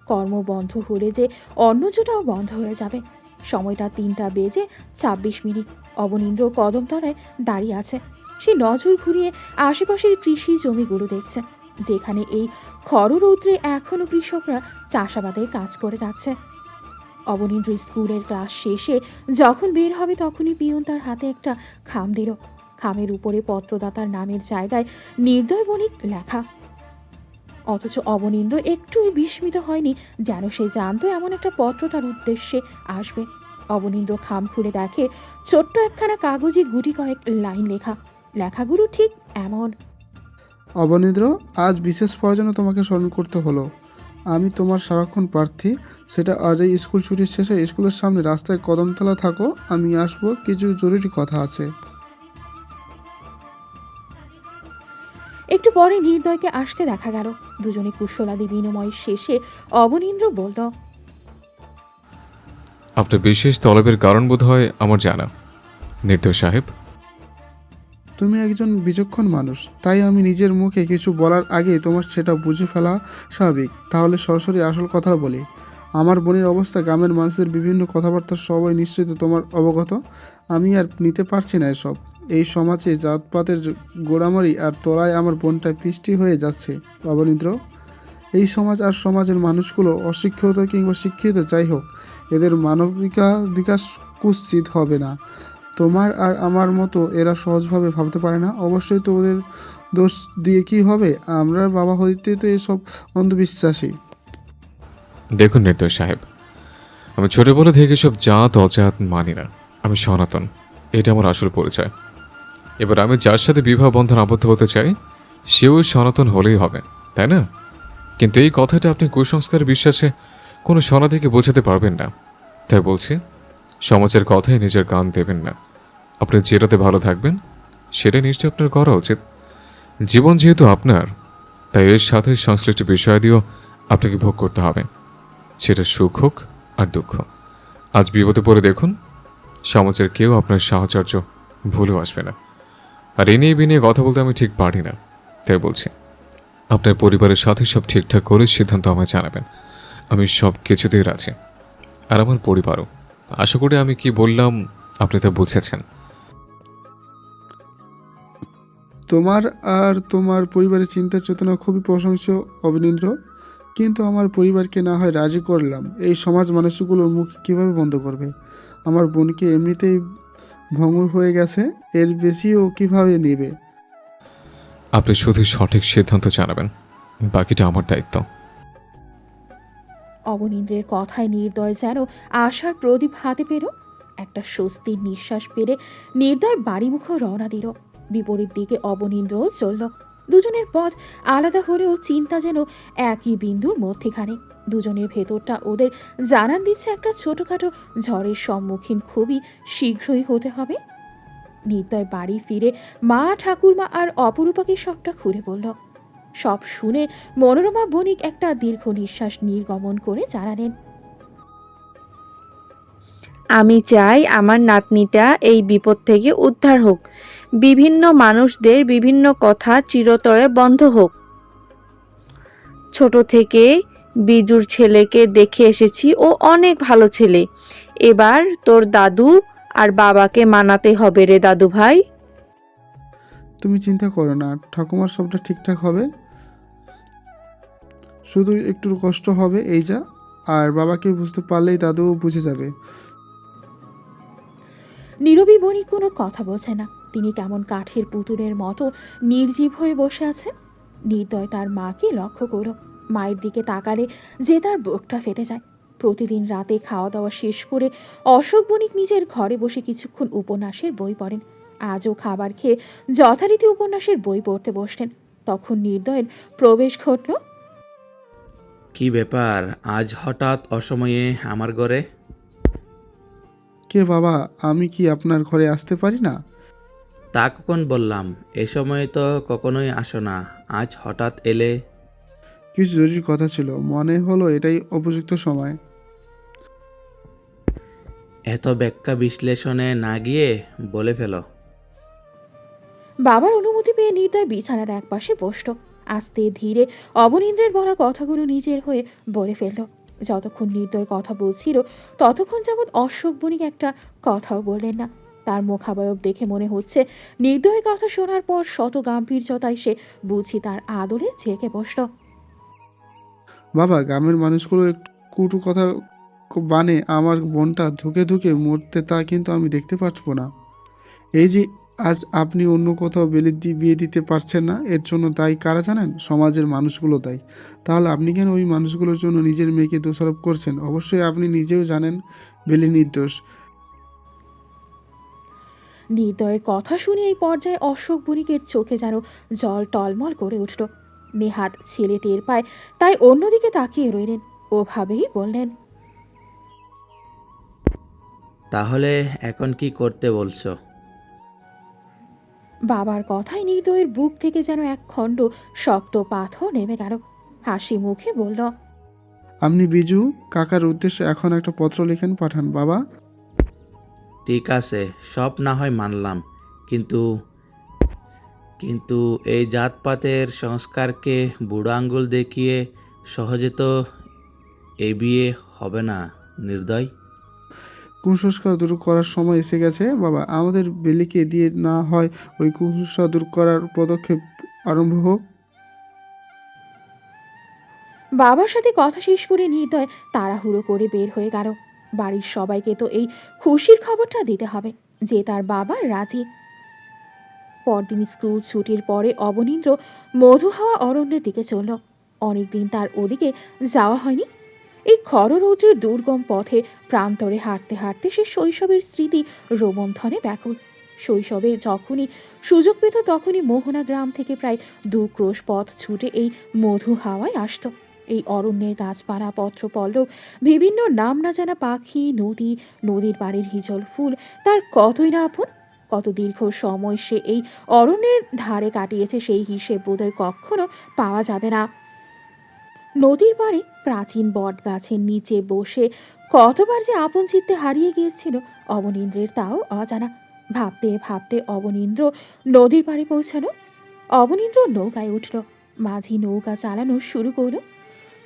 কর্ম বন্ধ হলে যে অন্যজোটাও বন্ধ হয়ে যাবে। সময়টা 3:26। অবনীন্দ্র কদমতলায় দাঁড়িয়ে আছে, সে নজর ঘুরিয়ে আশেপাশের কৃষি জমিগুলো দেখছে, যেখানে এই খররৌদ্রে এখনো কৃষকরা চাষাবাদের কাজ করে যাচ্ছে। অবনীন্দ্র স্কুলের ক্লাস শেষে যখন বের হবে তখনই পিয়ন তার হাতে একটা খাম দিল। খামের উপরে পত্রদাতার নামের জায়গায় নির্দয় বণিক লেখা, অথচ অবনীন্দ্র একটুই বিস্মিত হয়নি, যেন সে জানতো এমন একটা পত্র তার উদ্দেশ্যে আসবে। অবনীন্দ্র খাম খুলে দেখে ছোট্ট একখানা কাগজে গুটি কয়েক লাইন লেখা। লেখাগুলো ঠিক এমন: অবনীন্দ্র, আজ বিশেষ প্রয়োজনে তোমাকে স্মরণ করতে হলো। আমি তোমার সারাক্ষণ প্রার্থী, সেটা আজ এই স্কুল ছুটির শেষে স্কুলের সামনে রাস্তায় কদমতলা থাকো, আমি আসবো, কিছু জরুরি কথা আছে। একটু পরে নির্দয়কে আসতে দেখা গেল। দুজনে কুশলাদি বিনিময় শেষে অবনীন্দ্র বলল, আপনার বিশেষ তলবের কারণ বোধ হয় আমার জানা, নির্দয় সাহেব। তুমি একজন বিচক্ষণ মানুষ, তাই আমি নিজের মুখে কিছু বলার আগে তোমার সেটা বুঝে ফেলা স্বাভাবিক। তাহলে সরাসরি আসল কথা বলি। আমার বোনের অবস্থা, গ্রামের মানুষের বিভিন্ন কথাবার্তা সবাই নিশ্চিত তোমার অবগত। আমি আর নিতে পারছি না এসব। এই সমাজে জাতপাতের গোড়ামারি আর তলায় আমার বোনটা পিষ্টি হয়ে যাচ্ছে। অবনীন্দ্র, এই সমাজ আর সমাজের মানুষগুলো অশিক্ষিত কিংবা শিক্ষিত যাই হোক, এদের মানবিকা বিকাশ কুৎসিত হবে না। তোমার আর আমার মতো এরা সহজভাবে ভাবতে পারে না। অবশ্যই তো ওদের দোষ দিয়ে কি হবে? আমরা বাবা হইতে তো এসব অন্ধবিশ্বাসী। দেখুন নির্দয় সাহেব, আমি ছোটবেলা থেকে সব জাত অজাত মানি না। আমি সনাতন, এটা আমার আসল পরিচয়। এবার আমি যার সাথে বিবাহ বন্ধন আবদ্ধ হতে চাই সেও সনাতন হলেই হবে, তাই না? কিন্তু এই কথাটা আপনি কুসংস্কারের বিশ্বাসে কোনো সনাতিকে বোঝাতে পারবেন না। তাই বলছি, সমাজের কথায় নিজের কান দেবেন না। আপনি যেটাতে ভালো থাকবেন সেটাই নিশ্চয়ই আপনার করা উচিত। জীবন যেহেতু আপনার, তাই এর সাথে সংশ্লিষ্ট বিষয় দিয়েও আপনাকে ভোগ করতে হবে, সেটা সুখ হোক আর দুঃখ। আজ বিপদে পড়ে দেখুন, সমাজের কেউ আপনার সাহচর্য ভুলেও আসবে না। আর এ নিয়ে বিনিয়ে কথা বলতে আমি ঠিক পারি না, তাই বলছি আপনার পরিবারের সাথে সব ঠিকঠাক করে সিদ্ধান্ত আমায় জানাবেন। আমি সব কিছুতেই রাজি, আর আমার পরিবারও। আশা করি আমি কি বললাম আপনি তা বুঝেছেন। তোমার আর তোমার পরিবারের চিন্তা চেতনা খুবই প্রশংসনীয় অবনীন্দ্র। কিন্তু আমার পরিবারকে না হয় রাজি করলাম, এই সমাজ মানুষগুলোর মুখ কিভাবে বন্ধ করবে? আমার বোনকে এমনিতেই ভঙ্গুর হয়ে গেছে, এর বেশিও কিভাবে নেবে? আপনি শুধু সঠিক সিদ্ধান্ত জানাবেন, বাকিটা আমার দায়িত্ব। অবনীন্দ্রের কথায় নির্দয় যেন আশার প্রদীপ হাতে পেল। একটা স্বস্তির নিঃশ্বাস পেরে নির্দয় বাড়িমুখ রওনা দিল। বিপরীত দিকে অবনীন্দ্রও চলল। দুজনের পথ আলাদা হলেও চিন্তা যেন একই বিন্দুর মধ্যেখানে। দুজনের ভেতরটা ওদের জানান দিচ্ছে একটা ছোটখাটো ঝড়ের সম্মুখীন খুবই শীঘ্রই হতে হবে। নির্দয় বাড়ি ফিরে মা, ঠাকুরমা আর অপরূপাকে সবটা খুলে বলল। সব শুনে মনোরমা বণিক একটা দীর্ঘ নিঃশ্বাস নির্গমন করে জানালেন, আমি চাই আমার নাতনিটা এই বিপদ থেকে উদ্ধার হোক, বিভিন্ন মানুষদের বিভিন্ন কথা চিরতরে বন্ধ হোক। ছোট থেকে বিজুর ছেলেকে দেখে এসেছি, ও অনেক ভালো ছেলে। এবার তোর দাদু আর বাবাকে মানাতে হবে রে দাদু ভাই। তুমি চিন্তা করো না, ঠাকুমার সবটা ঠিকঠাক হবে, শুধু একটু কষ্ট হবে এই যা। আর বাবাকে বুঝতে পারলেই দাদুও বুঝে যাবে। নীরবী বণিক কোনো কথা বলছে না। তিনি কেমন কাঠের পুতুলের মতো নির্জীব হয়ে বসে আছেন। নির্দয় তার মাকে লক্ষ্য করল। মায়ের দিকে তাকালে যে তার বুকটা ফেটে যায়। প্রতিদিন রাতে খাওয়া দাওয়া শেষ করে অশোক বণিক নিজের ঘরে বসে কিছুক্ষণ উপন্যাসের বই পড়েন। আজও খাবার খেয়ে যথারীতি উপন্যাসের বই পড়তে বসলেন। তখন নির্দয়ের প্রবেশ ঘটল। কি ব্যাপার, আজ হঠাৎ অসময়ে আমার ঘরে? কে বাবা, আমি কি আপনার ঘরে আসতে পারি না? তা কখন বললাম? এ সময় তো কখনোই আসো না, আজ হঠাৎ এলে। কিছু জরুরি কথা ছিল, মনে হলো এটাই উপযুক্ত সময়। এত ব্যাখ্যা বিশ্লেষণে না গিয়ে বলে ফেলো। বাবার অনুমতি পেয়ে নির্দয় বিছানার একপাশে বসল। আস্তে ধীরে অবনীন্দ্রের বলা কথাগুলো নিজের হয়ে বলে ফেলল। যতক্ষণ নির্দয় কথা বলছিল ততক্ষণ যাবৎ অশোক বণিক একটা কথাও বললেন না। তার মুখাবয়ব দেখে মনে হচ্ছে নির্দয়ের কথা শোনার পর শত গাম্ভীর্যতায় সে বুঝি তার আদরে জেগে বসল। বাবা, গ্রামের মানুষগুলো একটু কুটু কথা বানে আমার বোনটা ধুকে ধুকে মরতে, তা কিন্তু আমি দেখতে পারবো না। এই যে আজ আপনি অন্য কোথাও বিয়ে দিতে পারছেন না, এর জন্য দায়ী কারা জানেন? সমাজের মানুষগুলো দায়ী। তাহলে আপনি কেন ওই মানুষগুলোর জন্য নিজের মেয়েকে দোষারোপ করছেন? অবশ্যই আপনি নিজেও জানেন বেলি নির্দোষ। নির্দয়ের কথা শুনে এই পর্যায়ে অশোক বণিকের চোখে যেন জল টলমল করে উঠল। নেহাত ছেলে টের পায়, তাই অন্যদিকে তাকিয়ে রইলেন। ওভাবেই বললেন, তাহলে এখন কি করতে বলছো? বাবার কথায় নির্দয়ের বুক থেকে যেন এক খণ্ড শক্ত পাথর নেমে গেল। হাসি মুখে বলল, আপনি বিজু কাকার উদ্দেশ্যে এখন একটা পত্র লিখেন, পাঠান বাবা। ঠিক আছে, সব না হয় মানলাম, কিন্তু কিন্তু এই জাতপাতের সংস্কারকে বুড়ো আঙ্গুল দেখিয়ে সহজে তো এই বিয়ে হবে না নির্দয়। কুসংস্কার দূর করার সময় এসে গেছে বাবা, আমাদের বেলিকে দিয়ে না হয় ওই কুসংস্কার দূর করার পদক্ষেপ আরম্ভ হোক। বাবার সাথে কথা শেষ করে নির্দয় তাড়াহুড়ো করে বের হয়ে গেল। বাড়ির সবাইকে তো এই খুশির খবরটা দিতে হবে যে তার বাবা রাজি। পরদিন স্কুল ছুটির পরে অবনীন্দ্র মধু হাওয়া অরণ্যের দিকে চলল। অনেকদিন তার ওদিকে যাওয়া হয়নি। এই খররৌদ্রের দুর্গম পথে প্রান্তরে হাঁটতে হাঁটতে সে শৈশবের স্মৃতি রোমন্থনে ব্যাকুল। শৈশবে যখনই সুযোগ পেত তখনই মোহনা গ্রাম থেকে প্রায় 2 ক্রোশ পথ ছুটে এই মধু হাওয়ায় আসত। এই অরণ্যের গাছপালা, পত্রপল্লব, বিভিন্ন নাম না জানা পাখি, নদী, নদীর পাড়ের হিজল ফুল তার কতই না আপন। কত দীর্ঘ সময় সে এই অরণ্যের ধারে কাটিয়েছে সেই হিসেব বোধহয় কখনো পাওয়া যাবে না। নদীর পাড়ে প্রাচীন বট গাছের নিচে বসে কতবার যে আপন চিত্তে হারিয়ে গিয়েছিল অবনীন্দ্রের তাও অজানা। ভাবতে ভাবতে অবনীন্দ্র নদীর পাড়ে পৌঁছালো। অবনীন্দ্র নৌকায় উঠল। মাঝি নৌকা চালানো শুরু করল।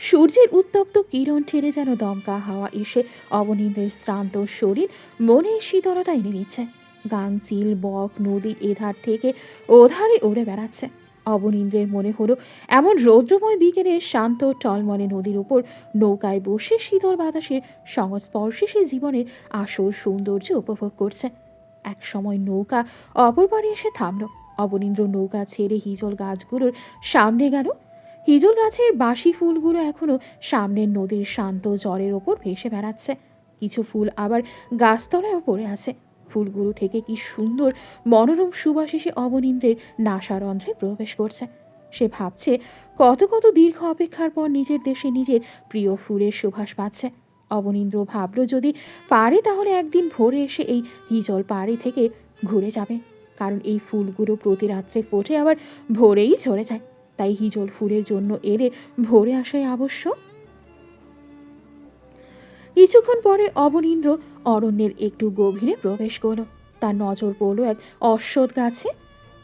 সূর্যের উত্তপ্ত কিরণ ঠেলে যেন দমকা হাওয়া এসে অবনীন্দ্রের শ্রান্ত শরীর মনে শীতলতা এনে দিচ্ছে। গাং, চিল, বক নদী এধার থেকে ওধারে উড়ে বেড়াচ্ছে। অবনীন্দ্রের মনে হলো এমন রৌদ্রময় বিকেলে শান্ত টলমলে নদীর উপর নৌকায় বসে শীতল বাতাসের সংস্পর্শে সে জীবনের আসল সৌন্দর্য উপভোগ করছে। এক সময় নৌকা অপর পাড়ে এসে থামল। অবনীন্দ্র নৌকা ছেড়ে হিজল গাছগুলোর সামনে গেল। হিজল গাছের বাসি ফুলগুলো এখনো সামনের নদীর শান্ত জলের ওপর ভেসে বেড়াচ্ছে। কিছু ফুল আবার গাছতলায়ও পড়ে আছে। ফুলগুলো থেকে কি সুন্দর মনোরম সুবাস এসে অবনীন্দ্রের নাসারন্ধ্রে প্রবেশ করছে। সে ভাবছে কত কত দীর্ঘ অপেক্ষার পর নিজের দেশে নিজের প্রিয় ফুলের সুবাস পাচ্ছে। অবনীন্দ্র ভাবল যদি পারে তাহলে একদিন ভোরে এসে এই হিজল পাড়ি থেকে ঘুরে যাবে, কারণ এই ফুলগুলো প্রতি রাত্রে ফোটে আবার ভোরেই ঝরে যায়। তাই হিজল ফুলের জন্য এলে ভোরে আসাই আবশ্যক। কিছুক্ষণ পরে অবনীন্দ্র অরণ্যের একটু গভীরে প্রবেশ করল। তার নজর পড়ল এক অশ্বত্থ গাছে।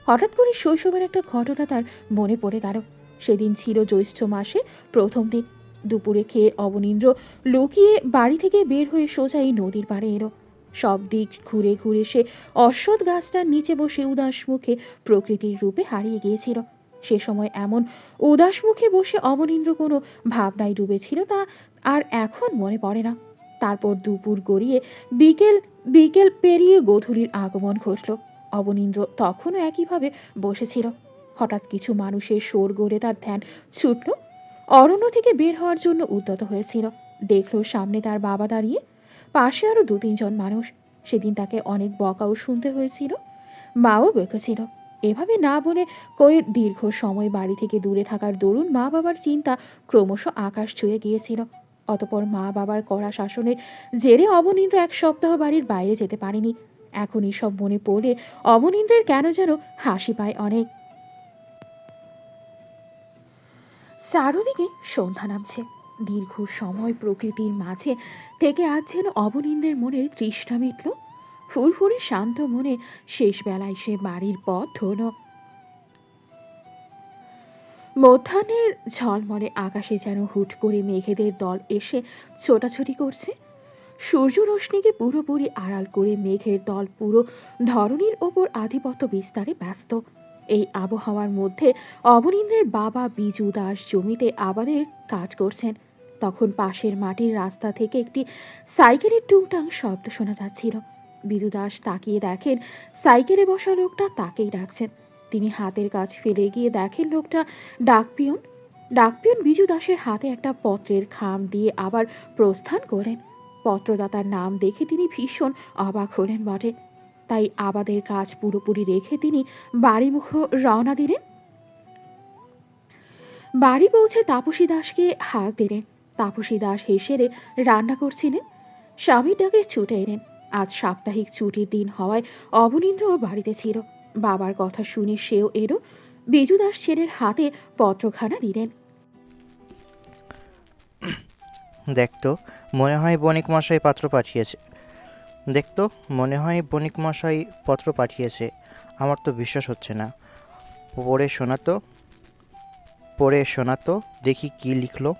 হঠাৎ করে শৈশবের একটা ঘটনা তার মনে পড়ে গেল। সেদিন ছিল জ্যৈষ্ঠ মাসের প্রথম দিন। দুপুরে খেয়ে অবনীন্দ্র লুকিয়ে বাড়ি থেকে বের হয়ে সোজা এই নদীর পাড়ে এলো। সব দিক ঘুরে ঘুরে সে অশ্বত্থ গাছটার নিচে বসে উদাস মুখে প্রকৃতির রূপে হারিয়ে গিয়েছিল। সে সময় এমন উদাস মুখে বসে অবনীন্দ্র কোনো ভাবনায় ডুবেছিল তা আর এখন মনে পড়ে না। তারপর দুপুর গড়িয়ে বিকেল পেরিয়ে গোধূলির আগমন ঘটল। অবনীন্দ্র তখনও একইভাবে বসেছিল। হঠাৎ কিছু মানুষের শোর গড়ে তার ধ্যান ছুটল। অরণ্য থেকে বের হওয়ার জন্য উদ্যত হয়েছিল। দেখল সামনে তার বাবা দাঁড়িয়ে, পাশে আরও 2-3 জন মানুষ। সেদিন তাকে অনেক বকাও শুনতে হয়েছিল, মাও বকেছিল। এভাবে না বলে কয়ে দীর্ঘ সময় বাড়ি থেকে দূরে থাকার দরুন মা বাবার চিন্তা ক্রমশ আকাশ ছুঁয়ে গিয়েছিল। অতপর মা বাবার কড়া শাসনের জেরে অবনীন্দ্র 1 সপ্তাহ বাড়ির বাইরে যেতে পারেনি। এখন এসব মনে পড়লে অবনীন্দ্রের কেন যেন হাসি পায় অনেক। চারদিকে সন্ধ্যা নামছে। দীর্ঘ সময় প্রকৃতির মাঝে থেকে আজ যেন অবনীন্দ্রের মনের তৃষ্ণা মিটল। ফুরফুরে শান্ত মনে শেষ বেলায় সে বাড়ির পথ ধরল। মধ্যাহ্নের ঝলমলে আকাশে যেন হুট করে মেঘেদের দল এসে ছোটাছুটি করছে। সূর্য রশ্মিকে পুরোপুরি আড়াল করে মেঘের দল পুরো ধরণীর ওপর আধিপত্য বিস্তারে ব্যস্ত। এই আবহাওয়ার মধ্যে অবনীন্দ্রের বাবা বিজু দাস জমিতে আবাদের কাজ করছেন। তখন পাশের মাটির রাস্তা থেকে একটি সাইকেলের টুংটাং শব্দ শোনা যাচ্ছিল। বিজু দাস তাকিয়ে দেখেন সাইকেলে বসা লোকটা তাকেই ডাকছেন। তিনি হাতের কাজ ফেলে গিয়ে দেখেন লোকটা ডাকপিয়ন বিজু দাসের হাতে একটা পত্রের খাম দিয়ে আবার প্রস্থান করেন। পত্রদাতার নাম দেখে তিনি ভীষণ অবাক হলেন বটে। তাই আবাদের কাজ পুরোপুরি রেখে তিনি বাড়িমুখ রওনা দিলেন। বাড়ি পৌঁছে তাপসী দাসকে হাঁক দিলেন। তাপসী দাস হেসেরে রান্না করছিলেন। স্বামীর ডাকে ছুটে এলেন। আজ সাপ্তাহিক ছুটির দিন হওয়ায় অবনীন্দ্রও বাড়িতে ছিল। বাবার কথা শুনে সেও এলো। বিজু দাস ছেলের হাতে পত্রখানা দিলেন। দেখতো মনে হয় বণিক মশাই পত্র পাঠিয়েছে। আমার তো বিশ্বাস হচ্ছে না। পড়ে শোনাতো দেখি কি লিখলো।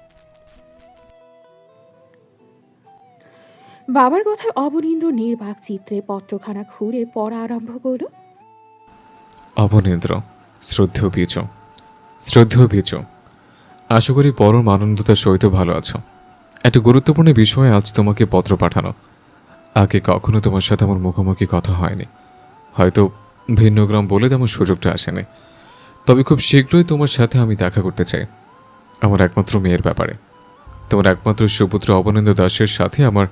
বাবার কথায় অবনীন্দ্র নির্বাক চিত্রে পত্রখানা খুঁড়ে পড়া আরম্ভ করল। অবনীন্দ্র, শ্রদ্ধেয় বিজু, আশা করি পরম আনন্দতার সহিত ভালো আছো। একটা গুরুত্বপূর্ণ বিষয়ে আজ তোমাকে পত্র পাঠানো। আগে কখনো তোমার সাথে আমার মুখোমুখি কথা হয়নি, হয়তো ভিন্ন গ্রাম বলে তেমন সুযোগটা আসেনি। তবে খুব শীঘ্রই তোমার সাথে আমি দেখা করতে চাই আমার একমাত্র মেয়ের ব্যাপারে। তোমার একমাত্র সুপুত্র অবনীন্দ্র দাসের সাথে আমার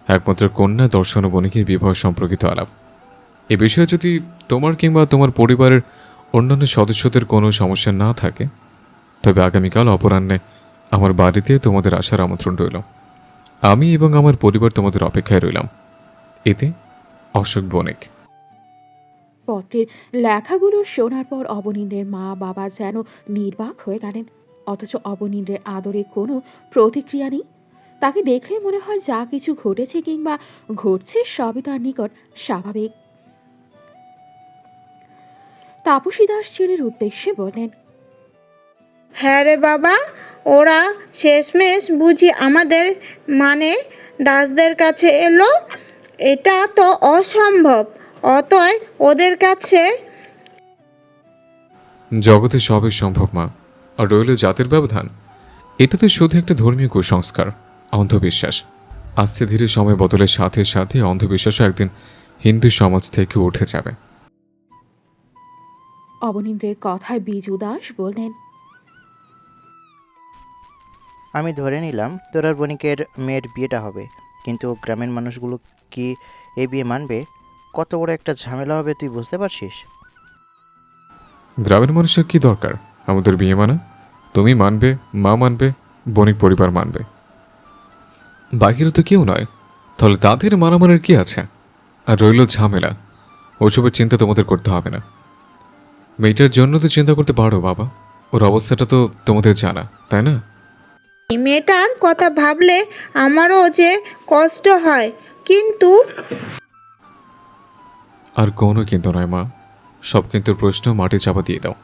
একমাত্র কন্যা দর্শন বণিকের বিবাহ সম্পর্কিত আলাপ। এ বিষয়ে যদি তোমার কিংবা তোমার পরিবারের অন্যান্য সদস্যদের কোনো সমস্যা না থাকে তবে আগামীকাল অপরাহ্নে আমার বাড়িতে তোমাদের আসার আমন্ত্রণ রইল। আমি এবং আমার পরিবার তোমাদের অপেক্ষায় রইলাম। এতে অশোক বণিক। পত্রের লেখাগুলো শোনার পর অবনীন্দ্রের মা বাবা যেন নির্বাক হয়ে গেলেন। অথচ অবনীন্দ্রের আদরে কোনো প্রতিক্রিয়া নেই। তাকে দেখলে মনে হয় যা কিছু ঘটেছে কিংবা ঘটছে সবই তার নিকট স্বাভাবিক। তাপসী দাস ছেলের উদ্দেশ্যে বললেন, হ্যাঁ রে বাবা, ওরা শেষমেশ বুঝি আমাদের দাসদের কাছে এলো। এটা তো অসম্ভব। অতএব ওদের কাছে জগতে সবই সম্ভব মা। আর রইল জাতের ব্যবধান, এটা তো শুধু একটা ধর্মীয় কুসংস্কার, অন্ধবিশ্বাস। আস্তে ধীরে সময় বদলের সাথে সাথে অন্ধবিশ্বাসও একদিন হিন্দু সমাজ থেকে উঠে যাবে। অবনীন্দ্রের কথায় বিজু দাস বললেন, আমি ধরে নিলাম তোর আর বণিকের মেয়ের বিয়েটা হবে, কিন্তু গ্রামের মানুষগুলো কি এই বিয়ে মানবে? কত বড় একটা ঝামেলা হবে তুই বুঝতে পারছিস? গ্রামের মানুষের কি দরকার আমাদের বিয়ে মানা? তুমি মানবে, মা মানবে, বণিক পরিবার মানবে, বাকিরা তো কেউ নয়। তাহলে তাদের মানামানের কি আছে? আর রইল ঝামেলা, ওসবের চিন্তা তোমাদের করতে হবে না। মেয়েটার জন্য তো চিন্তা করতে পারো বাবা, ওর অবস্থাটা তো তোমাদের জানা, তাই না? এই মেয়েটার কথা ভাবলে আমারও যে কষ্ট হয়, কিন্তু আর কোনো কিন্তু নয় মা, সব কিন্তু প্রশ্ন মাটি চাপা দিয়ে দাও।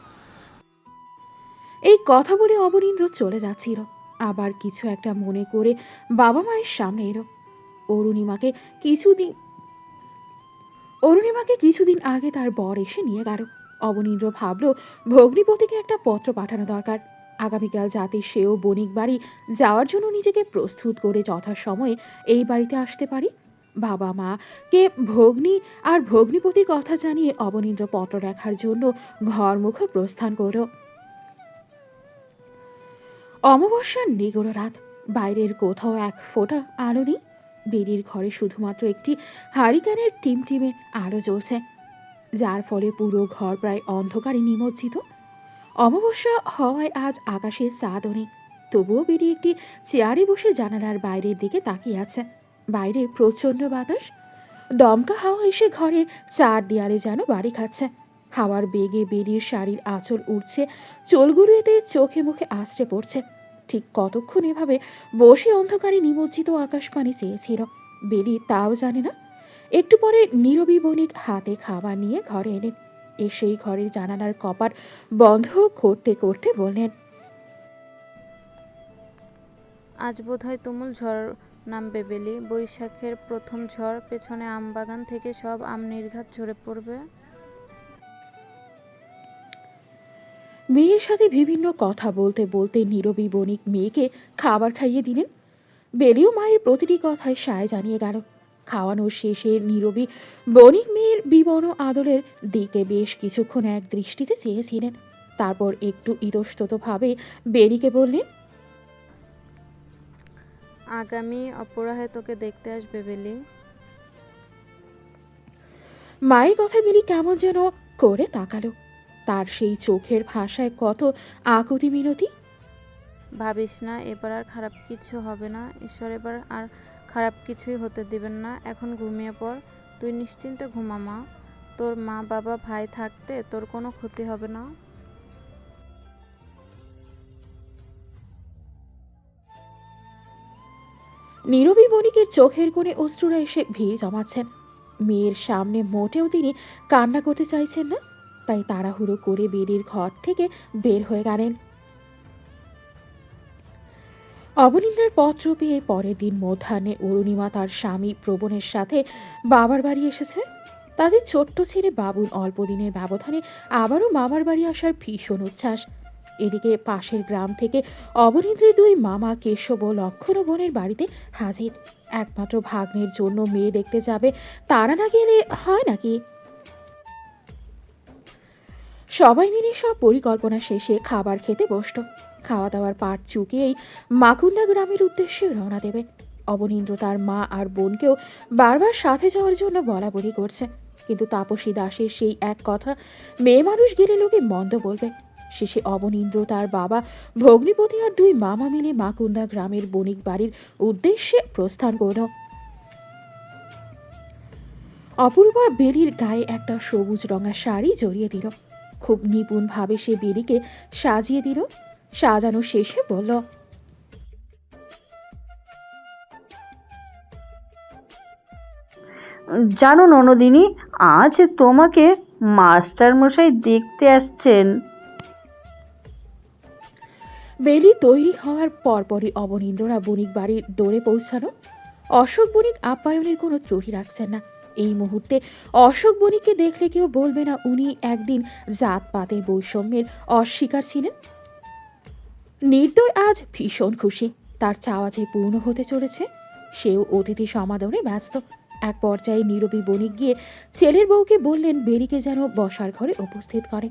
এই কথা বলে অবনীন্দ্র চলে যাচ্ছিল। আবার কিছু একটা মনে করে বাবা মায়ের সামনে এলো। অরুণিমাকে কিছুদিন আগে তার বর এসে নিয়ে গেল। অবনীন্দ্র ভাবল ভগ্নিপতিকে একটা পত্র পাঠানো দরকার। আগামীকাল যাতে সেও বণিক বাড়ি যাওয়ার জন্য নিজেকে প্রস্তুত করে যথাসময়ে এই বাড়িতে আসতে পারি। বাবা মাকে ভগ্নী আর ভগ্নিপতির কথা জানিয়ে অবনীন্দ্র পত্র লেখার জন্য ঘরমুখ প্রস্থান করল। অমাবস্যার নিগড় রাত, বাইরের কোথাও এক ফোঁটা আলো নেই। বেরির ঘরে শুধুমাত্র একটি হারিকেনের টিমটিমে আলো জ্বলছে, যার ফলে পুরো ঘর প্রায় অন্ধকারে নিমজ্জিত। অমাবস্যা হওয়ায় আজ আকাশে চাঁদও নেই, তবুও বেরি একটি চেয়ারে বসে জানালার বাইরের দিকে তাকিয়ে আছে। বাইরে প্রচণ্ড বাতাস, দমকা হাওয়া এসে ঘরের চার দেয়ালে যেন বাড়ি খাচ্ছে। হাওয়ার বেগে বেরির শাড়ির আঁচল উঠছে, চুলগুলো এতে চোখে মুখে আছড়ে পড়ছে। ঠিক কতক্ষণ এভাবে বসে অন্ধকারে নিমজ্জিত আকাশপানে চেয়েছিল বেরি তাও জানে না। একটু পরে নীরবী বণিক হাতে খাবার নিয়ে ঘরে এলেন। এসেই ঘরের জানালার কপাট বন্ধ করতে করতে বললেন, আজ বোধহয় তুমুল ঝড় নামবে বেলি। বৈশাখের প্রথম ঝড়, পেছনে আমবাগান থেকে সব আম নির্ঘাত ঝরে পড়বে। মেয়ের সাথে বিভিন্ন কথা বলতে বলতে নীরবী বণিক মেয়েকে খাবার খাইয়ে দিলেন। বেলিও মায়ের প্রতিটি কথায় সায় জানিয়ে গেল। খাওয়ানোর শেষে নীরবী বণিক মেয়ের বিবর্ণ আদলের দিকে বেশ কিছুক্ষণ এক দৃষ্টিতে চেয়েছিলেন। তারপর একটু ইতস্ততভাবে বেরিকে বললেন, আগামী অপরাহে তোকে দেখতে আসবে বেলি। মায়ের কথা বেলি কেমন যেন করে তাকালো। তার সেই চোখের ভাষায় কত আকুতি মিনতি। ভাবিস না, এবার আর খারাপ কিছু হবে না। ঈশ্বর এবার আর খারাপ কিছুই হতে দিবেন না। এখন ঘুমিয়ে পড়, তুই নিশ্চিন্তে ঘুমা মা। তোর মা বাবা ভাই থাকতে তোর কোনো ক্ষতি হবে না। নীরবী বণিকের চোখের কোণে অশ্রুরা এসে ভিড় জমাচ্ছেন। মেয়ের সামনে মোটেও তিনি কান্না করতে চাইছেন না, তাই তাড়াহুড়ো করে বেরির ঘর থেকে বের হয়ে গেলেন। অবনীন্দ্রের পত্র পেয়ে পরের দিন মধ্যাহ্নে অরুণিমা তার স্বামী প্রবণের সাথে বাবার বাড়ি এসেছে। তাদের ছোট্ট ছেলে বাবুর অল্প দিনের ব্যবধানে আবারও মামার বাড়ি আসার ভীষণ উচ্ছ্বাস। এদিকে পাশের গ্রাম থেকে অবনীন্দ্রের দুই মামা কেশব ও লক্ষণ বোনের বাড়িতে হাজির। একমাত্র ভাগ্নের জন্য মেয়ে দেখতে যাবে, তারা না গেলে হয় নাকি? সবাই মিলে সব পরিকল্পনা শেষে খাবার খেতে বসল। খাওয়া দাওয়ার পাট চুকিয়েই মাকুন্ডা গ্রামের উদ্দেশ্যে রওনা দেবে। অবনীন্দ্র তার মা আর বোনকেও বারবার সাথে যাওয়ার জন্য বলা বলি করছে, কিন্তু তাপসী দাসের সেই এক কথা, মেয়ে মানুষ গেলে লোকে মন্দ বলবে। শেষে অবনীন্দ্র, তার বাবা, ভগ্নিপতি আর দুই মামা মিলে মাকুন্ডা গ্রামের বণিক বাড়ির উদ্দেশ্যে প্রস্থান করল। অপূর্বা বেলির গায়ে একটা সবুজ রঙা শাড়ি জড়িয়ে দিল। খুব নিপুণভাবে সে বেলিকে সাজিয়ে দিল। সাজানো শেষে বলল, জানো ননদিনী, আজ তোমাকে মাস্টার মশাই দেখতে আসছেন। বেলি তৈরি হওয়ার পরপরই অবনীন্দ্ররা বণিক বাড়ির দৌড়ে পৌঁছালো। অশোক বণিক আপ্যায়নের কোনো ত্রুটি রাখছেন না। এই মুহূর্তে অশোক বণিককে দেখলে কেউ বলবে না উনি একদিন জাতপাতের বৈষম্যের অস্বীকার ছিলেন। নির্দয় আজ ভীষণ খুশি, তার চাওয়া যে পূর্ণ হতে চলেছে। সেও অতিথি সমাদরে ব্যস্ত। এক পর্যায়ে নীরবী বণিক গিয়ে ছেলের বউকে বললেন বেরিকে যেন বসার ঘরে উপস্থিত করে।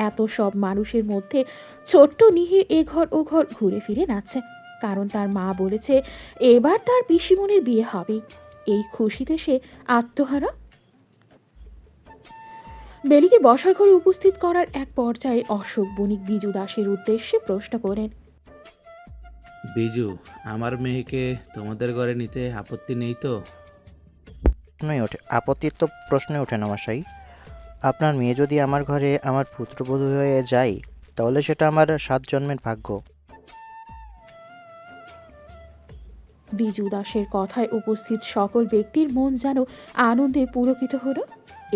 এত সব মানুষের মধ্যে ছোট্ট নিহি এ ঘর ও ঘর ঘুরে ফিরে নাচছে, কারণ তার মা বলেছে এবার তার পিসিমণির বিয়ে হবে। এই খুশিতে সে আত্মহারা। বেলিকে বসার ঘরে উপস্থিত করার এক পর্যায়ে অশোক বণিক বিজু দাসের উদ্দেশ্যে প্রশ্ন করেন, বিজু, আমার মেয়েকে তোমাদের ঘরে নিতে আপত্তি নেই তো? আপত্তির তো প্রশ্নে ওঠে না মশাই। আপনার মেয়ে যদি আমার ঘরে আমার পুত্রবধূ হয়ে যায় তাহলে সেটা আমার 7 জন্মের ভাগ্য। বিজু দাসের কথায় উপস্থিত সকল ব্যক্তির মন যেন আনন্দে পুলকিত হলো।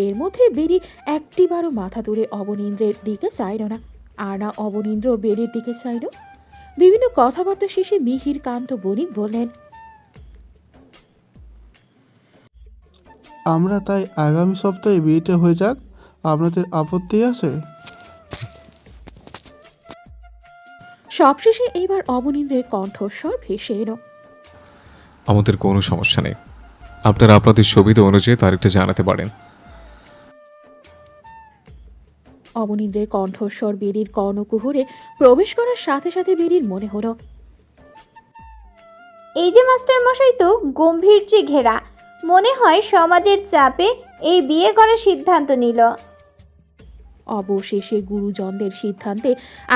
এর মধ্যে বেরি একটিবারও মাথা তুলে অবনীন্দ্রের দিকে চাইল না, আর না অবনীন্দ্র বেরির দিকে চাইল। বিভিন্ন কথাবার্তা শেষে মিহির কান্ত বণিক বললেন, আমরা তাই আগামী সপ্তাহে বিয়েটা হয়ে যাক, আপনাদের আপত্তি আছে? সবশেষে এইবার অবনীন্দ্রের কণ্ঠস্বর ভেসে এলো, আমাদের কোনো সমস্যা নেই, আপনারা আপনাদের সুবিধা অনুযায়ী তারিখটা জানাতে পারেন। অবনীন্দ্রের কণ্ঠস্বর বেরির কর্ণকুহরে প্রবেশ করার সাথে সাথে বেরির মনে হলো, এই যে মাস্টার মশাই তো গম্ভীর্যে ঘেরা, মনে হয় সমাজের চাপে এই বিয়ে করার সিদ্ধান্ত নিল। অবশেষে গুরুজনদের সিদ্ধান্তে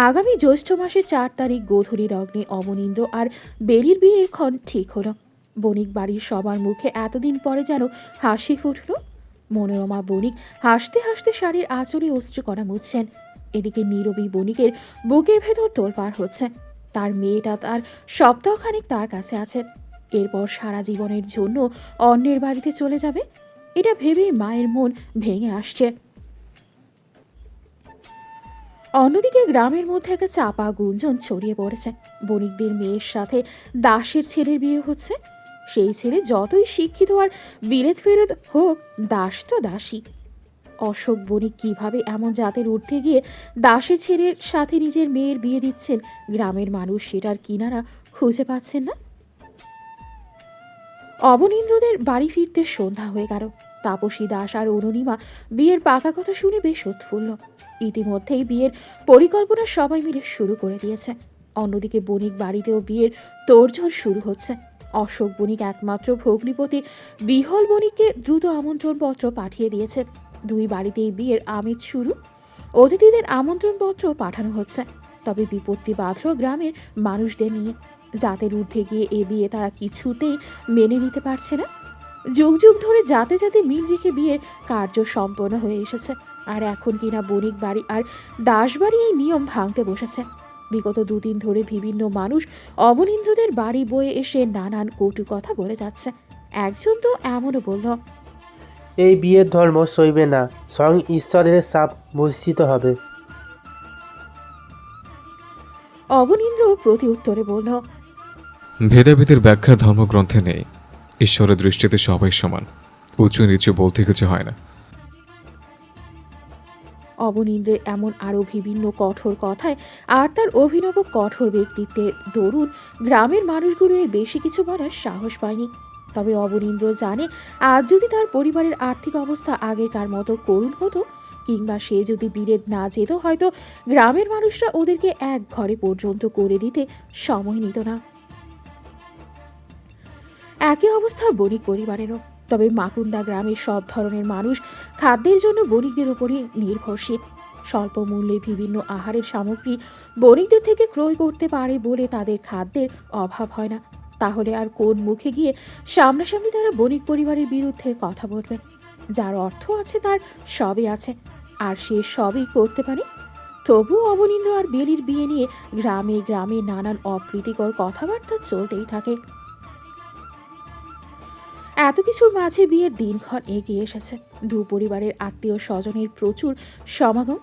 আগামী জ্যৈষ্ঠ মাসের 4 তারিখ গোধূলি লগ্নে অবনীন্দ্র আর বেরির বিয়ে এখন ঠিক হলো। বণিক বাড়ির সবার মুখে এতদিন পরে যেন হাসি ফুটল। মনোরমা বণিক হাসতে হাসতে শাড়ির আঁচলে অশ্রুকণা মুছছেন। এদিকে নীরবী বণিকের বুকের ভেতর তোলপাড় হচ্ছে। তার মেয়েটা তার সপ্তাহখানেক তার কাছে আছে, এরপর সারা জীবনের জন্য অন্যের বাড়িতে চলে যাবে। এটা ভেবেই মায়ের মন ভেঙে আসছে। অন্যদিকে গ্রামের মধ্যে একটা চাপা গুঞ্জন ছড়িয়ে পড়েছে, বণিকদের মেয়ের সাথে দাসের ছেলের বিয়ে হচ্ছে। সেই ছেলে যতই শিক্ষিত আর বিলেত ফেরত হোক, দাস তো দাসী। অশোক বণিক কিভাবে এমন জাতের ঊর্ধ্বে গিয়ে দাসের ছেলের সাথে নিজের মেয়ের বিয়ে দিচ্ছেন, গ্রামের মানুষ সেটার কিনারা খুঁজে পাচ্ছেন না। অবনীন্দ্রদের বাড়ি ফিরতে সন্ধ্যা হয়ে গেল। তাপসী দাস আর অরুণিমা বিয়ের পাকা কথা শুনে বেশ উৎফুল্ল। ইতিমধ্যেই বিয়ের পরিকল্পনা সবাই মিলে শুরু করে দিয়েছে। অন্যদিকে বণিক বাড়িতেও বিয়ের তোড়জোড় শুরু হচ্ছে। অশোক বণিক একমাত্র ভগ্নিপতি বিহল বণিককে দ্রুত আমন্ত্রণপত্র পাঠিয়ে দিয়েছেন। 2 বাড়িতেই বিয়ের আমেজ শুরু। অতিথিদের আমন্ত্রণপত্র পাঠানো হচ্ছে, তবে বিপত্তি বাঁধল গ্রামের মানুষদের নিয়ে। জাতের ঊর্ধ্বে গিয়ে এ বিয়ে তারা কিছুতেই মেনে নিতে পারছে না। যুগ যুগ ধরে জাতে জাতে মিল রেখে বিয়ের কার্য সম্পন্ন হয়ে এসেছে, আর এখন কিনা বণিক বাড়ি আর দাস বাড়ি এই নিয়ম ভাঙতে বসেছে। বিগত 2 দিন ধরে বিভিন্ন মানুষ অবনীন্দ্রদের বাড়ি বয়ে এসে নানান কটু কথা বলে যাচ্ছে। একজন তো এমনও বলল, এই বিয়ের ধর্ম সইবে না, স্বয়ং ঈশ্বরের চাপ বর্ষিত হবে। অবনীন্দ্র প্রতি উত্তরে বলল, ভেদাভেদের ব্যাখ্যা ধর্মগ্রন্থে নেই, ঈশ্বরের দৃষ্টিতে সবাই সমান, উঁচু নিচু বলতে কিছু হয় না। অবনীন্দ্রের এমন আরও বিভিন্ন কঠোর কথায় আর তার অভিনব কঠোর ব্যক্তিত্বের দরুন গ্রামের মানুষগুলো এর বেশি কিছু বলার সাহস পায়নি। তবে অবনীন্দ্র জানে, আজ যদি তার পরিবারের আর্থিক অবস্থা আগেকার মতো করুণ হতো, কিংবা সে যদি বিলেত না যেত, হয়তো গ্রামের মানুষরা ওদেরকে এক ঘরে পর্যন্ত করে দিতে সময় নিত না। একই অবস্থা বণিক পরিবারেরও। তবে মাকুন্দা গ্রামের সব ধরনের মানুষ খাদ্যের জন্য বণিকদের উপরই নির্ভরশীল। স্বল্প মূল্যে বিভিন্ন আহারের সামগ্রী বণিকদের থেকে ক্রয় করতে পারে বলে তাদের খাদ্যের অভাব হয় না। তাহলে আর কোন মুখে গিয়ে সামনাসামনি তারা বণিক পরিবারের বিরুদ্ধে কথা বলবে? যার অর্থ আছে তার সবই আছে, আর সে সবই করতে পারে। তবুও অবনীন্দ্র আর বেলির বিয়ে নিয়ে গ্রামে গ্রামে নানান অপ্রীতিকর কথাবার্তা চলতেই থাকে। এত কিছুর মাঝে বিয়ের দিনক্ষণ এগিয়ে এসেছে। 2 পরিবারের আত্মীয় স্বজনের প্রচুর সমাগম।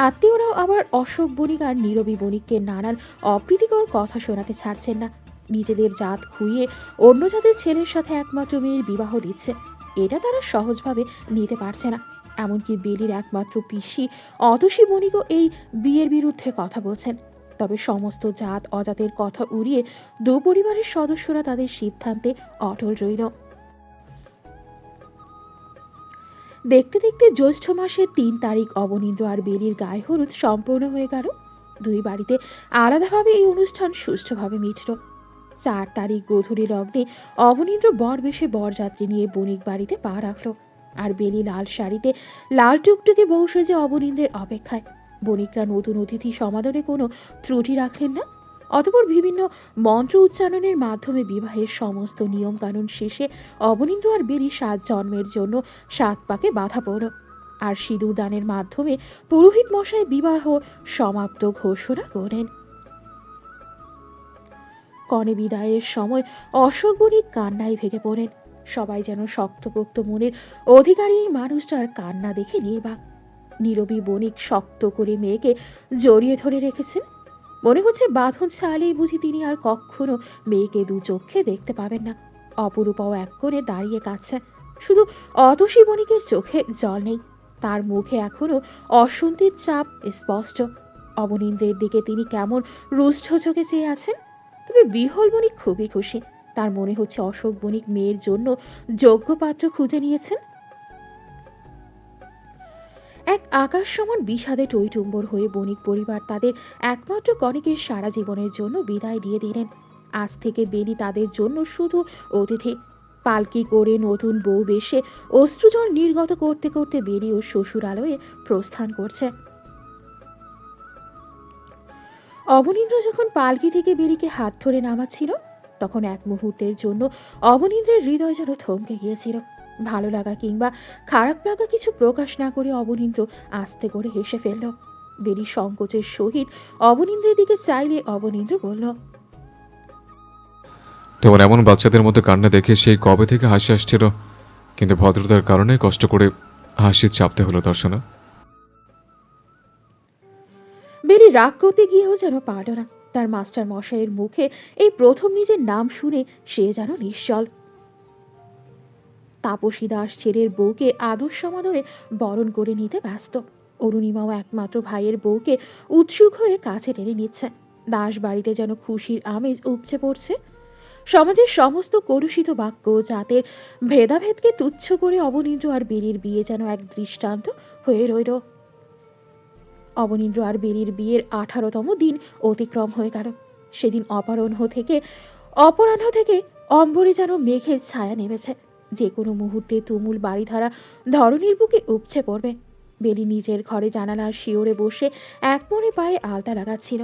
আত্মীয়রাও আবার অশোক বণিক আর নীরবী বণিককে নানান অপ্রীতিকর কথা শোনাতে ছাড়ছেন না। নিজেদের জাত খুইয়ে অন্য জাতের ছেলের সাথে একমাত্র মেয়ের বিবাহ দিচ্ছে, এটা তারা সহজভাবে নিতে পারছে না। এমনকি বেলির একমাত্র পিসি অতসী বণিকও এই বিয়ের বিরুদ্ধে কথা বলছেন। তবে সমস্ত জাত অজাতের কথা উড়িয়ে দু পরিবারের সদস্যরা তাদের সিদ্ধান্তে অটল রইল। দেখতে দেখতে জ্যৈষ্ঠ মাসের ৩ তারিখ অবনীন্দ্র আর বেলির গায়ে হলুদ সম্পূর্ণ হয়ে গেল। দুই বাড়িতে আলাদাভাবে এই অনুষ্ঠান সুষ্ঠুভাবে মিটল। ৪ তারিখ গোধূলি লগ্নে অবনীন্দ্র বরবেশে বরযাত্রী নিয়ে বণিক বাড়িতে পা রাখল, আর বেলি লাল শাড়িতে লাল টুকটুকে বউ সেজে অবনীন্দ্রের অপেক্ষায়। বণিকরা নতুন অতিথি সমাদরে কোনো ত্রুটি রাখলেন না। অতঃপর বিভিন্ন মন্ত্র উচ্চারণের মাধ্যমে বিবাহের সমস্ত নিয়মকানুন শেষে অবনীন্দ্র আর বেলি ৭ জন্মের জন্য ৭ পাকে বাধা পড়ল, আর সিঁদুর দানের মাধ্যমে পুরোহিত মশাই বিবাহ সমাপ্ত ঘোষণা করেন। কনে বিদায়ের সময় অশোক বণিক কান্নায় ভেঙে পড়েন। সবাই যেন শক্তপোক্ত মনের অধিকারী এই মানুষটার কান্না দেখে নির্বাক। নীরবী বণিক শক্ত করে মেয়েকে জড়িয়ে ধরে রেখেছেন। মনে হচ্ছে বাঁধন ছাড়লেই বুঝি তিনি আর কখনো মেয়েকে দু চোখে দেখতে পাবেন না। অপরূপাও এক কোণে দাঁড়িয়ে কাঁদছে। শুধু অতসী বণিকের চোখে জল নেই, তার মুখে এখনো অশান্তির চাপ স্পষ্ট। অবনীন্দ্রের দিকে তিনি কেমন রুষ্ট চোখে চেয়ে আছেন। তবে বিহল বণিক খুবই খুশি। তার মনে হচ্ছে অশোক বণিক মেয়ের জন্য যোগ্য পাত্র খুঁজে নিয়েছেন। এক আকাশ সমান বিষাদে টইটুম্বর হয়ে বণিক পরিবার তাদের একমাত্র কণিকের সারা জীবনের জন্য বিদায় দিয়ে দিলেন। আজ থেকে বেলি তাদের জন্য শুধু অতিথি। পালকি করে নতুন বউ বেশে অশ্রুজল নির্গত করতে করতে বেলি ও শ্বশুরালয়ে প্রস্থান করছে। অবনীন্দ্র যখন পালকি থেকে বেলিকে হাত ধরে নামাচ্ছিল, তখন এক মুহূর্তের জন্য অবনীন্দ্রের হৃদয় যেন থমকে গিয়েছিল। ভালো লাগা কিংবা খারাপ লাগা কিছু প্রকাশ না করে অবনীন্দ্র আস্তে করে হেসে ফেলল। বেলি সংকোচের সহিত অবনীন্দ্রের দিকে চাইলে অবনীন্দ্র বলল, তোমার এমন বাচ্চাদের মতো কান্না দেখে সেই কবে থেকে হাসি আসছিল, কিন্তু ভদ্রতার কারণে কষ্ট করে হাসি চাপতে হলো দর্শনা। বেলি রাগ করতে গিয়েও যেন পারল না। তার মাস্টার মশাইয়ের মুখে এই প্রথম নিজের নাম শুনে সে যেন নিশ্চল। তাপসী দাস ছেলের বউকে আদর সমাদরে বরণ করে নিতে ব্যস্ত। অরুণিমাও একমাত্র ভাইয়ের বউকে উৎসুক হয়ে কাছে টেনে নিচ্ছে। দাস বাড়িতে যেন খুশির আমেজ উপচে পড়ছে। সমাজের সমস্ত কলুষিত বাক্য, জাতের ভেদাভেদকে তুচ্ছ করে অবনীন্দ্র আর বেলির বিয়ে যেন এক দৃষ্টান্ত হয়ে রইল। অবনীন্দ্র আর বেলির বিয়ের 18তম দিন অতিক্রম হয়ে গেল। সেদিন অপরাহ্ন থেকে অম্বরে যেন মেঘের ছায়া নেমেছে। যে কোনো মুহূর্তে তুমুল বাড়িধারা ধরণীর বুকে উপচে পড়বে। বেলি নিজের ঘরে জানালার শিওরে বসে এক মনে পায়ে আলতা লাগাচ্ছিল।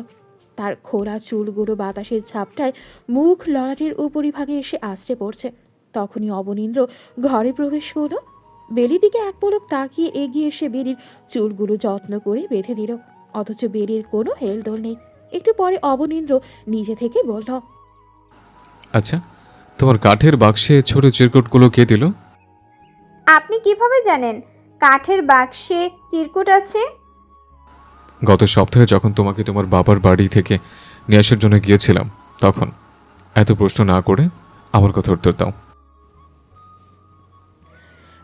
তার খোলা চুলগুলো বাতাসের ঝাপটায় মুখ ললাটের উপরিভাগে এসে আছড়ে পড়ছে। তখনই অবনীন্দ্র ঘরে প্রবেশ করল। বেলির দিকে এক পলক তাকিয়ে এগিয়ে এসে বেলির চুলগুলো যত্ন করে বেঁধে দিল। অথচ বেলির কোনো হেলদোল নেই। একটু পরে অবনীন্দ্র নিজে থেকে বলল, আচ্ছা, তোমার কাঠের বাক্সে ছোট চিরকুটগুলো কে দিল? আপনি কিভাবে জানেন কাঠের বাক্সে চিরকুট আছে? গত সপ্তাহে যখন তোমাকে তোমার বাবার বাড়ি থেকে নিয়ে আসার জন্য গিয়েছিলাম, তখন। এত প্রশ্ন না করে আমার কথা উত্তর দাও।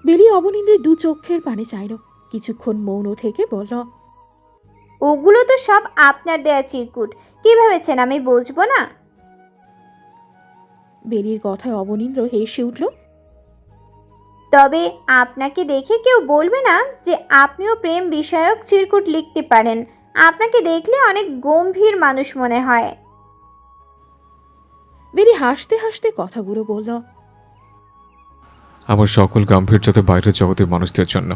বেলি অবনীন্দ্রের দু চোখের পানে চাইল। কিছুক্ষণ মৌন থেকে বলল, ওগুলো তো সব আপনার দেয়া চিরকুট। কি ভেবেছেন আমি বুঝবো না? বেলির কথায় অবনীন্দ্র হেসে উঠল। তবে আপনাকে দেখে কেউ বলবে না যে আপনিও প্রেম বিষয়ক চিরকুট লিখতে পারেন। আপনাকে দেখলে অনেক গম্ভীর মানুষ মনে হয়। বেলি হাসতে হাসতে কথাগুলো বলল, আমার সকল গাম্ভীর্যতা বাইরের জগতের মানুষদের জন্য,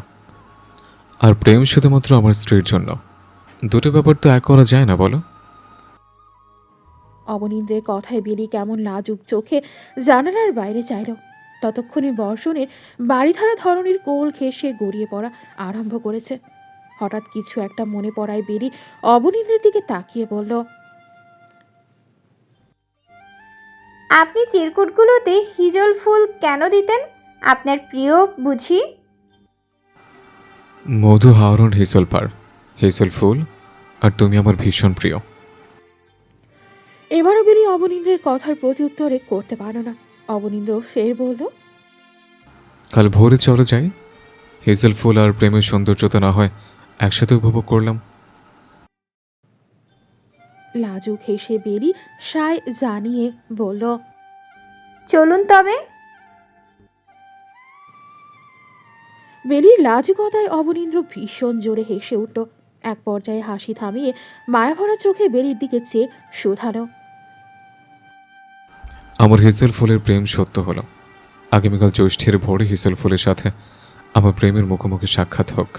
আর প্রেম শুধুমাত্র আমার স্ত্রীর জন্য। দুটো ব্যাপার তো এক করা যায় না, বলো? অবনীন্দ্রের কথায় বেলি কেমন লাজুক চোখে জানালার বাইরে চাইল। ততক্ষণে বর্ষণের বাড়িধারা ধরনের কোল ঘেঁষে গড়িয়ে পড়া আরম্ভ করেছে। হঠাৎ কিছু একটা মনে পড়ায় বেলি অবনীন্দ্রের দিকে তাকিয়ে বলল, আপনি চিরকুটগুলোতে হিজল ফুল কেন দিতেন? আপনার প্রিয় বুঝি? মধু হাওরণ হেসল ফুল, আর তুমি আমার ভীষণ প্রিয়। এবারও বেলি অবনীন্দ্রের কথার প্রতি উত্তরে করতে পারল না। অবনীন্দ্র ফের বলল, কাল ভোরে চলে যাই, হেজেল ফুল আর প্রেমের সৌন্দর্যতা না হয় একসাথে উপভোগ করলাম। লাজুক হেসে বেলি সায় জানিয়ে বলল, চলুন তবে। বেলির লাজুকতায় অবনীন্দ্র ভীষণ জোরে হেসে উঠল। এক পর্যায়ে হাসি থামিয়ে মায়াভরা চোখে বেলির দিকে চেয়ে শোধালো, আমার হেজেল ফুলের প্রেম সত্য হলো। আগামীকাল জ্যৈষ্ঠের ভোরে হেজেল ফুলের সাথে আমার প্রেমের মুখোমুখি সাক্ষাৎ হোক।